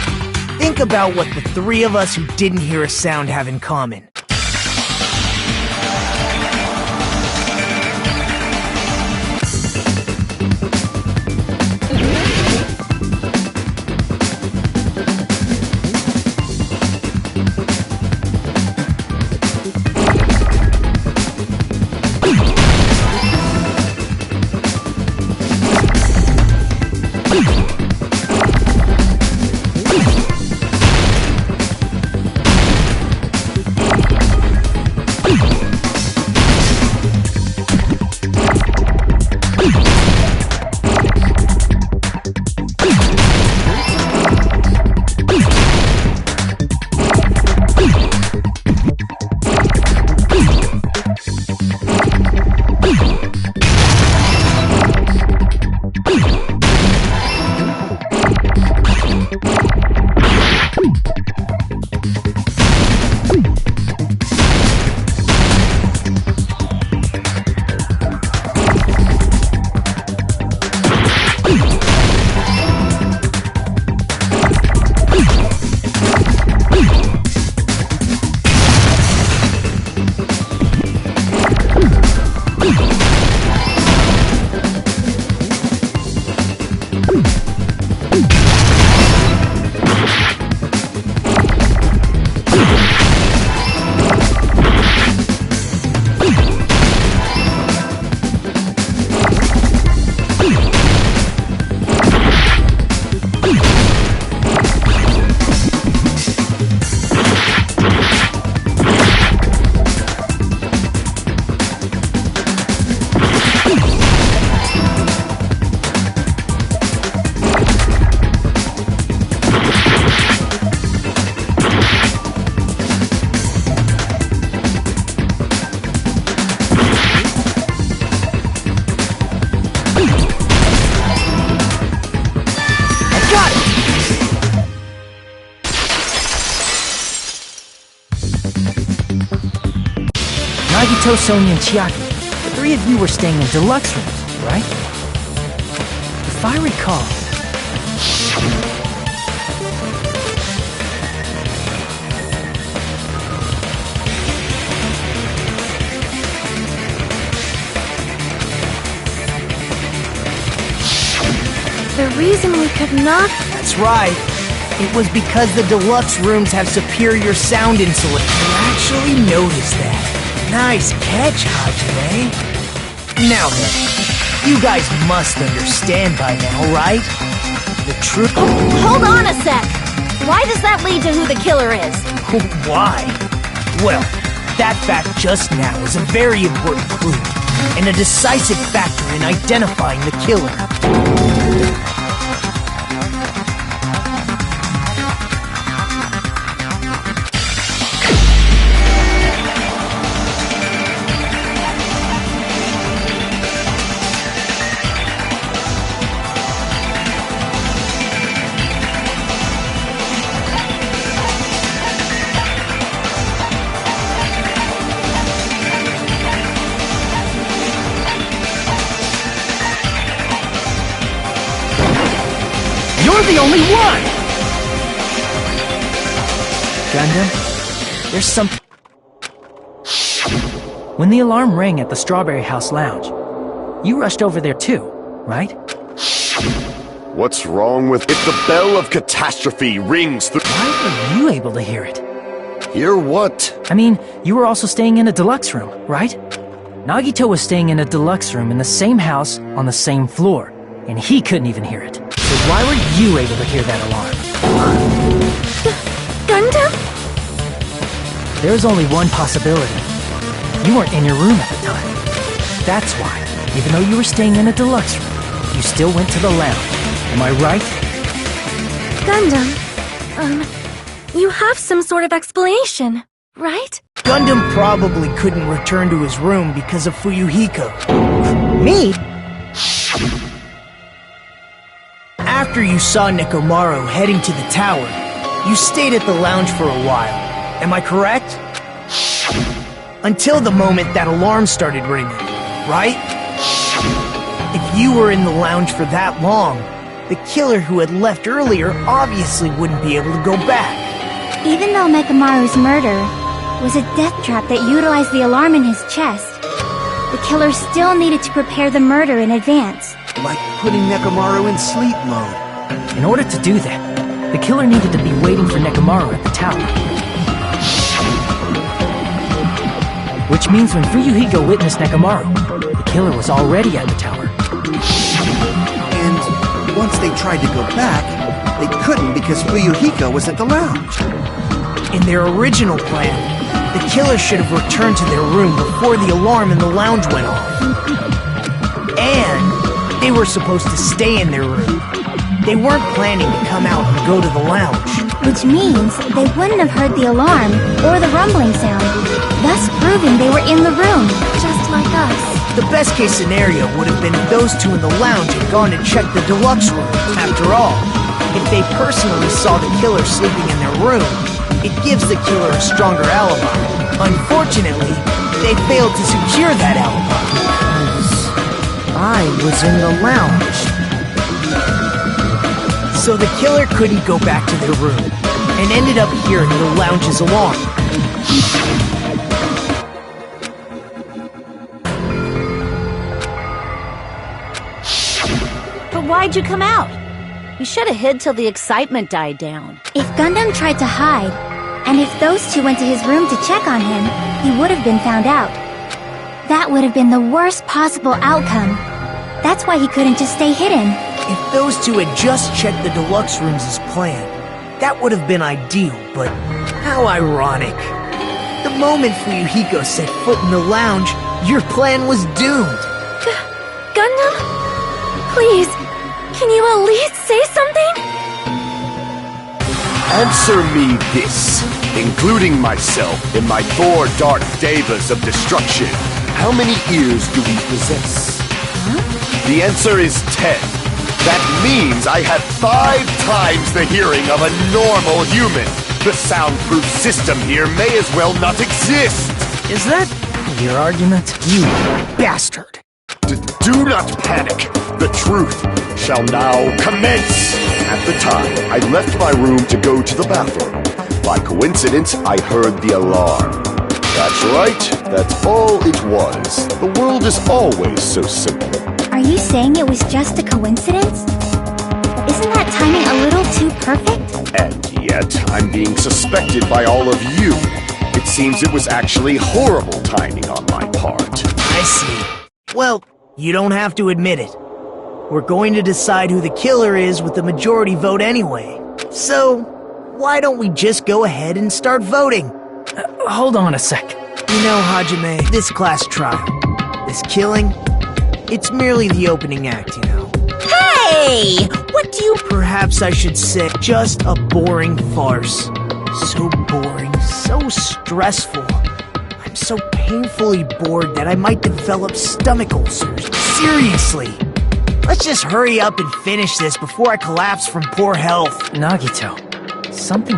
Think about what the three of us who didn't hear a sound have in common. Nagito, Sonia, and Chiaki, the three of you were staying in deluxe rooms, right? If I recall... The reason we could not... That's right. It was because the deluxe rooms have superior sound insulation. I actually noticed that. Nice catch, Hajime. Now then, you guys must understand by now, right? The truth... Hold on a sec! Why does that lead to who the killer is? Why? Well, that fact just now is a very important clue, and a decisive factor in identifying the killer. You're the only one! Gundam, there's some... When the alarm rang at the Strawberry House Lounge, you rushed over there too, right? What's wrong with... If the bell of catastrophe rings through... Why were you able to hear it? Hear what? I mean, you were also staying in a deluxe room, right? Nagito was staying in a deluxe room in the same house on the same floor, and he couldn't even hear it. So why were you able to hear that alarm? Gundam? There's only one possibility. You weren't in your room at the time. That's why, even though you were staying in a deluxe room, you still went to the lounge. Am I right? Gundam, you have some sort of explanation, right? Gundam probably couldn't return to his room because of Fuyuhiko. Me? After you saw Nekomaru heading to the tower, you stayed at the lounge for a while. Am I correct? Until the moment that alarm started ringing, right? If you were in the lounge for that long, the killer who had left earlier obviously wouldn't be able to go back. Even though Nekomaru's murder was a death trap that utilized the alarm in his chest, the killer still needed to prepare the murder in advance. Like putting Nekomaru in sleep mode. In order to do that, the killer needed to be waiting for Nekomaru at the tower. Which means when Fuyuhiko witnessed Nekomaru, the killer was already at the tower. And once they tried to go back, they couldn't because Fuyuhiko was at the lounge. In their original plan, the killer should have returned to their room before the alarm in the lounge went off. And they were supposed to stay in their room. They weren't planning to come out and go to the lounge. Which means they wouldn't have heard the alarm or the rumbling sound, thus proving they were in the room, just like us. The best case scenario would have been if those two in the lounge had gone to check the deluxe room. After all, if they personally saw the killer sleeping in their room, it gives the killer a stronger alibi. Unfortunately, they failed to secure that alibi. I was in the lounge. So the killer couldn't go back to their room, and ended up hearing the lounge's alarm. But why'd you come out? You should have hid till the excitement died down. If Gundam tried to hide, and if those two went to his room to check on him, he would have been found out. That would have been the worst possible outcome. That's why he couldn't just stay hidden. If those two had just checked the deluxe rooms as planned, that would have been ideal, but how ironic. The moment Fuyuhiko set foot in the lounge, your plan was doomed. Gundam? Please, can you at least say something? Answer me this, including myself in my 4 dark devas of destruction. How many ears do we possess? The answer is 10. That means I have 5 times the hearing of a normal human. The soundproof system here may as well not exist. Is that Your argument? You bastard! Do not panic. The truth shall now commence. At the time, I left my room to go to the bathroom. By coincidence, I heard the alarm. That's right. That's all it was. The world is always so simple. Are you saying it was just a coincidence? Isn't that timing a little too perfect? And yet, I'm being suspected by all of you. It seems it was actually horrible timing on my part. I see. Well, you don't have to admit it. We're going to decide who the killer is with the majority vote anyway. So, why don't we just go ahead and start voting? Hold on a sec. You know, Hajime, this class trial, this killing, it's merely the opening act, you know. Hey! What do you... Perhaps I should say, just a boring farce. So boring, so stressful. I'm so painfully bored that I might develop stomach ulcers. Seriously! Let's just hurry up and finish this before I collapse from poor health. Nagito, something...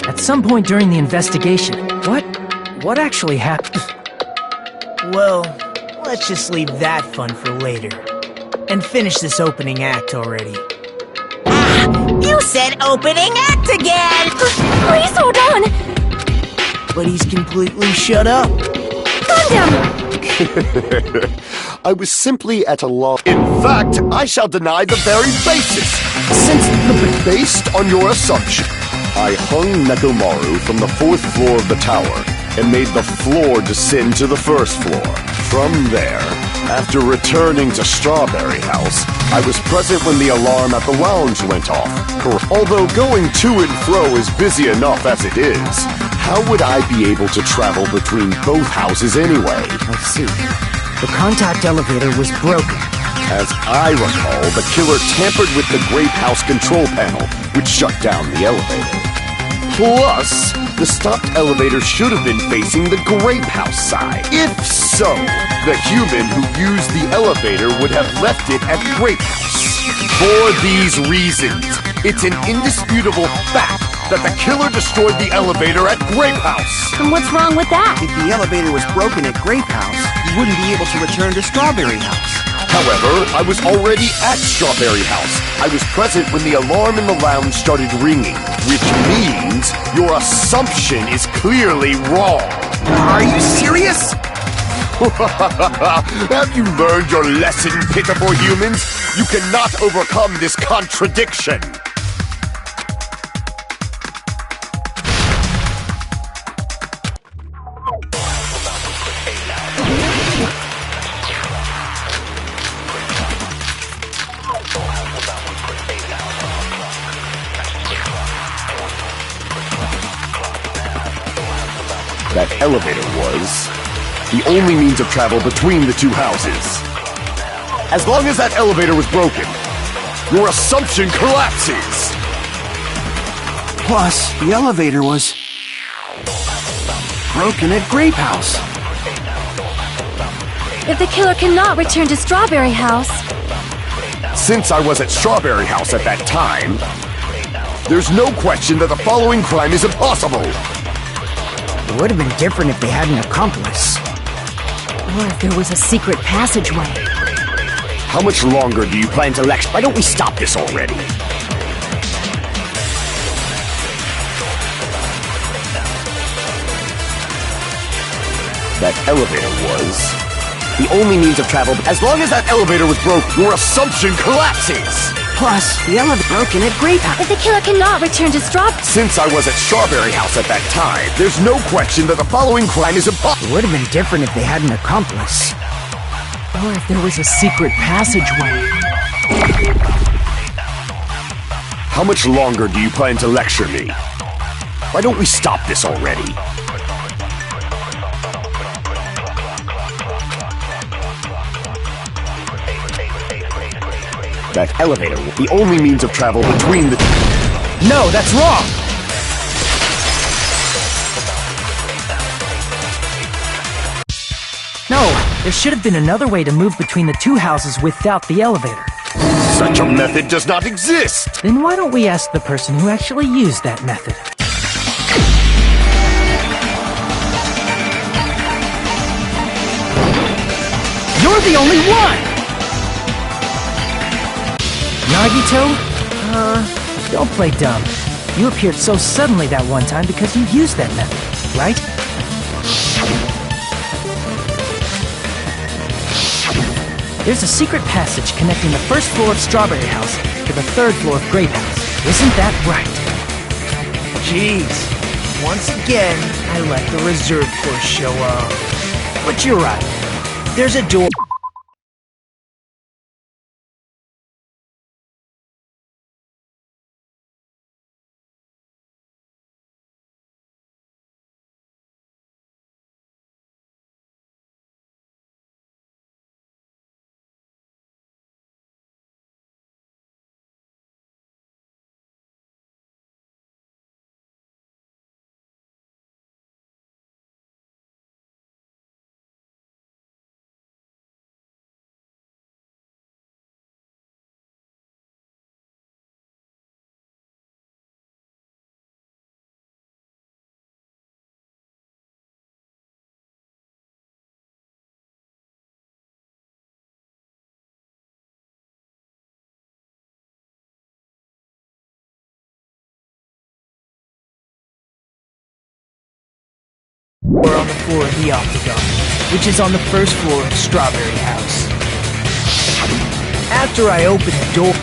At some point during the investigation, what actually happened? Well, let's just leave that fun for later. And finish this opening act already. You said opening act again! Please hold on! But he's completely shut up. Calm down! I was simply at a loss. In fact, I shall deny the very basis. Based on your assumption, I hung Nekomaru from the 4th floor of the tower and made the floor descend to the 1st floor. From there, after returning to Strawberry House, I was present when the alarm at the lounge went off. Although going to and fro is busy enough as it is, how would I be able to travel between both houses anyway? I see. The contact elevator was broken. As I recall, the killer tampered with the Grape House control panel, which shut down the elevator. Plus, the stopped elevator should have been facing the Grape House side. If so, the human who used the elevator would have left it at Grape House. For these reasons, it's an indisputable fact that the killer destroyed the elevator at Grape House. And what's wrong with that? If the elevator was broken at Grape House, he wouldn't be able to return to Strawberry House. However, I was already at Strawberry House. I was present when the alarm in the lounge started ringing, which means your assumption is clearly wrong. Are you serious? Have you learned your lesson, pitiful humans? You cannot overcome this contradiction. That elevator was the only means of travel between the two houses. As long as that elevator was broken, your assumption collapses. Plus, the elevator was broken at Grape House. If the killer cannot return to Strawberry House... Since I was at Strawberry House at that time, there's no question that the following crime is impossible. It would have been different if they had an accomplice. Or if there was a secret passageway. How much longer do you plan to lecture? Why don't we stop this already? That elevator was the only means of travel. As long as that elevator was broken, your assumption collapses. Plus, the elevator broken at Grape House. If the killer cannot return to Strawberry... Since I was at Strawberry House at that time, there's no question that the following crime is impossible. It would have been different if they had an accomplice. Or if there was a secret passageway. How much longer do you plan to lecture me? Why don't we stop this already? That elevator will be the only means of travel between the... No, that's wrong! No, there should have been another way to move between the two houses without the elevator. Such a method does not exist! Then why don't we ask the person who actually used that method? You're the only one! Nagito? Don't play dumb. You appeared so suddenly that one time because you used that method, right? There's a secret passage connecting the first floor of Strawberry House to the third floor of Grape House. Isn't that right? Jeez. Once again, I let the reserve force show up. But you're right. There's a door. We're on the floor of the Octagon, which is on the first floor of Strawberry House. After I opened the door...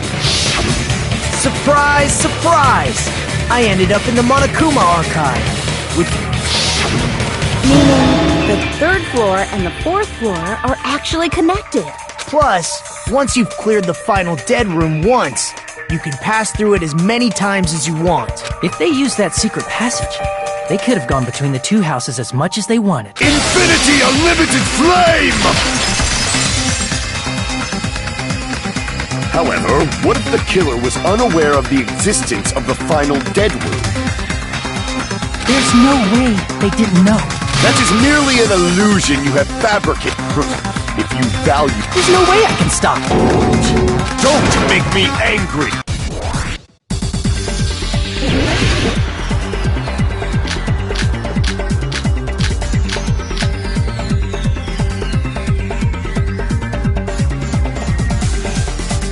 Surprise, surprise! I ended up in the Monokuma archive, which... Meaning, the third floor and the fourth floor are actually connected. Plus, once you've cleared the final dead room once, you can pass through it as many times as you want. If they used that secret passage, they could have gone between the two houses as much as they wanted. Infinity Unlimited Flame! However, what if the killer was unaware of the existence of the final dead room? There's no way they didn't know. That is merely an illusion you have fabricated. If you value... There's no way I can stop you. Don't make me angry!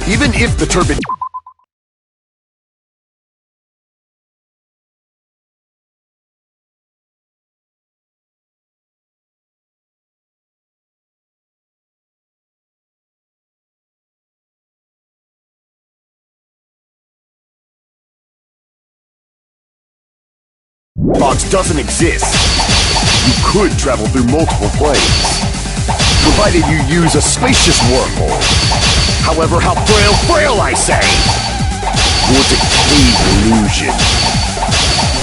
Even if the turbine... box doesn't exist, you could travel through multiple planes, provided you use a spacious wormhole. However, how frail I say! Your decayed illusion.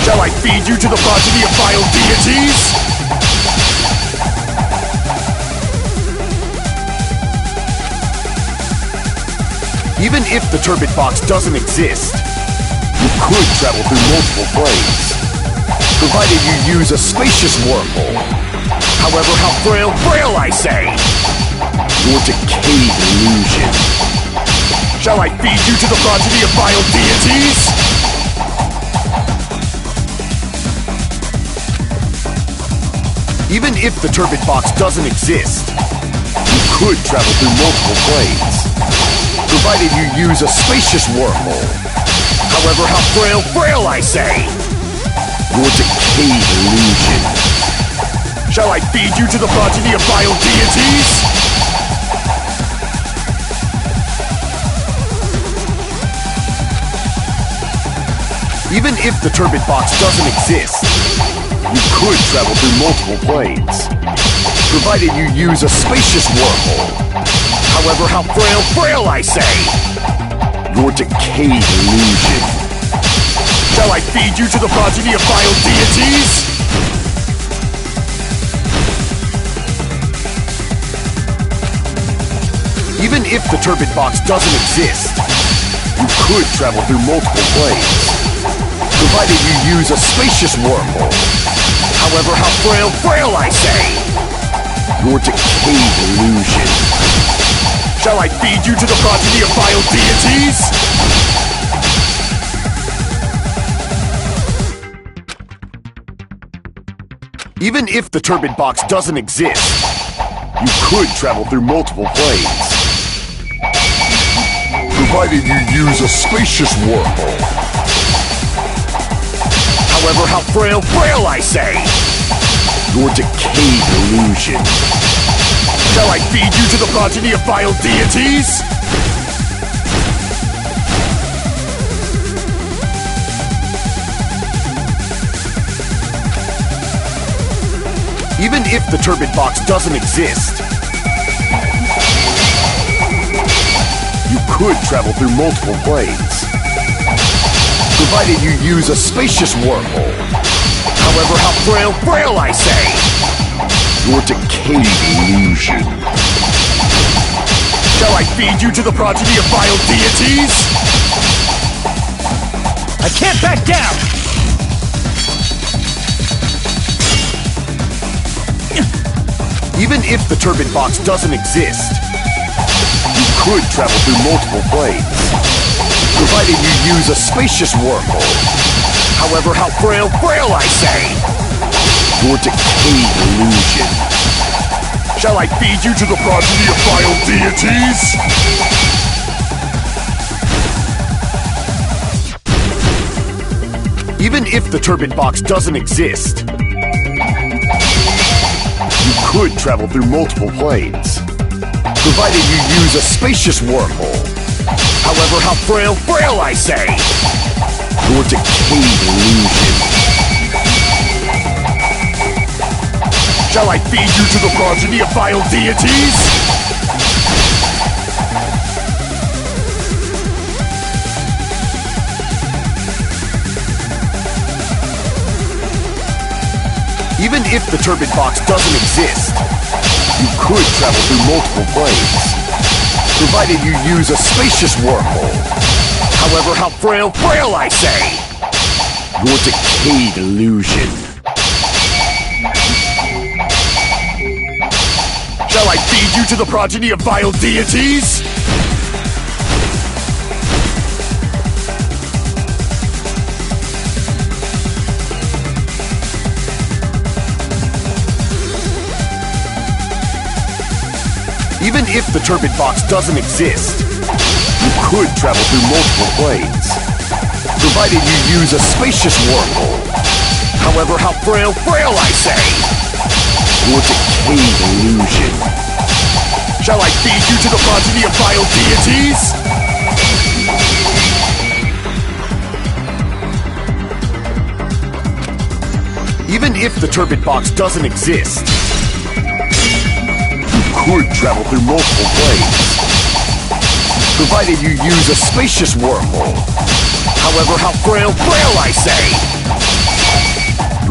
Shall I feed you to the progeny of vile deities? Even if the turbid box doesn't exist, you could travel through multiple planes, provided you use a spacious wormhole. However, how frail I say! Your decayed illusion. Shall I feed you to the progeny of vile deities? Even if the turbid box doesn't exist, you could travel through multiple planes, provided you use a spacious wormhole. However, how frail I say! Your decayed illusion. Shall I feed you to the progeny of vile deities? Even if the turbid box doesn't exist, you could travel through multiple planes, provided you use a spacious wormhole. However, how frail I say! Your decayed illusion. Shall I feed you to the progeny of vile deities? Even if the turbid box doesn't exist, you could travel through multiple planes, provided you use a spacious wormhole. However, how frail I say! Your decayed illusion. Shall I feed you to the progeny of vile deities? Even if the turbid box doesn't exist, You could travel through multiple planes. Provided you use a spacious wormhole. However, how frail I say! Your decayed illusion. Shall I feed you to the progeny of vile deities? Even if the turbid box doesn't exist, you could travel through multiple planes. Provided you use a spacious wormhole. However, how frail I say! Your decayed illusion. Shall I feed you to the progeny of vile deities? I can't back down! Even if the turbid box doesn't exist, you could travel through multiple planes. Provided you use a spacious wormhole. However, how frail I say! Your decayed illusion. Shall I feed you to the progeny of vile deities? Even if the turbid box doesn't exist, you could travel through multiple planes. Provided you use a spacious wormhole. However, how frail I say! Your decayed illusion. Shall I feed you to the progeny of vile deities? Even if the turbid box doesn't exist, you could travel through multiple planes. Provided you use a spacious wormhole. However, how frail I say! Your decayed illusion. Shall I feed you to the progeny of vile deities? Even if the turbid box doesn't exist, you could travel through multiple planes. Provided you use a spacious wormhole. However, how frail I say! Your decayed illusion. Shall I feed you to the progeny of vile deities? Even if the turbid box doesn't exist, could travel through multiple planes. Provided you use a spacious wormhole. However, how frail I say!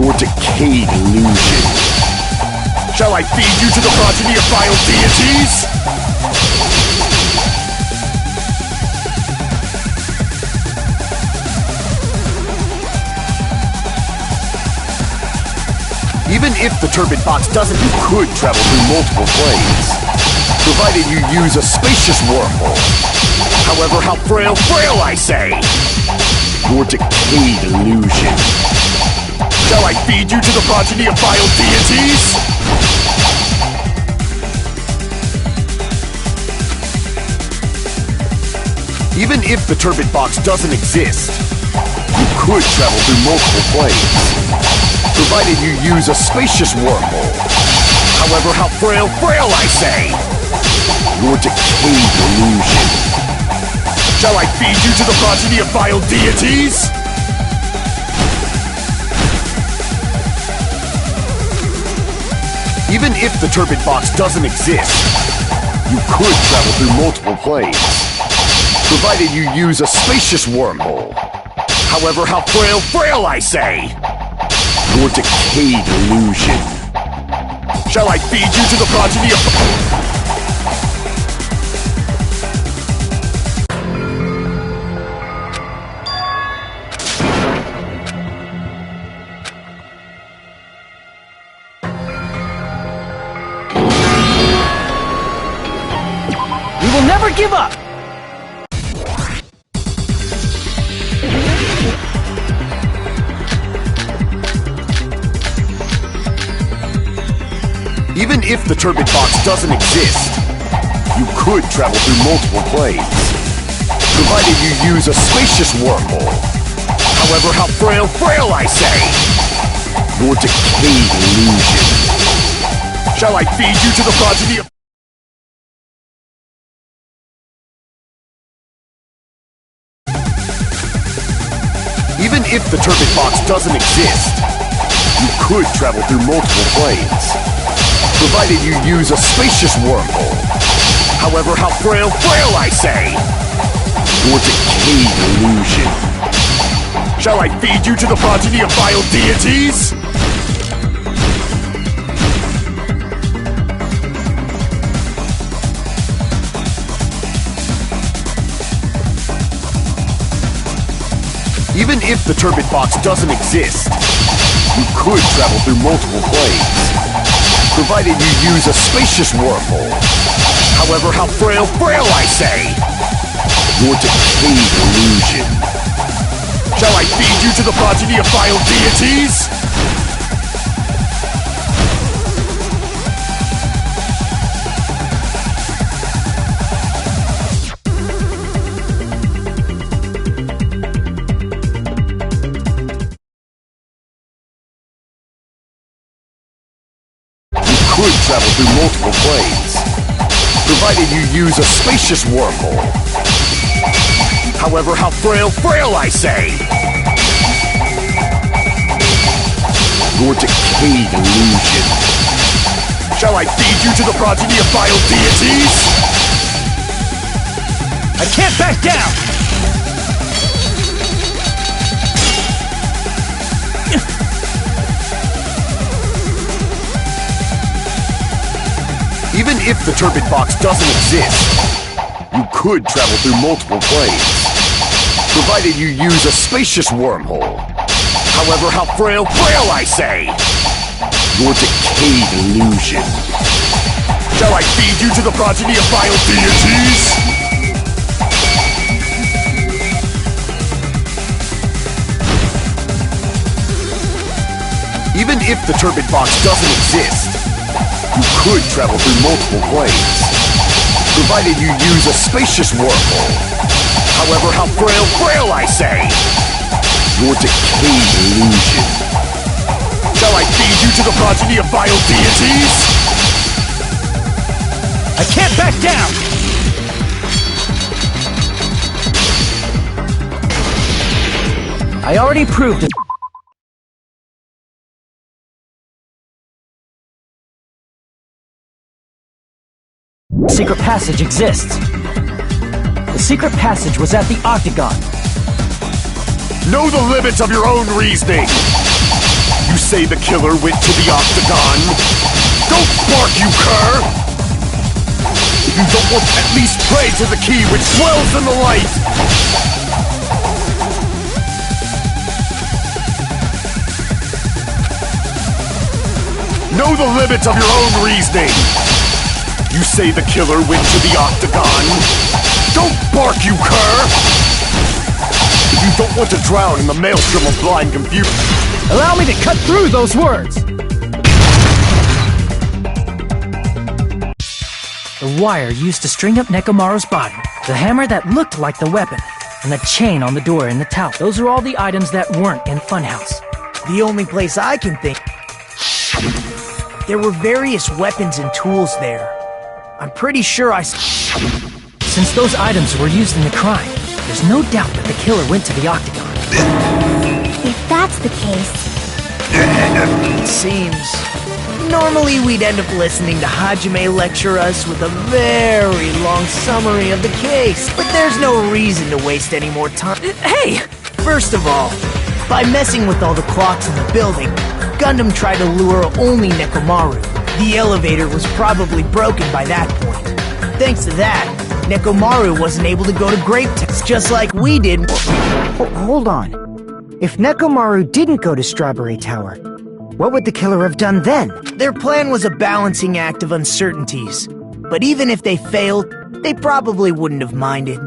Your decayed illusion. Shall I feed you to the progeny of vile deities? Even if the turbid box doesn't, you could travel through multiple planes. Provided you use a spacious wormhole. However, how frail I say! Your decayed illusion. Shall I feed you to the progeny of vile deities? Even if the turbid box doesn't exist, you could travel through multiple planes. Provided you use a spacious wormhole. However, how frail I say! Your decayed illusion. Shall I feed you to the progeny of vile deities? Even if the turbid box doesn't exist, you could travel through multiple planes. Provided you use a spacious wormhole. However, how frail I say! Your decayed illusion. Shall I feed you to the progeny of... We will never give up! Even if the turbid box doesn't exist, you could travel through multiple planes, provided you use a spacious wormhole. However, how frail I say! Your decayed illusion. Shall I feed you to the progeny of... Even if the turbid box doesn't exist, you could travel through multiple planes, provided you use a spacious wormhole. However, how frail I say! Your decayed illusion. Shall I feed you to the progeny of vile deities? Even if the turbid box doesn't exist, you could travel through multiple planes, provided you use a spacious wormhole. However, how frail I say! Your decayed illusion. Shall I feed you to the progeny of vile deities? Could travel through multiple planes, provided you use a spacious wormhole. However, how frail I say! Your decayed illusion. Shall I feed you to the progeny of vile deities? I can't back down! Even if the turbid box doesn't exist, you could travel through multiple planes, provided you use a spacious wormhole. However, how frail I say! Your decayed illusion. Shall I feed you to the progeny of vile deities? Even if the turbid box doesn't exist, you could travel through multiple planes, provided you use a spacious wormhole. However, how frail I say! Your decayed illusion. Shall I feed you to the progeny of vile deities? I can't back down! I already proved it. Secret passage exists. The secret passage was at the Octagon. Know the limits of your own reasoning! You say the killer went to the Octagon? Don't bark, you cur! If you don't want, at least pray to the key which dwells in the light! Know the limits of your own reasoning! You say the killer went to the Octagon? Don't bark, you cur! If you don't want to drown in the maelstrom of blind confusion... Allow me to cut through those words! The wire used to string up Nekomaru's body, the hammer that looked like the weapon, and the chain on the door in the tower. Those are all the items that weren't in Funhouse. The only place I can think... There were various weapons and tools there. I'm pretty sure Since those items were used in the crime, there's no doubt that the killer went to the Octagon. If that's the case... It seems... Normally we'd end up listening to Hajime lecture us with a very long summary of the case, but there's no reason to waste any more time. Hey! First of all, by messing with all the clocks in the building, Gundam tried to lure only Nekomaru. The elevator was probably broken by that point. Thanks to that, Nekomaru wasn't able to go to Grape Test, just like we did. Hold on. If Nekomaru didn't go to Strawberry Tower, what would the killer have done then? Their plan was a balancing act of uncertainties. But even if they failed, they probably wouldn't have minded.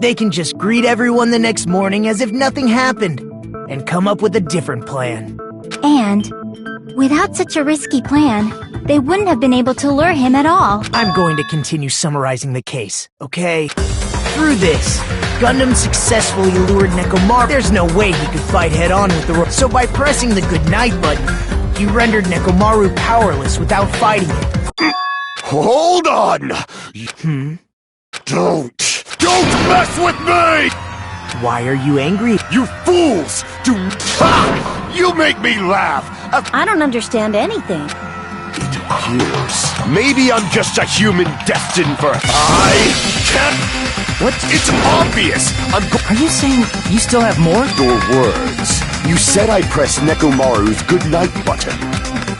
They can just greet everyone the next morning as if nothing happened, and come up with a different plan. And, without such a risky plan, they wouldn't have been able to lure him at all. I'm going to continue summarizing the case, okay? Through this, Gundam successfully lured Nekomaru. There's no way he could fight head-on with the so by pressing the goodnight button, he rendered Nekomaru powerless without fighting it. Hold on! Don't mess with me! Why are you angry? You fools! Ha! You make me laugh! I don't understand anything. It appears. Maybe I'm just a human destined for. I can't. What? It's obvious! Are you saying you still have more? Your words. You said I pressed Nekomaru's goodnight button.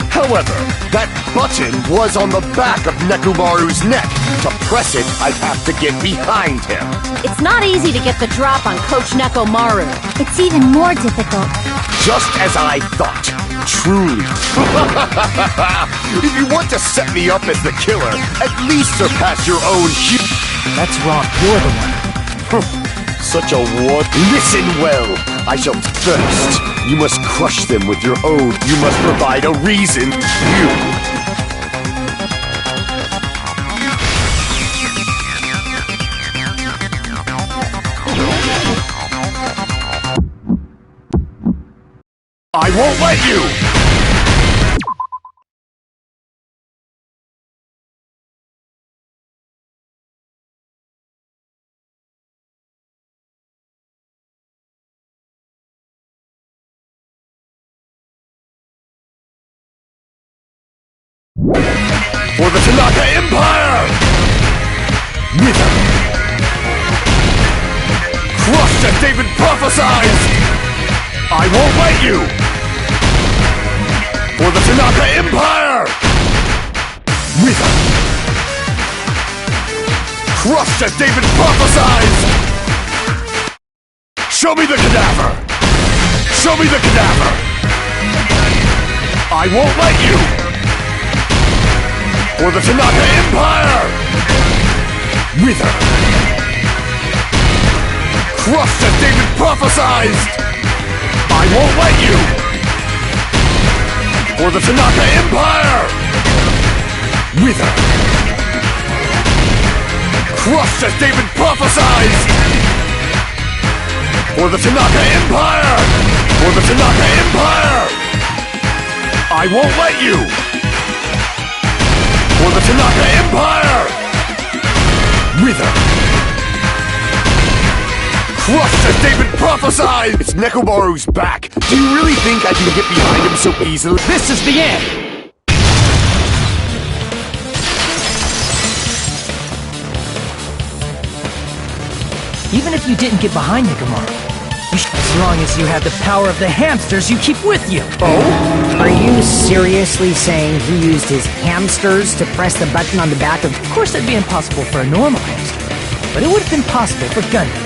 However, that button was on the back of Nekomaru's neck. To press it, I'd have to get behind him. It's not easy to get the drop on Coach Nekomaru. It's even more difficult. Just as I thought. Truly. If you want to set me up as the killer, at least surpass your own That's wrong. You're the one. Such a what? Listen well. I shall first. You must crush them with your own. You must provide a reason. I won't let you! For the Tanaka Empire! Wither! Crushed as David prophesied! I won't let you! For the Tanaka Empire! Wither! Crushed as David prophesied! Show me the cadaver! Show me the cadaver! I won't let you! For the Tanaka Empire! Wither! Crushed as David prophesied! I won't let you! For the Tanaka Empire! Wither! Crushed as David prophesied! For the Tanaka Empire! For the Tanaka Empire! I won't let you! For the Tanaka Empire! Wither! Crushed as David prophesied! It's Nekomaru's back! Do you really think I can get behind him so easily? This is the end! Even if you didn't get behind Nekomaru, as long as you have the power of the hamsters you keep with you! Oh? Are you seriously saying he used his hamsters to press the button on the back of... Of course that'd be impossible for a normal hamster, but it would have been possible for Gundams.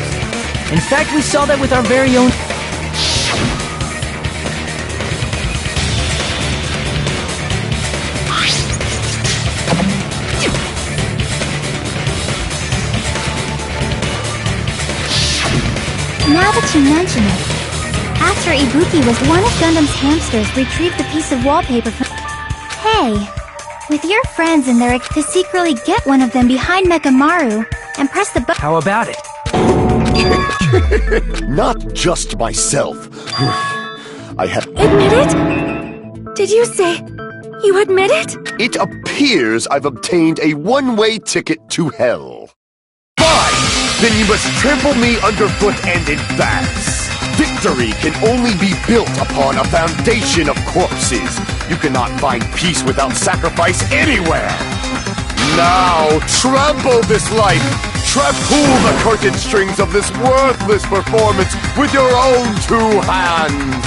In fact, we saw that with our very own... Now that you mention it, after Ibuki was one of Gundam's hamsters retrieved a piece of wallpaper from... Hey, with your friends in there to secretly get one of them behind Nekomaru and press the button... How about it? Not just myself. I have... Admit it? Did you say you admit it? It appears I've obtained a one-way ticket to hell. Fine! Then you must trample me underfoot and advance. Victory can only be built upon a foundation of corpses. You cannot find peace without sacrifice anywhere. Now, trample this life. Pull the curtain strings of this worthless performance with your own two hands.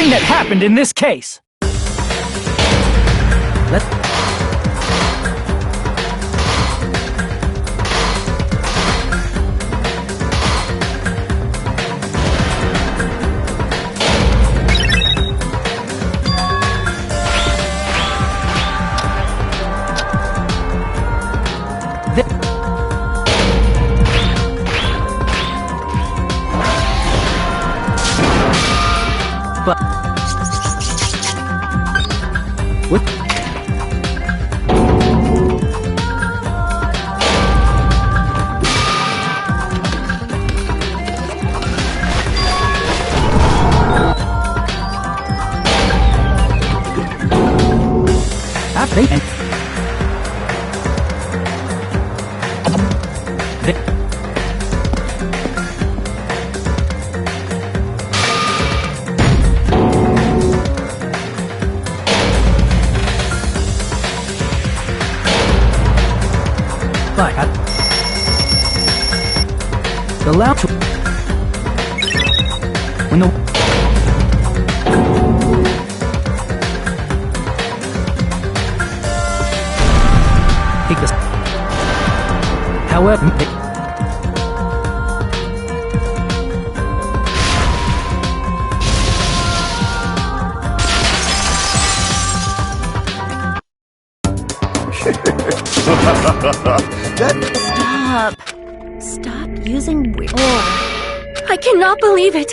something that happened in this case. But what? The loud when the take this. However, Stop using weird. I cannot believe it.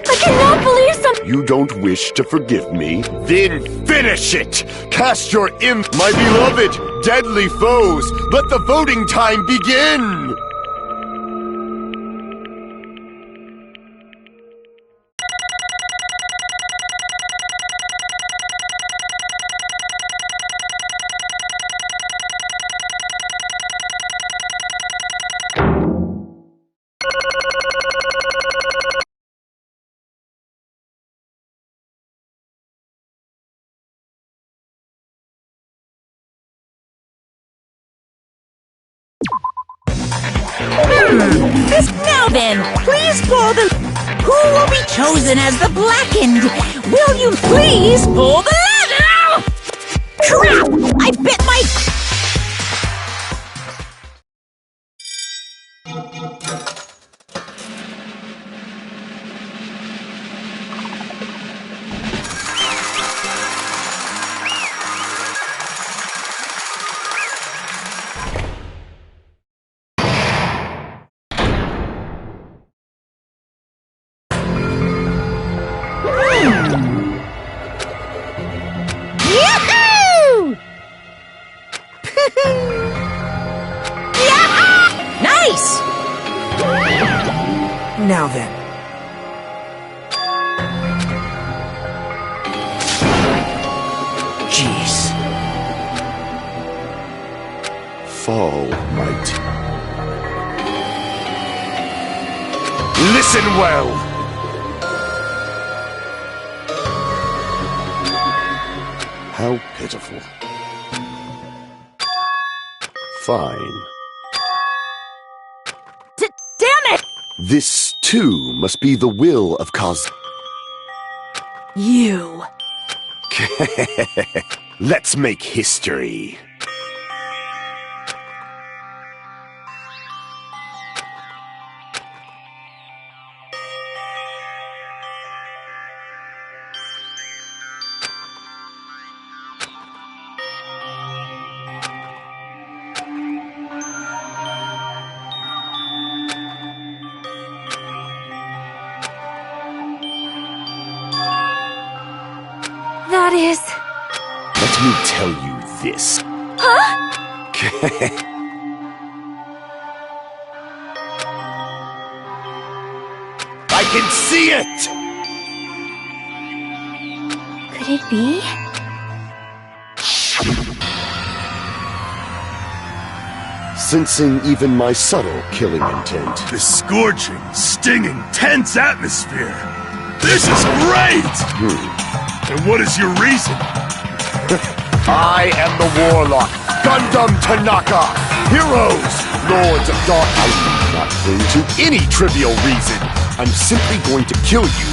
I cannot believe some. You don't wish to forgive me? Then finish it! Cast your my beloved, deadly foes! Let the voting time begin! Now then, please pull the... Who will be chosen as the blackened? Will you please pull the lever? Crap! I bit my... Yahoo! Nice! Now then. Jeez. Fall might. Listen well! How pitiful. Fine. Damn it! This, too, must be the will of You. Let's make history. That is... Let me tell you this. Huh? I can see it! Could it be? Sensing even my subtle killing intent. The scorching, stinging, tense atmosphere. This is great! And what is your reason? I am the Warlock, Gundam Tanaka! Heroes, Lords of Dark. I'm not going to any trivial reason. I'm simply going to kill you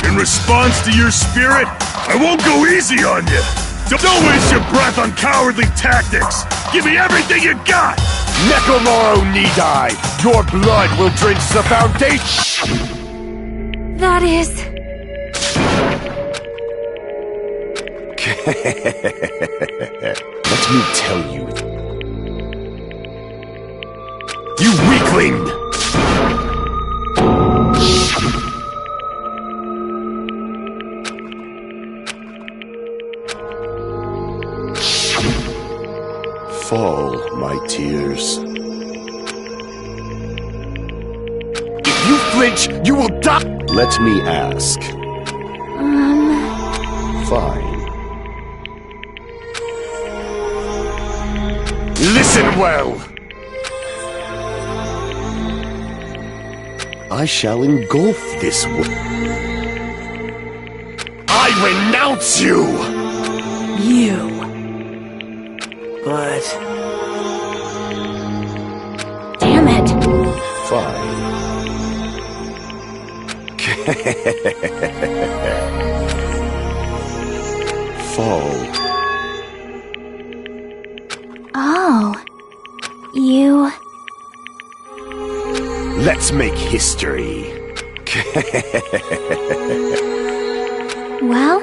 In response to your spirit, I won't go easy on you. Don't waste your breath on cowardly tactics. Give me everything you got. Nekomaru Nidai, your blood will drench the foundation. That is... Let me tell you. You weakling! Fall, my tears. If you flinch, you will die! Let me ask. Fine. Listen well! I shall engulf this I renounce you! You. But... Damn it. Fine. Fall. Oh. You... Let's make history. Well?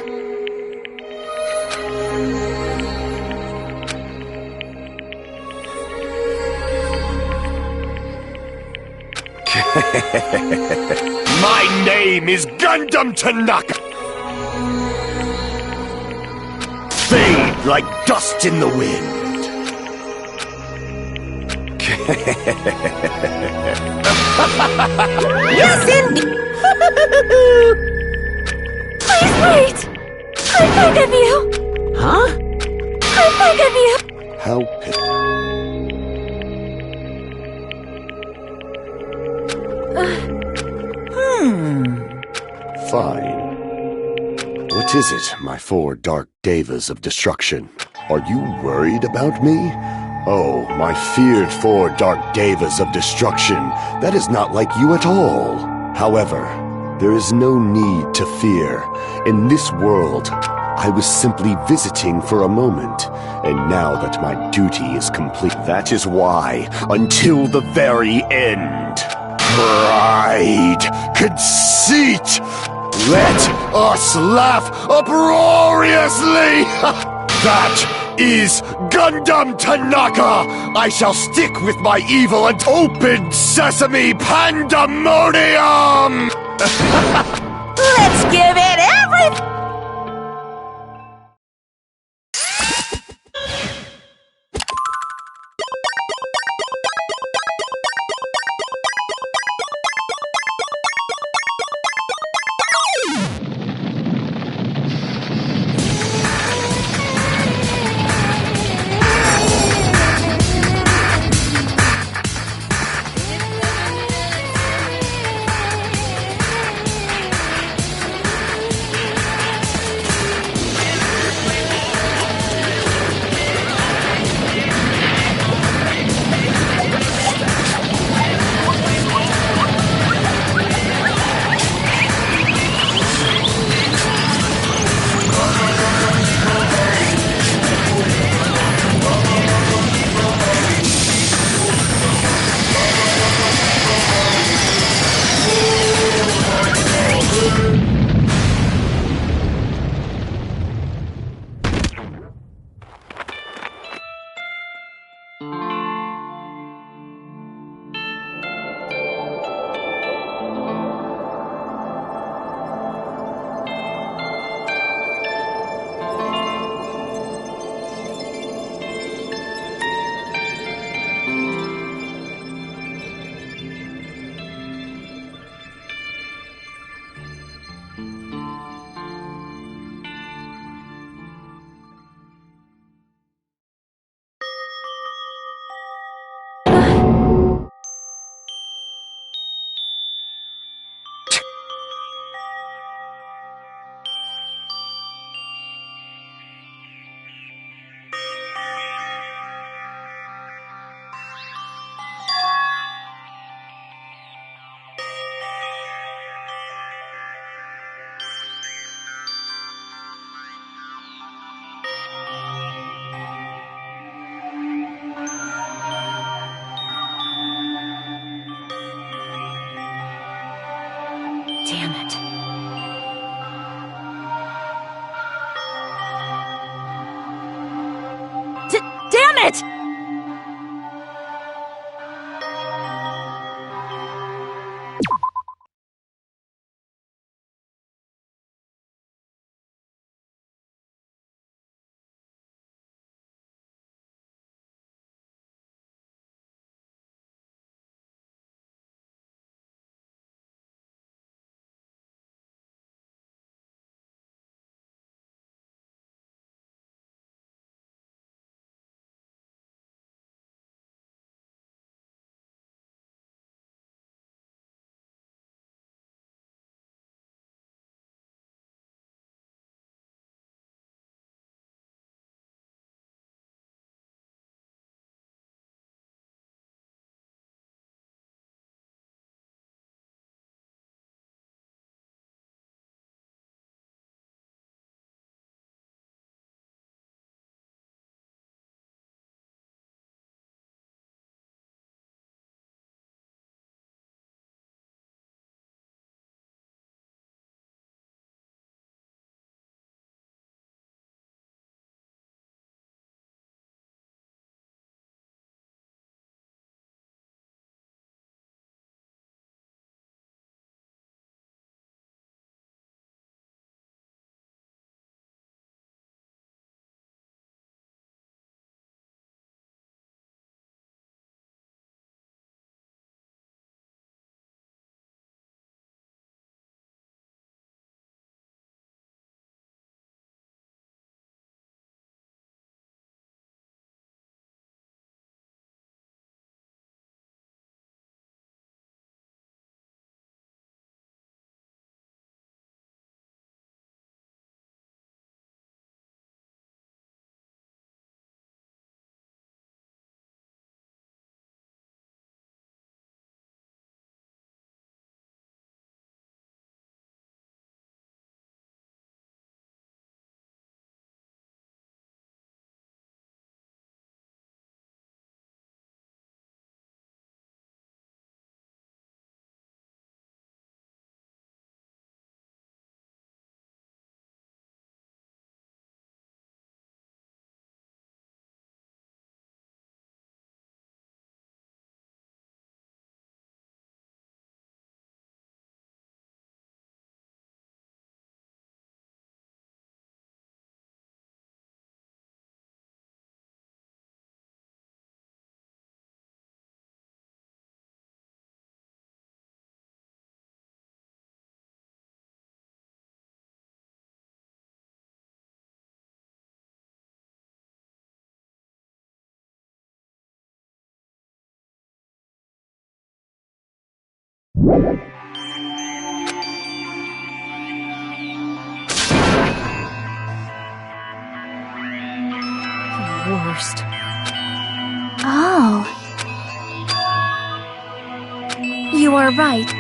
My name is Gundam Tanaka! Fade like dust in the wind! Yes, indeed. Please wait! I beg of you! Huh? I beg of you! How Fine. What is it, my four dark devas of destruction? Are you worried about me? Oh, my feared four dark devas of destruction, that is not like you at all. However, there is no need to fear. In this world, I was simply visiting for a moment, and now that my duty is complete, that is why, until the very end. Pride, conceit, let us laugh uproariously! That is Gundam Tanaka! I shall stick with my evil and open sesame pandemonium! Let's give it everything. Worst. Oh. You are right.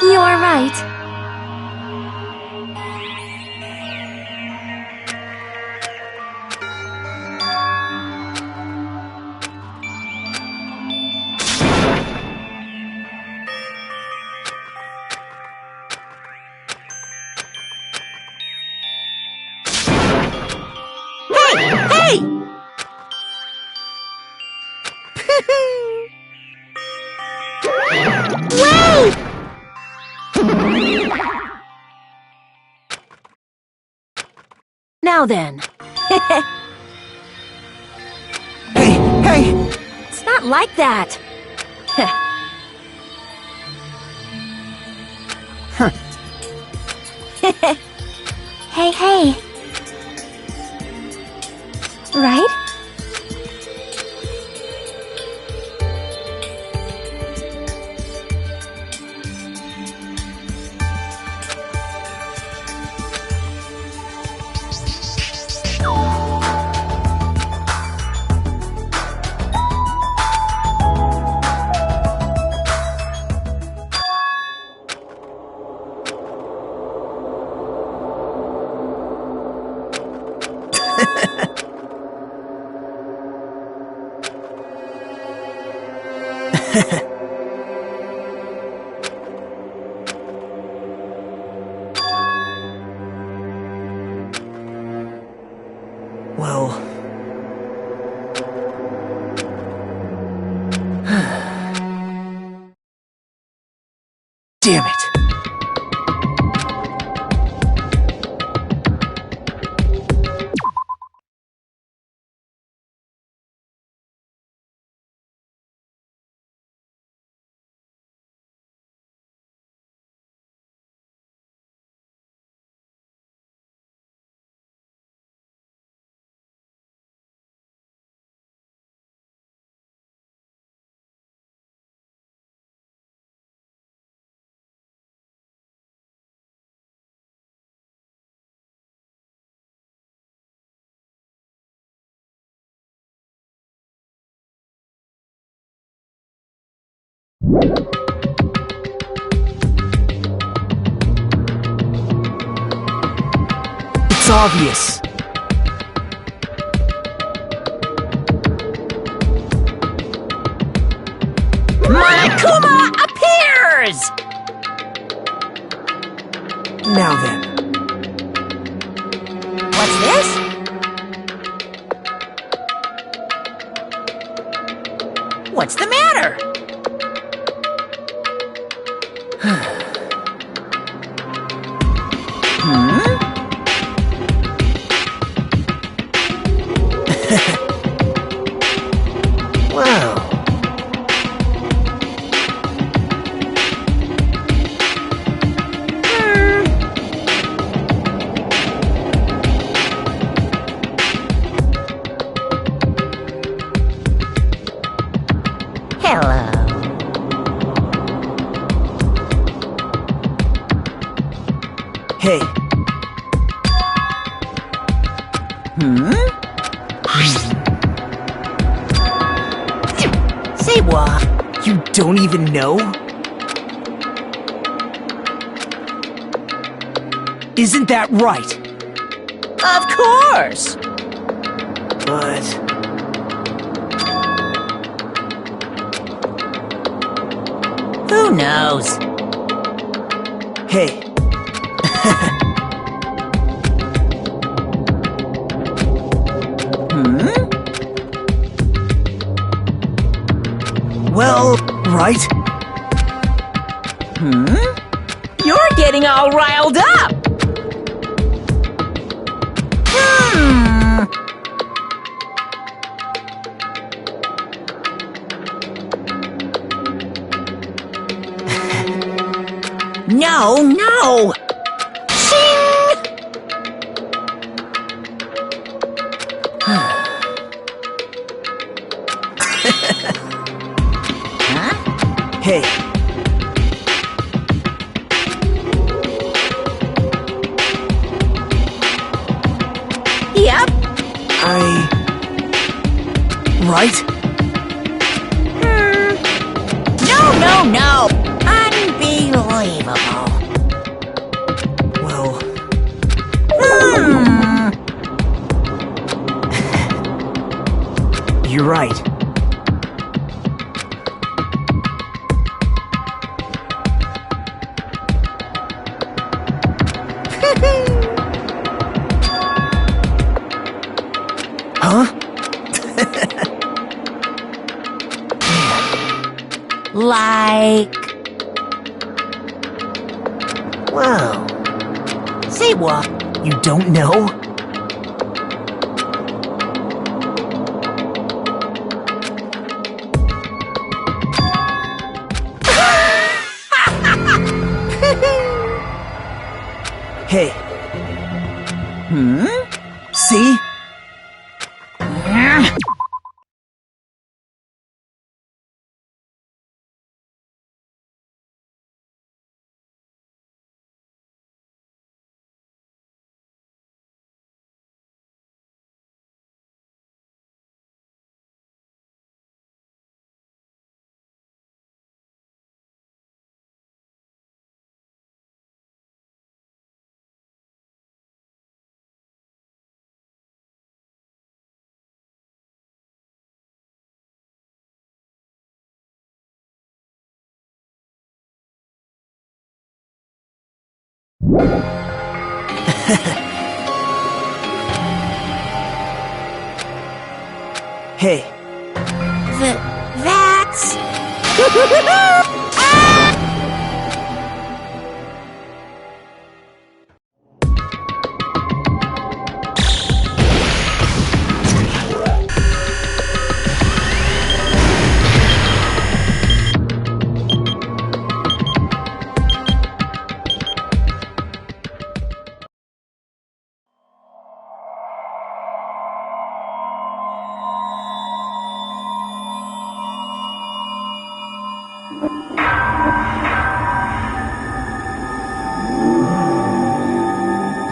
You are right. Hey! Wait! Now then, Hey! it's not like that. Hey. Right? Well... Damn it! It's obvious. Monokuma appears! Now then. What's this? What's the matter? Wow. Hello. Hey. Say what? You don't even know? Isn't that right? Of course! But... Who knows? Hey. Well, right? You're getting all riled up! No! Shing! Huh? right? No. Unbelievable. Well, you're right. Huh? Like... Wow. Say what? You don't know? Hey. See? Hey. That's...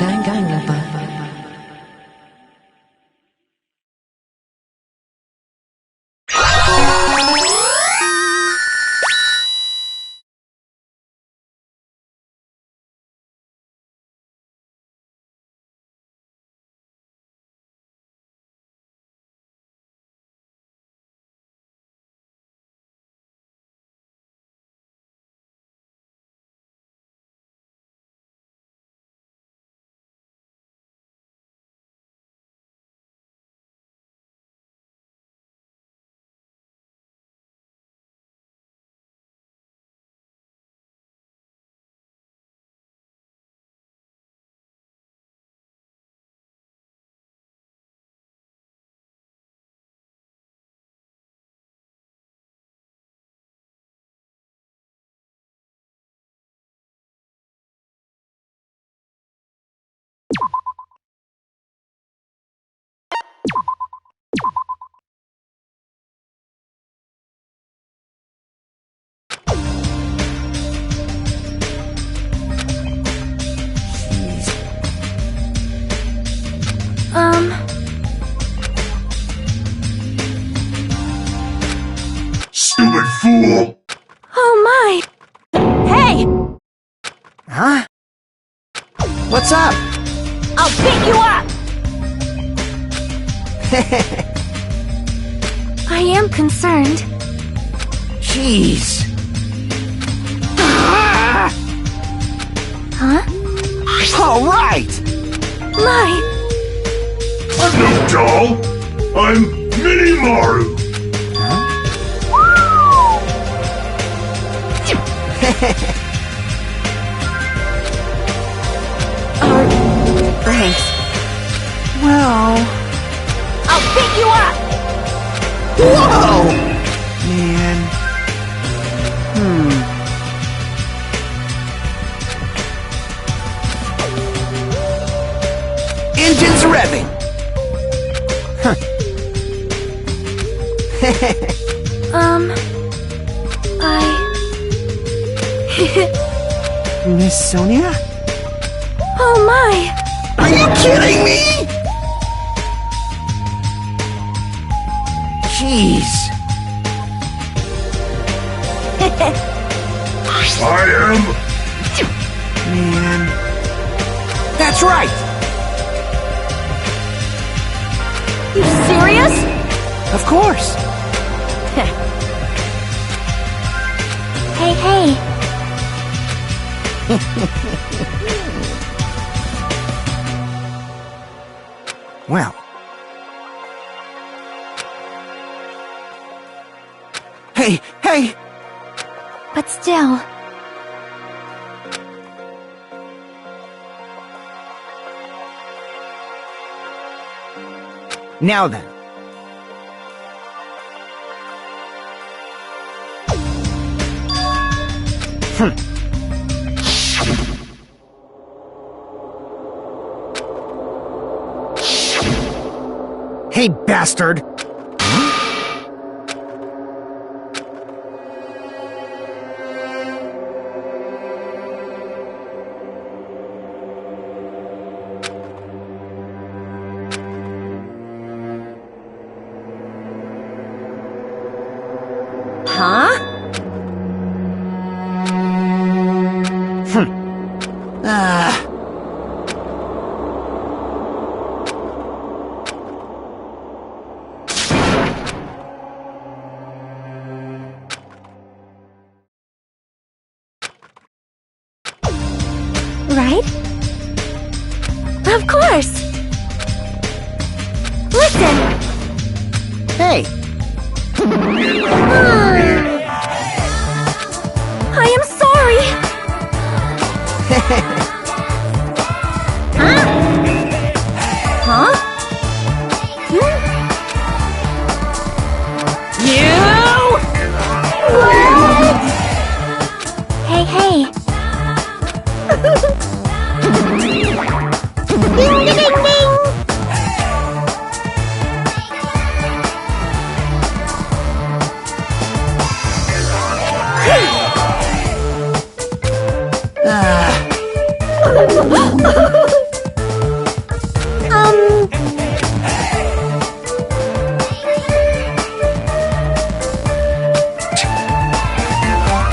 Dangaronpa. Stupid fool! Oh my! Hey! Huh? What's up? I'll beat you up! I am concerned. Jeez. Huh? All right. My... I'm no doll! I'm Mini Maru! Thanks. Well... I'll beat you up! Whoa! Man. Engines revving! Huh. Miss Sonia? Oh my! Are you kidding me? Jeez. I am... Man. That's right! You serious? Of course! Hey, hey. Well. Hey, hey! But still... Now then. Hey, bastard! Huh? Right? Of course! Listen! Hey! I am sorry! Huh? Hey, hey! Ding, ding, ding, ding!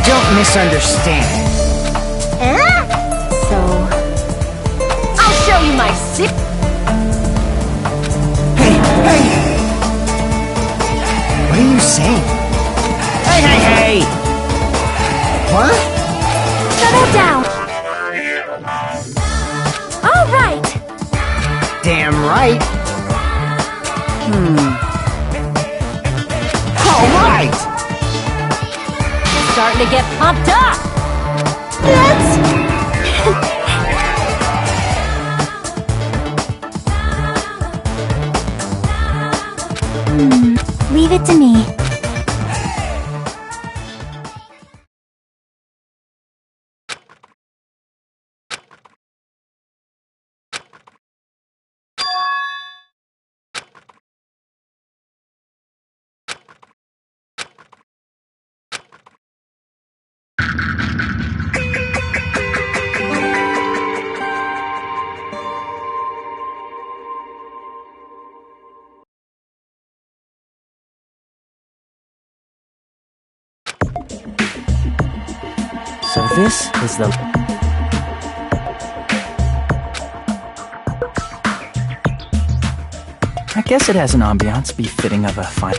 Don't misunderstand. So... I'll show you my sick... Hey, hey! What are you saying? Hey, hey, hey! What? Settle down! All right! Damn right! All right! Starting to get pumped up! Leave it to me. So this is the... I guess it has an ambiance befitting of a fine...